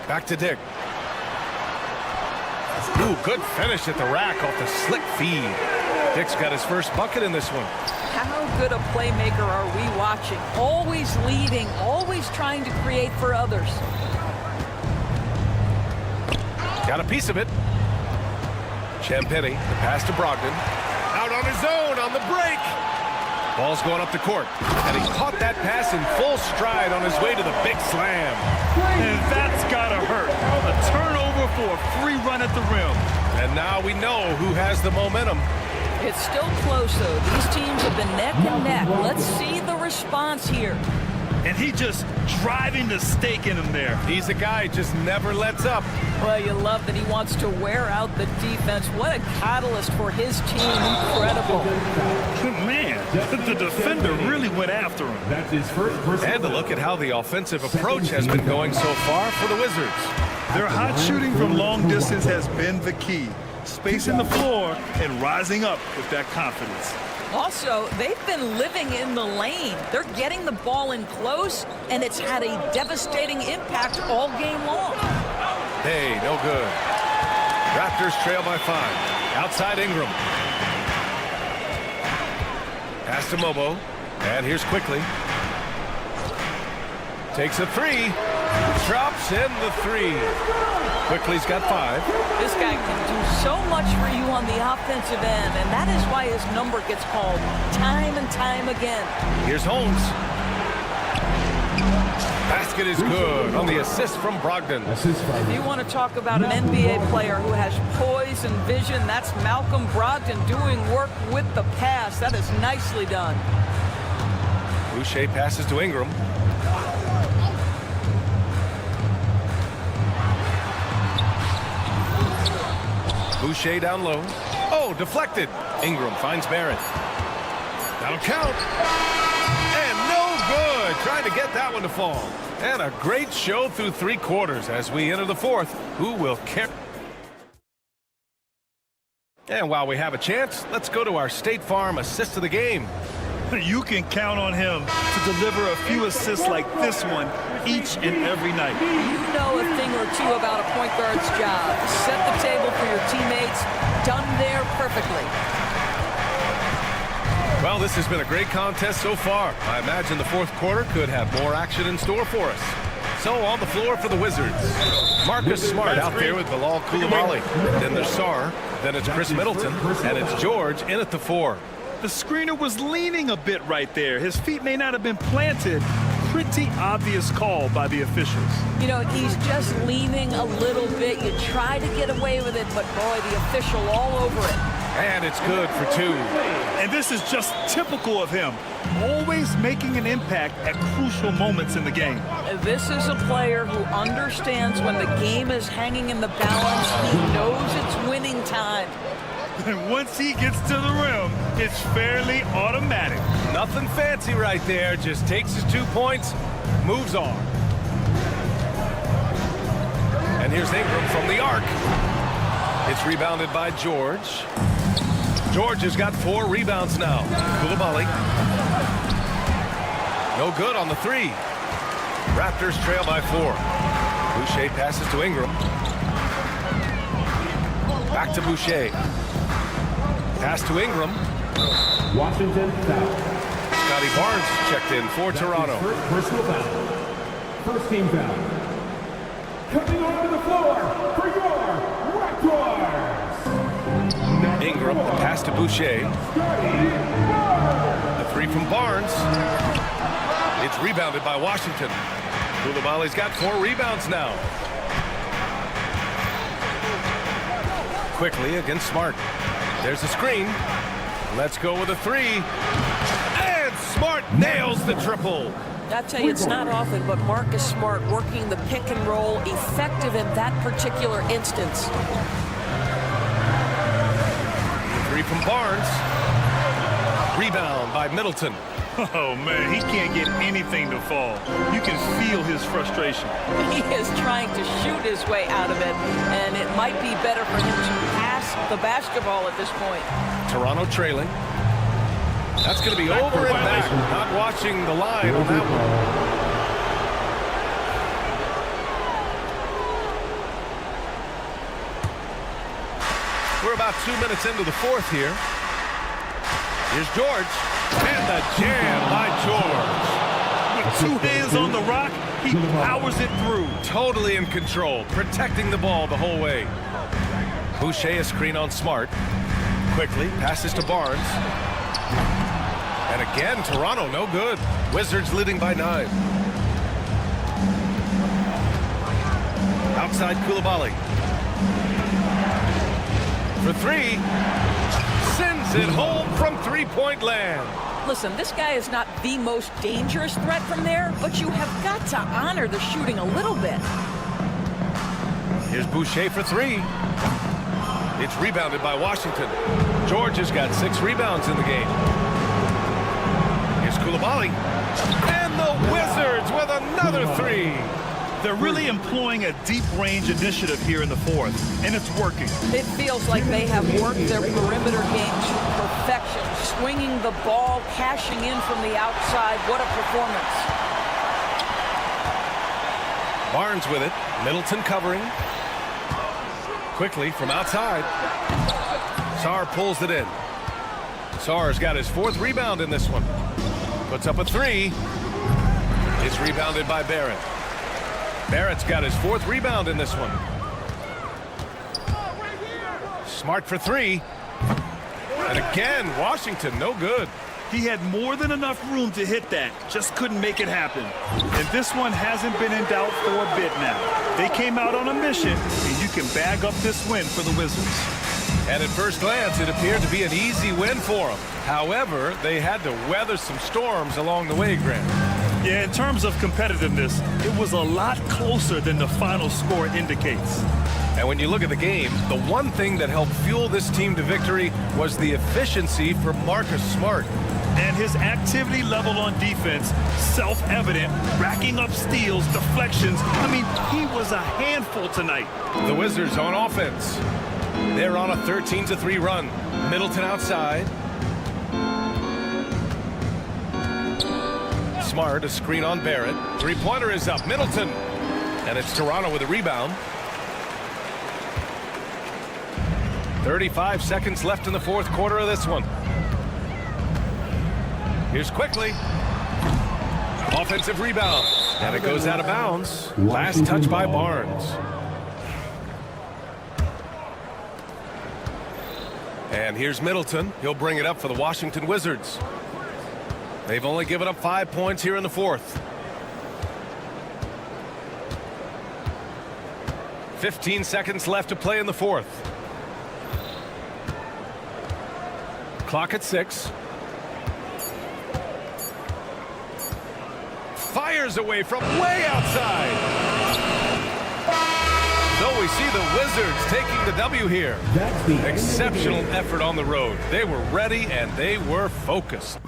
Speaker 1: Back to Dick. Ooh, good finish at the rack off the slick feed. Dick's got his first bucket in this one.
Speaker 10: How good a playmaker are we watching? Always leading, always trying to create for others.
Speaker 1: Got a piece of it. Champagny, the pass to Brogdon. Out on his own on the break. Ball's going up the court. And he caught that pass in full stride on his way to the big slam.
Speaker 2: And that's gotta hurt. A turnover for a free run at the rim.
Speaker 1: And now we know who has the momentum.
Speaker 10: It's still close, though. These teams have been neck and neck. Let's see the response here.
Speaker 2: And he just driving the stake in him there.
Speaker 1: He's a guy who just never lets up.
Speaker 10: Well, you love that he wants to wear out the defense. What a catalyst for his team. Incredible.
Speaker 2: Man, the defender really went after him.
Speaker 13: That's his first.
Speaker 1: And to look at how the offensive approach has been going so far for the Wizards.
Speaker 2: Their hot shooting from long distance has been the key. Spacing the floor and rising up with that confidence.
Speaker 10: Also, they've been living in the lane. They're getting the ball in close, and it's had a devastating impact all game long.
Speaker 1: Hey, no good. Raptors trail by 5. Outside Ingram. Pass to Mobo. And here's Quickly. Takes a 3. Drops in the 3. Quickly's got 5.
Speaker 10: This guy can do so much for you on the offensive end, and that is why his number gets called time and time again.
Speaker 1: Here's Holmes. Basket is good on the assist from Brogdon.
Speaker 10: If you want to talk about an NBA player who has poise and vision, that's Malcolm Brogdon doing work with the pass. That is nicely done.
Speaker 1: Boucher passes to Ingram. Boucher down low. Oh, deflected. Ingram finds Barrett. That'll count. And no good. Trying to get that one to fall. And a great show through 3 quarters as we enter the 4th. Who will carry? And while we have a chance, let's go to our State Farm assist of the game.
Speaker 2: You can count on him to deliver a few assists like this one each and every night.
Speaker 10: You know a thing or two about a point guard's job. Set the table for your teammates. Done there perfectly.
Speaker 1: Well, this has been a great contest so far. I imagine the 4th quarter could have more action in store for us. So on the floor for the Wizards, Marcus Smart out there with Bilal Coulibaly. Then there's Sarr. Then it's Chris Middleton. And it's George in at the 4.
Speaker 2: The screener was leaning a bit right there. His feet may not have been planted. Pretty obvious call by the officials.
Speaker 10: You know, he's just leaning a little bit. You try to get away with it, but boy, the official all over it.
Speaker 1: And it's good for 2.
Speaker 2: And this is just typical of him. Always making an impact at crucial moments in the game.
Speaker 10: This is a player who understands when the game is hanging in the balance. He knows it's winning time.
Speaker 2: And once he gets to the rim, it's fairly automatic.
Speaker 1: Nothing fancy right there. Just takes his 2 points, moves on. And here's Ingram from the arc. It's rebounded by George. George has got 4 rebounds now. Coulibaly. No good on the 3. Raptors trail by 4. Boucher passes to Ingram. Back to Boucher. Pass to Ingram.
Speaker 13: Washington foul.
Speaker 1: Scotty Barnes checked in for Toronto.
Speaker 13: Personal foul. First team foul. Coming onto the floor for your Raptors.
Speaker 1: Ingram, the pass to Boucher. The 3 from Barnes. It's rebounded by Washington. Coulibaly's got 4 rebounds now. Quickly against Smart. There's a screen. Let's go with a 3. And Smart nails the triple.
Speaker 9: I tell you, it's not often, but Marcus Smart working the pick and roll, effective in that particular instance.
Speaker 1: 3 from Barnes. Rebound by Middleton.
Speaker 2: Oh, man, he can't get anything to fall. You can feel his frustration.
Speaker 10: He is trying to shoot his way out of it, and it might be better for him to pass the basketball at this point.
Speaker 1: Toronto trailing. That's going to be over and back. Not watching the line on that one. We're about 2 minutes into the fourth here. Here's George. And the jam by George.
Speaker 2: With 2 hands on the rock, he powers it through.
Speaker 1: Totally in control, protecting the ball the whole way. Boucher a screen on Smart. Quickly passes to Barnes. And again, Toronto no good. Wizards leading by 9. Outside Koulibaly. For 3. Sends it home from three-point land.
Speaker 10: Listen, this guy is not the most dangerous threat from there, but you have got to honor the shooting a little bit.
Speaker 1: Here's Boucher for 3. It's rebounded by Washington. George has got 6 rebounds in the game. Here's Koulibaly. And the Wizards with another 3.
Speaker 2: They're really employing a deep-range initiative here in the fourth, and it's working.
Speaker 10: It feels like they have worked their perimeter game to perfection, swinging the ball, cashing in from the outside. What a performance.
Speaker 1: Barnes with it. Middleton covering. Quickly from outside. Sarr pulls it in. Sarr's got his 4th rebound in this one. Puts up a 3. It's rebounded by Barrett. Barrett's got his 4th rebound in this one. Smart for 3. And again, Washington no good.
Speaker 2: He had more than enough room to hit that, just couldn't make it happen. And this one hasn't been in doubt for a bit now. They came out on a mission, and you can bag up this win for the Wizards.
Speaker 1: And at first glance, it appeared to be an easy win for them. However, they had to weather some storms along the way, Grant.
Speaker 2: Yeah, in terms of competitiveness, it was a lot closer than the final score indicates.
Speaker 1: And when you look at the game, the one thing that helped fuel this team to victory was the efficiency for Marcus Smart.
Speaker 2: And his activity level on defense, self-evident, racking up steals, deflections. I mean, he was a handful tonight.
Speaker 1: The Wizards on offense. They're on a 13-3 run. Middleton outside. Smart, a screen on Barrett. 3-pointer is up. Middleton. And it's Toronto with a rebound. 35 seconds left in the fourth quarter of this one. Here's Quickly. Offensive rebound. And it goes out of bounds. Last touch by Barnes. And here's Middleton. He'll bring it up for the Washington Wizards. They've only given up 5 points here in the fourth. 15 seconds left to play in the fourth. Clock at 6. Fires away from way outside. So we see the Wizards taking the W here. Exceptional effort on the road. They were ready and they were focused.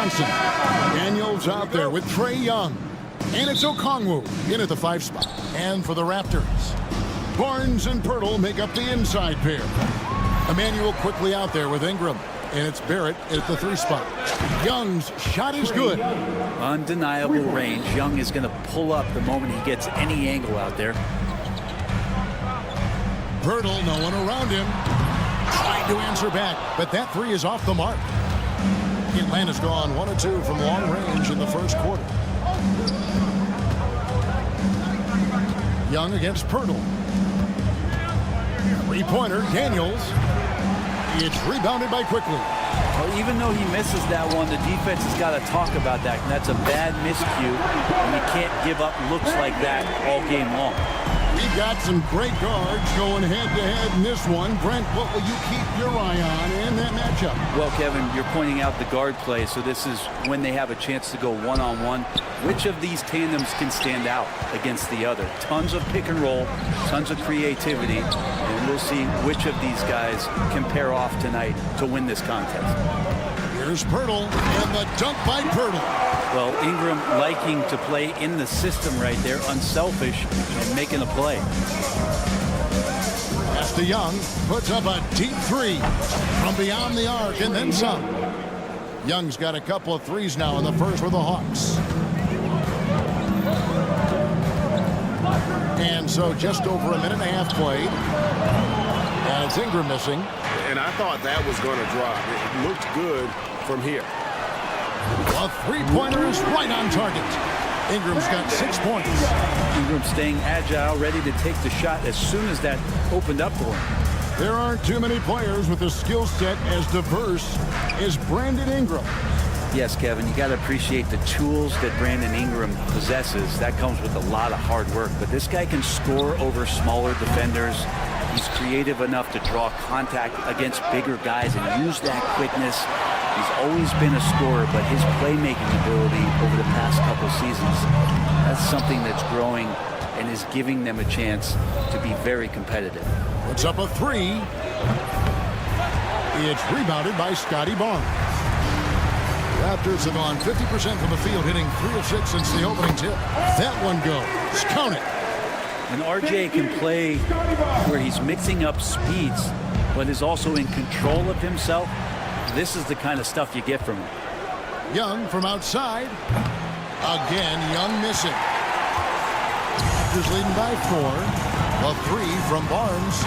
Speaker 6: Johnson. Daniels out there with Trae Young. And it's Okongwu in at the 5 spot. And for the Raptors, Barnes and Pirtle make up the inside pair. Emmanuel quickly out there with Ingram. And it's Barrett at the 3 spot. Young's shot is good.
Speaker 12: Undeniable range. Young is going to pull up the moment he gets any angle out there.
Speaker 6: Pirtle, no one around him. Trying to answer back, but that 3 is off the mark. Atlanta's gone 1 of 2 from long range in the first quarter. Young against Pirtle. 3-pointer, Daniels. It's rebounded by Quickly.
Speaker 12: Well, even though he misses that one, the defense has got to talk about that. And that's a bad miscue, and you can't give up looks like that all game long.
Speaker 6: We've got some great guards going head-to-head in this one. Brent, what will you keep your eye on in that matchup?
Speaker 12: Well, Kevin, you're pointing out the guard play, so this is when they have a chance to go one-on-one. Which of these tandems can stand out against the other? Tons of pick and roll, tons of creativity, and we'll see which of these guys can pair off tonight to win this contest.
Speaker 6: Here's Pirtle, and the dunk by Pirtle.
Speaker 12: Well, Ingram liking to play in the system right there, unselfish, and making a play.
Speaker 6: Pass to Young, puts up a deep 3 from beyond the arc, and then some. Young's got a couple of 3s now in the first for the Hawks. And so just over a minute and a half played. And it's Ingram missing.
Speaker 11: And I thought that was going to drop. It looked good from here.
Speaker 6: A 3-pointer is right on target. Ingram's got 6 points.
Speaker 12: Ingram staying agile, ready to take the shot as soon as that opened up for him.
Speaker 6: There aren't too many players with a skill set as diverse as Brandon Ingram.
Speaker 12: Yes, Kevin, you got to appreciate the tools that Brandon Ingram possesses. That comes with a lot of hard work. But this guy can score over smaller defenders. He's creative enough to draw contact against bigger guys and use that quickness. He's always been a scorer, but his playmaking ability over the past couple seasons, that's something that's growing and is giving them a chance to be very competitive.
Speaker 6: Puts up a 3. It's rebounded by Scotty Barnes. Raptors have gone 50% from the field, hitting 3 of 6 since the opening tip. That one goes. Count it.
Speaker 12: And RJ can play where he's mixing up speeds, but is also in control of himself. This is the kind of stuff you get from him.
Speaker 6: Young from outside. Again, Young missing. Raptors leading by 4. A 3 from Barnes.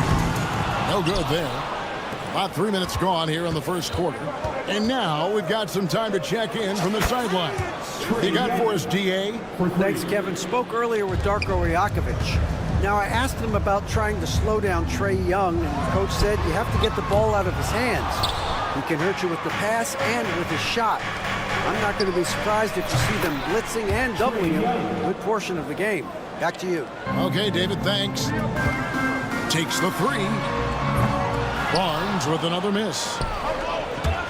Speaker 6: No good there. About 3 minutes gone here in the first quarter. And now we've got some time to check in from the sideline. You got for us, DA?
Speaker 8: Thanks, Kevin. Spoke earlier with Darko Rajakovic. Now, I asked him about trying to slow down Trae Young, and the coach said you have to get the ball out of his hands. He can hurt you with the pass and with his shot. I'm not going to be surprised if you see them blitzing and doubling him a good portion of the game. Back to you.
Speaker 6: Okay, David, thanks. Takes the 3. Barnes with another miss.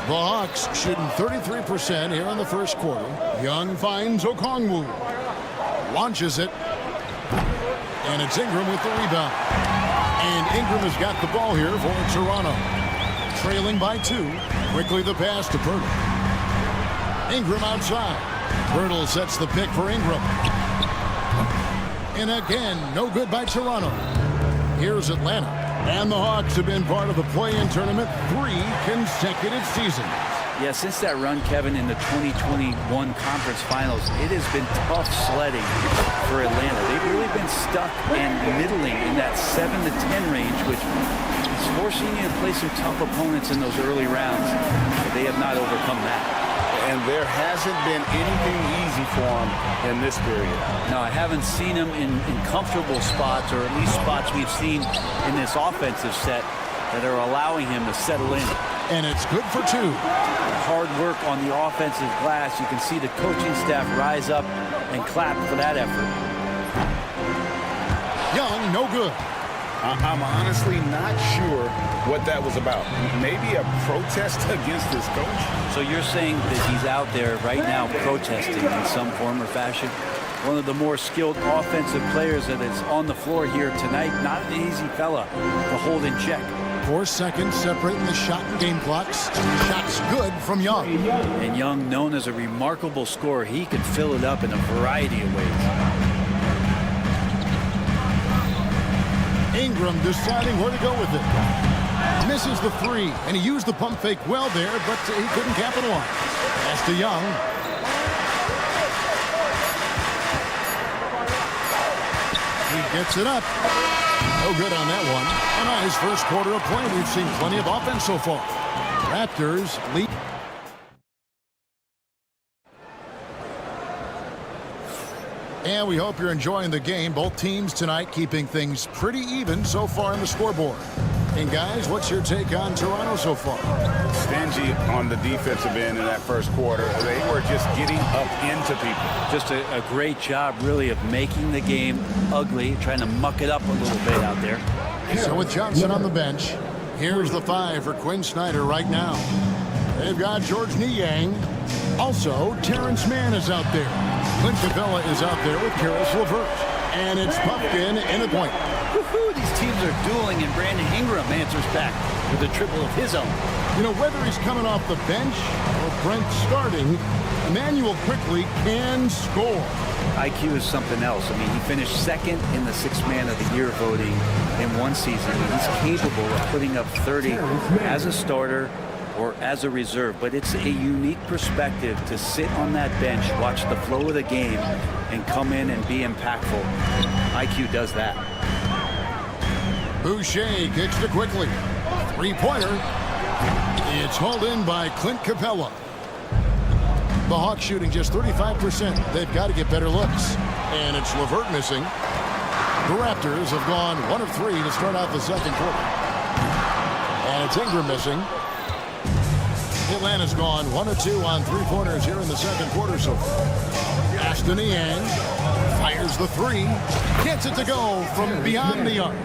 Speaker 6: The Hawks shooting 33% here in the first quarter. Young finds Okongwu. Launches it. And it's Ingram with the rebound. And Ingram has got the ball here for Toronto. Trailing by 2. Quickly the pass to Pirtle. Ingram outside. Pirtle sets the pick for Ingram. And again, no good by Toronto. Here's Atlanta. And the Hawks have been part of the play-in tournament 3 consecutive seasons.
Speaker 12: Yeah, since that run, Kevin, in the 2021 conference finals, it has been tough sledding for Atlanta. They've really been stuck and middling in that 7 to 10 range, which is forcing you to play some tough opponents in those early rounds. But they have not overcome that.
Speaker 11: And there hasn't been anything easy for them in this period.
Speaker 12: No, I haven't seen them in comfortable spots, or at least spots we've seen in this offensive set that are allowing him to settle in.
Speaker 6: And it's good for 2.
Speaker 12: Hard work on the offensive glass. You can see the coaching staff rise up and clap for that effort.
Speaker 6: Young, no good.
Speaker 11: I'm honestly not sure what that was about. Maybe a protest against his coach?
Speaker 12: So you're saying that he's out there right now protesting in some form or fashion? One of the more skilled offensive players that is on the floor here tonight. Not an easy fella to hold in check.
Speaker 6: 4 seconds separating the shot and game clocks. Shot's good from Young.
Speaker 12: And Young, known as a remarkable scorer, he can fill it up in a variety of ways.
Speaker 6: Ingram deciding where to go with it. Misses the 3, and he used the pump fake well there, but he couldn't capitalize. Pass to Young. He gets it up. No good on that one. A nice first quarter of play. We've seen plenty of offense so far. Raptors lead. And we hope you're enjoying the game. Both teams tonight keeping things pretty even so far on the scoreboard. And guys, what's your take on Toronto so far?
Speaker 7: Stingy on the defensive end in that first quarter. They were just getting up into people.
Speaker 12: Just a great job, really, of making the game ugly, trying to muck it up a little bit out there.
Speaker 6: So with Johnson on the bench, here's the 5 for Quinn Snyder right now. They've got George Niang. Also, Terrence Mann is out there. Clint Capella is out there with Karis LeVert. And it's Pumpkin in the point.
Speaker 12: Woohoo, these teams are dueling, and Brandon Ingram answers back with a triple of his own.
Speaker 6: You know, whether he's coming off the bench or Brent starting, Emmanuel quickly can score.
Speaker 12: IQ is something else. I mean, he finished second in the Sixth Man of the Year voting in one season. He's capable of putting up 30 as a starter or as a reserve, but it's a unique perspective to sit on that bench, watch the flow of the game, and come in and be impactful. IQ does that.
Speaker 6: Boucher kicks it quickly. 3-pointer. It's hauled in by Clint Capella. The Hawks shooting just 35%. They've got to get better looks. And it's LeVert missing. The Raptors have gone 1 of 3 to start out the second quarter. And it's Ingram missing. Atlanta's gone 1 of 2 on 3-pointers here in the second quarter so far. Ashton Niang fires the 3. Gets it to go from beyond the arc.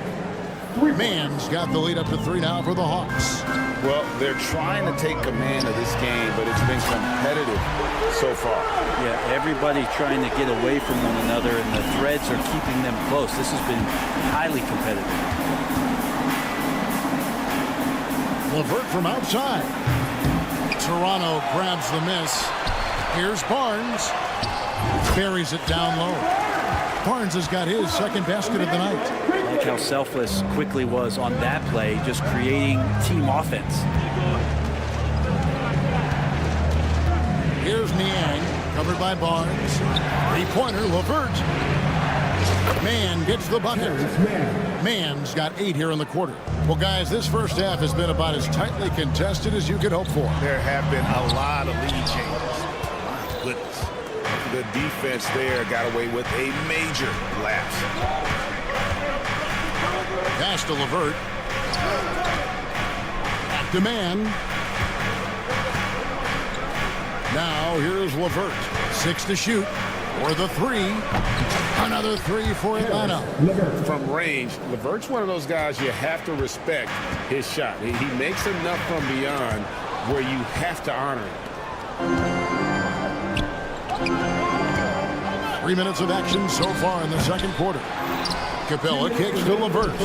Speaker 6: Mann's got the lead up to 3 now for the Hawks.
Speaker 7: Well, they're trying to take command of this game, but it's been competitive so far.
Speaker 12: Yeah, everybody trying to get away from one another, and the threads are keeping them close. This has been highly competitive.
Speaker 6: LeVert from outside. Toronto grabs the miss. Here's Barnes. Buries it down low. Barnes has got his second basket of the night.
Speaker 12: Like how selfless Quickly was on that play, just creating team offense.
Speaker 6: Here's Niang, covered by Barnes. 3-pointer, LeVert. Mann gets the bucket. Mann's got 8 here in the quarter. Well, guys, this first half has been about as tightly contested as you could hope for.
Speaker 11: There have been a lot of lead changes. My goodness. The defense there got away with a major lapse.
Speaker 6: Pass to LeVert. Back to Mann. Now here's LeVert. 6 to shoot. For the 3. Another 3 for Atlanta.
Speaker 11: From range, LeVert's one of those guys you have to respect his shot. He makes enough from beyond where you have to honor him.
Speaker 6: 3 minutes of action so far in the second quarter. Capella kicks to LeVert.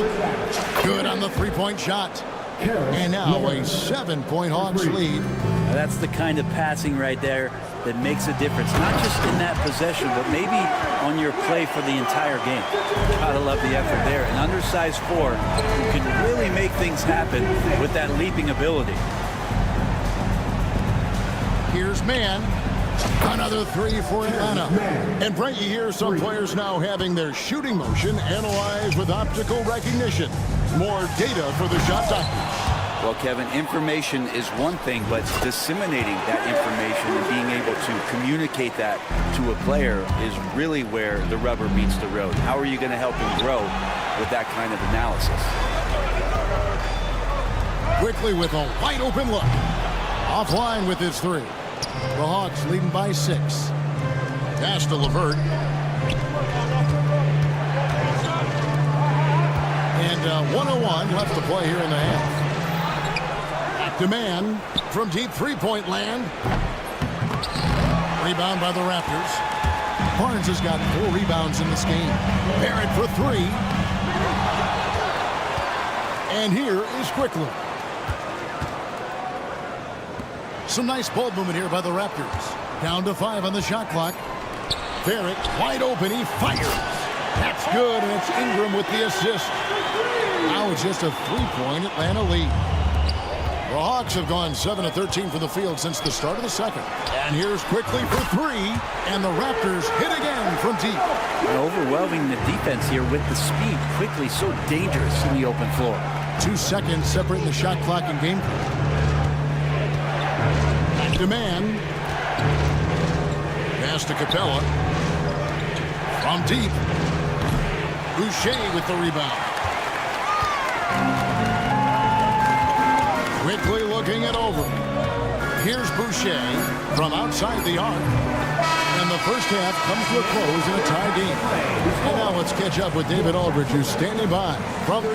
Speaker 6: Good on the 3-point shot. And now a 7-point Hawks lead.
Speaker 12: Now that's the kind of passing right there that makes a difference, not just in that possession, but maybe on your play for the entire game. Gotta love the effort there. An undersized 4 who can really make things happen with that leaping ability.
Speaker 6: Here's Mann. Another 3 for Atlanta. And Brent, you hear some players now having their shooting motion analyzed with optical recognition. More data for the shot doctors.
Speaker 12: Well, Kevin, information is one thing, but disseminating that information and being able to communicate that to a player is really where the rubber meets the road. How are you going to help him grow with that kind of analysis?
Speaker 6: Quickly with a wide open look. Offline with his 3. The Hawks leading by 6. Pass to LeVert. And 1:01 left to play here in the half. Back to Mann from deep 3-point land. Rebound by the Raptors. Barnes has got 4 rebounds in this game. Barrett for 3. And here is Quickly. Some nice ball movement here by the Raptors. Down to 5 on the shot clock. Barrett wide open. He fires. That's good, and it's Ingram with the assist. Now it's just a 3-point Atlanta lead. The Hawks have gone 7 of 13 from the field since the start of the second. And here's Quickly for 3, and the Raptors hit again from deep.
Speaker 12: Overwhelming the defense here with the speed. Quickly so dangerous in the open floor.
Speaker 6: 2 seconds separating the shot clock and game clock. Demand. Pass to Capella. From deep. Boucher with the rebound. Quickly looking it over. Here's Boucher from outside the arc. And the first half comes to a close in a tie game. And now let's catch up with David Aldridge, who's standing by.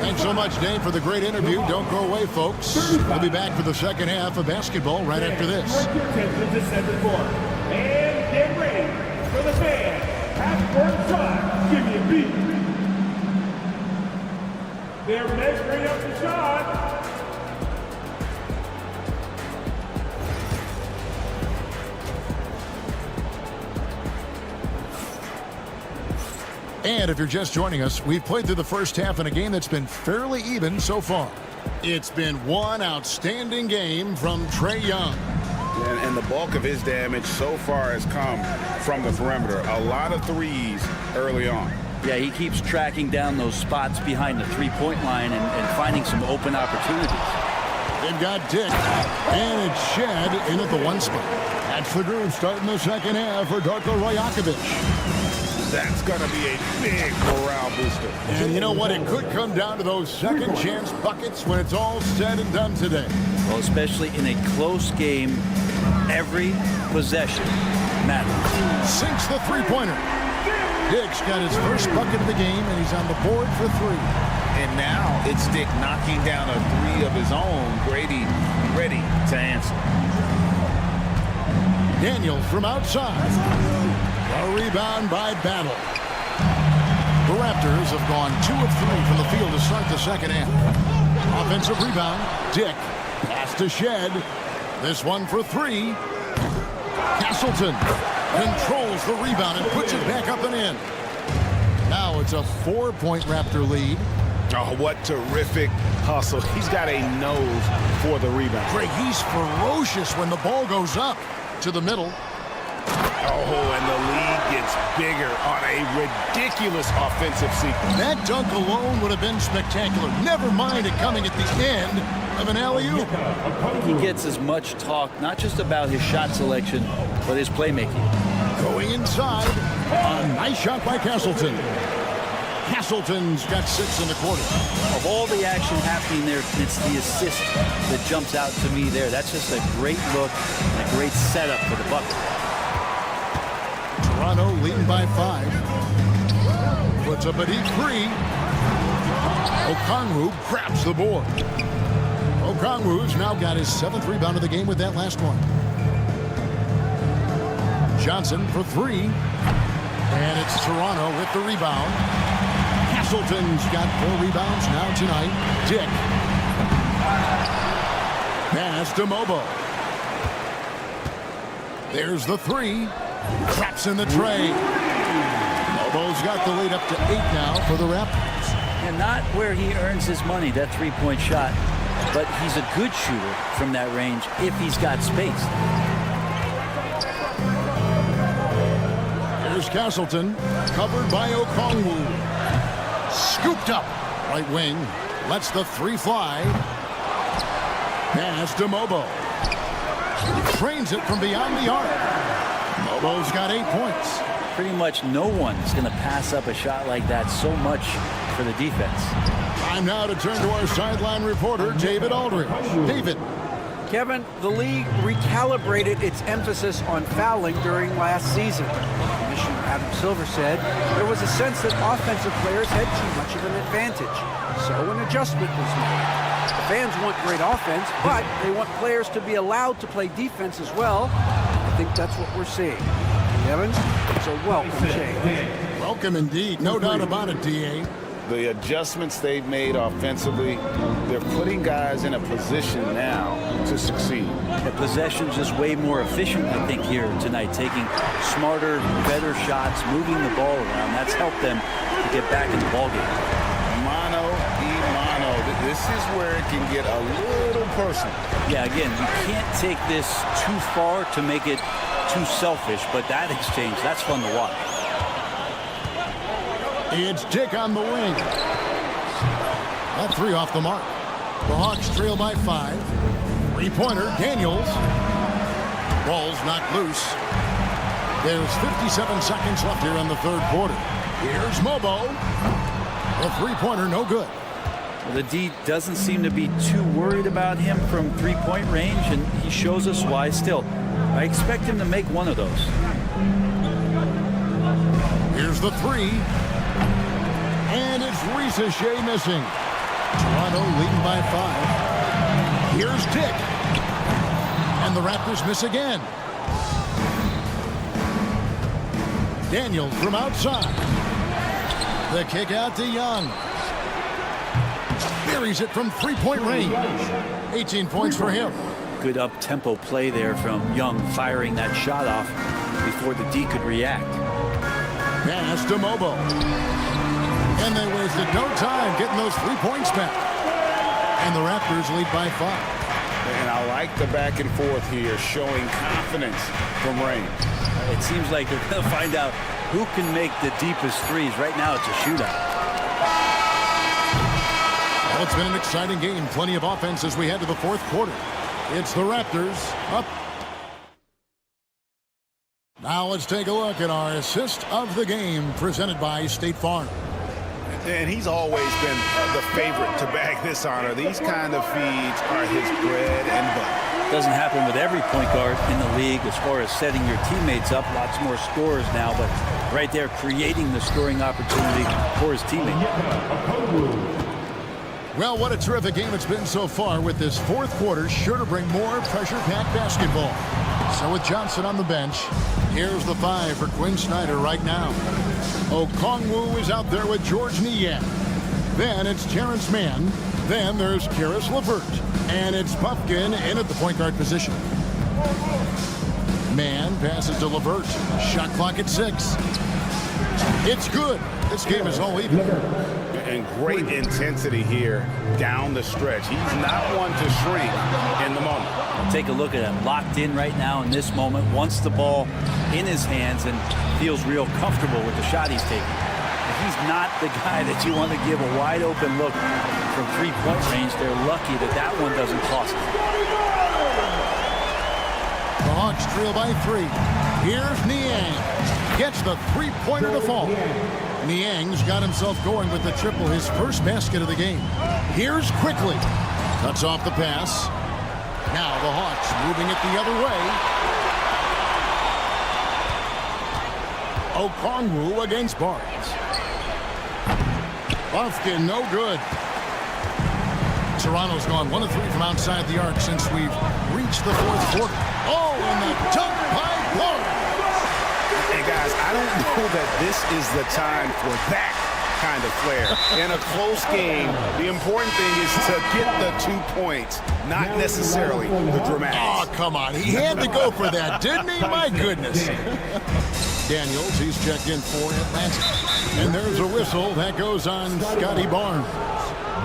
Speaker 6: Thanks so much, Dave, for the great interview. Don't go away, folks. We'll be back for the second half of basketball right after this.
Speaker 13: And get ready for the fan. Half-court shot. Give me a beat. They're measuring up the shot.
Speaker 6: And if you're just joining us, we've played through the first half in a game that's been fairly even so far. It's been one outstanding game from Trae Young.
Speaker 7: And the bulk of his damage so far has come from the perimeter. A lot of threes early on.
Speaker 12: Yeah, he keeps tracking down those spots behind the three-point line and finding some open opportunities.
Speaker 6: They've got Dick, and it's Shed in at the 1 spot. That's the groove starting the second half for Darko Rajakovic.
Speaker 11: That's going to be a big morale booster.
Speaker 6: And you know what? It could come down to those second chance buckets when it's all said and done today.
Speaker 12: Well, especially in a close game, every possession matters.
Speaker 6: Sinks the three-pointer. Dick's got his first bucket of the game, and he's on the board for 3.
Speaker 7: And now it's Dick knocking down a 3 of his own. Grady ready to answer.
Speaker 6: Daniels from outside. A rebound by Battle. The Raptors have gone 2 of 3 from the field to start the second half. Offensive rebound. Dick. Pass to Shed. This one for 3. Castleton controls the rebound and puts it back up and in. Now it's a 4-point Raptor lead.
Speaker 11: Oh, what terrific hustle. He's got a nose for the rebound.
Speaker 6: Greg, he's ferocious when the ball goes up to the middle.
Speaker 11: Oh, and the lead gets bigger on a ridiculous offensive sequence.
Speaker 6: That dunk alone would have been spectacular. Never mind it coming at the end of an alley-oop.
Speaker 12: He gets as much talk, not just about his shot selection, but his playmaking.
Speaker 6: Going inside. A nice shot by Castleton. Castleton's got 6 in the quarter.
Speaker 12: Of all the action happening there, it's the assist that jumps out to me there. That's just a great look and a great setup for the bucket.
Speaker 6: Toronto leading by 5. Puts up a deep 3. Okongwu grabs the board. Okongwu's now got his 7th rebound of the game with that last one. Johnson for 3. And it's Toronto with the rebound. Castleton's got 4 rebounds now tonight. Dick. Pass to Mobo. There's the 3. Traps in the tray. Mobo's got the lead up to 8 now for the Raptors.
Speaker 12: And not where he earns his money, that three-point shot, but he's a good shooter from that range if he's got space.
Speaker 6: Here's Castleton, covered by Okongwu. Scooped up. Right wing. Lets the 3 fly. Pass to Mobo. Trains it from beyond the arc. Mobo's got 8 points.
Speaker 12: Pretty much no one is going to pass up a shot like that so much for the defense.
Speaker 6: Time now to turn to our sideline reporter, David Aldridge. David.
Speaker 8: Kevin, the league recalibrated its emphasis on fouling during last season. Commissioner Adam Silver said there was a sense that offensive players had too much of an advantage. So an adjustment was made. The fans want great offense, but they want players to be allowed to play defense as well. I think that's what we're seeing. Kevin, it's a welcome change.
Speaker 6: Welcome indeed. No doubt about it, D.A.
Speaker 7: The adjustments they've made offensively, they're putting guys in a position now to succeed.
Speaker 12: The possession's just way more efficient, I think, here tonight, taking smarter, better shots, moving the ball around. That's helped them to get back in the ballgame.
Speaker 7: Mano y mano. This is where it can get a little personal.
Speaker 12: Yeah, again, you can't take this too far to make it too selfish, but that exchange, that's fun to watch.
Speaker 6: It's Dick on the wing. That three off the mark. The Hawks trail by 5. Three-pointer, Daniels. Ball's knocked loose. There's 57 seconds left here in the third quarter. Here's Mobo. The three-pointer, no good.
Speaker 12: Well, the D doesn't seem to be too worried about him from three-point range, and he shows us why still. I expect him to make one of those.
Speaker 6: Here's the three. And it's Ricochet missing. Toronto leading by 5. Here's Dick. And the Raptors miss again. Daniels from outside. The kick out to Young. Buries it from three-point range. 18 points for him.
Speaker 12: Good up-tempo play there from Young, firing that shot off before the D could react.
Speaker 6: Pass to Mobo. And they wasted no time getting those 3 points back. And the Raptors lead by 5.
Speaker 7: And I like the back and forth here, showing confidence from range.
Speaker 12: It seems like they're going to find out who can make the deepest threes. Right now, it's a shootout.
Speaker 6: Well, it's been an exciting game. Plenty of offense as we head to the fourth quarter. It's the Raptors up. Now let's take a look at our assist of the game presented by State Farm.
Speaker 11: And he's always been the favorite to bag this honor. These kind of feeds are his bread and butter.
Speaker 12: Doesn't happen with every point guard in the league as far as setting your teammates up. Lots more scorers now, but right there creating the scoring opportunity for his teammate.
Speaker 6: Well, what a terrific game it's been so far, with this fourth quarter sure to bring more pressure-packed basketball. So with Johnson on the bench, here's the 5 for Quinn Snyder right now. Okongwu is out there with George Niang. Then it's Terrence Mann. Then there's Karis LeVert. And it's Puffkin in at the point guard position. Mann passes to LeVert. Shot clock at 6. It's good. This game is all even.
Speaker 11: And great intensity here down the stretch. He's not one to shrink in the moment.
Speaker 12: Take a look at him, locked in right now in this moment, wants the ball in his hands and feels real comfortable with the shot he's taking. He's not the guy that you want to give a wide open look from three-point range. They're lucky that that one doesn't cost them.
Speaker 6: The Hawks trail by 3. Here's Niang. Gets the three-pointer to fall. Niang's got himself going with the triple, his first basket of the game. Here's Quickly. Cuts off the pass. Now the Hawks moving it the other way. Okongwu against Barnes. Puffkin, no good. Toronto's gone 1 of 3 from outside the arc since we've reached the fourth quarter. Oh, and the dunk by Barnes.
Speaker 11: Hey, guys, I don't know that this is the time for that kind of flair. In a close game, the important thing is to get the 2 points, not necessarily the dramatics.
Speaker 6: Oh, come on. He had to go for that, didn't he? My goodness. Daniels, he's checked in for Atlanta. And there's a whistle that goes on Scotty Barnes.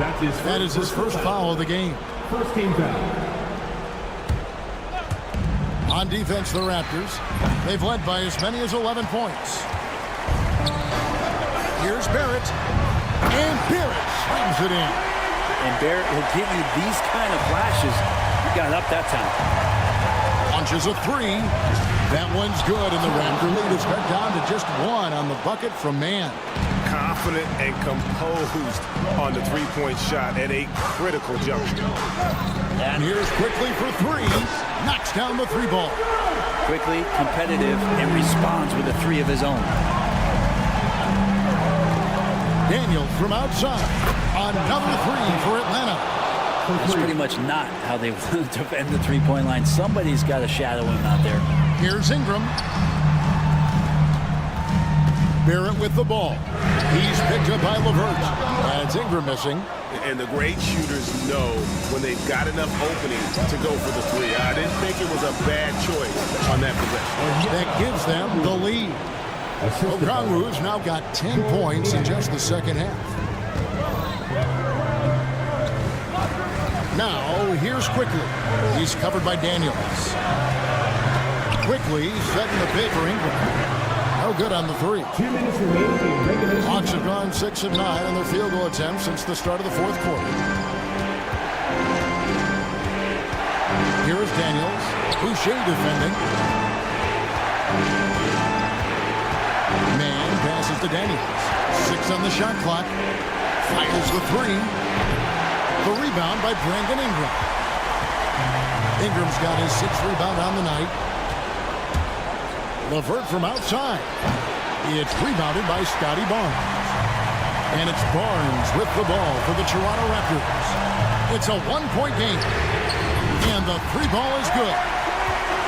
Speaker 6: That is his first foul of the game.
Speaker 13: First team foul.
Speaker 6: On defense, the Raptors. They've led by as many as 11 points. Here's Barrett. And Barrett slams it in.
Speaker 12: And Barrett will give you these kind of flashes. He got up that time.
Speaker 6: Launches a 3. That one's good, and the Raptor lead is cut down to just 1 on the bucket from Mann.
Speaker 11: Confident and composed on the three-point shot at a critical juncture.
Speaker 6: And here's Quickly for 3. Knocks down the 3 ball.
Speaker 12: Quickly, competitive, and responds with a 3 of his own.
Speaker 6: Daniels from outside. Another 3 for Atlanta.
Speaker 12: That's pretty much not how they defend the three-point line. Somebody's got to shadow him out there.
Speaker 6: Here's Ingram. Barrett with the ball. He's picked up by LeVert. And it's Ingram missing.
Speaker 11: And the great shooters know when they've got enough opening to go for the three. I didn't think it was a bad choice on that possession.
Speaker 6: That gives them the lead. Okongwu's now got 10 points in just the second half. Now, here's Quickly. He's covered by Daniels. Quickly setting the pick for Ingram. No good on the three.
Speaker 13: 2 minutes remaining.
Speaker 6: Hawks have gone 6 of 9 on their field goal attempts since the start of the fourth quarter. Here is Daniels. Boucher defending. Man passes to Daniels. 6 on the shot clock. Fires the three. The rebound by Brandon Ingram. Ingram's got his 6th rebound on the night. LeVert from outside. It's rebounded by Scotty Barnes. And it's Barnes with the ball for the Toronto Raptors. It's a 1-point game. And the three ball is good.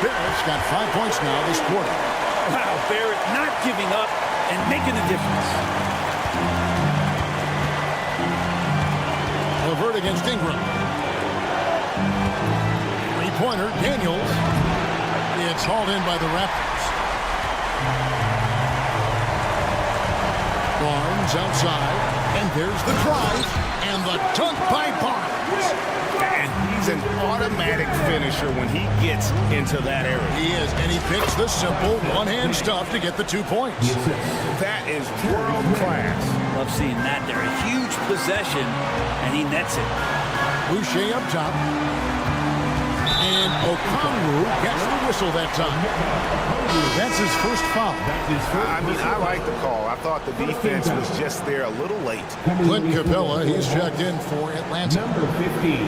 Speaker 6: Barrett's got 5 points now this quarter.
Speaker 12: Wow, Barrett not giving up and making a difference.
Speaker 6: LeVert against Ingram. Three-pointer, Daniels. It's hauled in by the Raptors. Barnes outside, and there's the drive, and the dunk by Barnes.
Speaker 11: And he's an automatic finisher when he gets into that area.
Speaker 6: He is, and he picks the simple one-hand stuff to get the 2 points.
Speaker 11: That is world class.
Speaker 12: Love seeing that there. A huge possession, and he nets it.
Speaker 6: Boucher up top. And Okongwu gets the whistle that time. That's his first foul.
Speaker 11: I mean, I like the call. I thought the defense was just there a little late.
Speaker 6: Clint Capella, he's checked in for Atlanta.
Speaker 13: Number 15.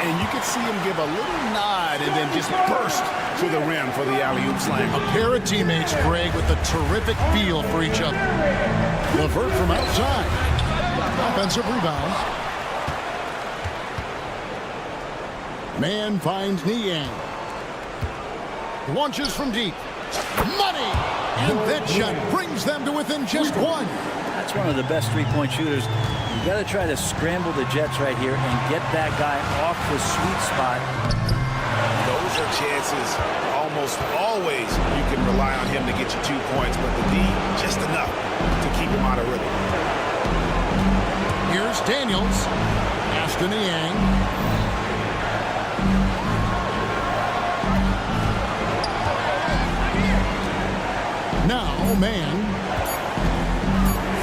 Speaker 11: And you could see him give a little nod and then just burst to the rim for the alley-oop slam.
Speaker 6: A pair of teammates, Greg, with a terrific feel for each other. LeVert from outside. Offensive rebound. Man finds Niang. Launches from deep. Money! And that shot brings them to within just 1.
Speaker 12: That's one of the best three-point shooters. You got to try to scramble the Jets right here and get that guy off the sweet spot.
Speaker 11: Those are chances almost always you can rely on him to get you 2 points, but the D, just enough to keep him out of rhythm.
Speaker 6: Here's Daniels. Pass to Niang. Now, man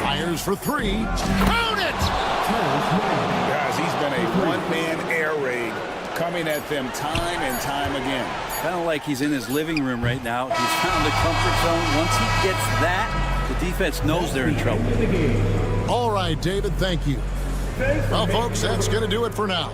Speaker 6: fires for 3. Count it!
Speaker 7: Guys, he's been a one-man air raid coming at them time and time again.
Speaker 12: Kind of like he's in his living room right now. He's found the comfort zone. Once he gets that, the defense knows they're in trouble.
Speaker 6: All right, David, thank you. Well, folks, that's going to do it for now.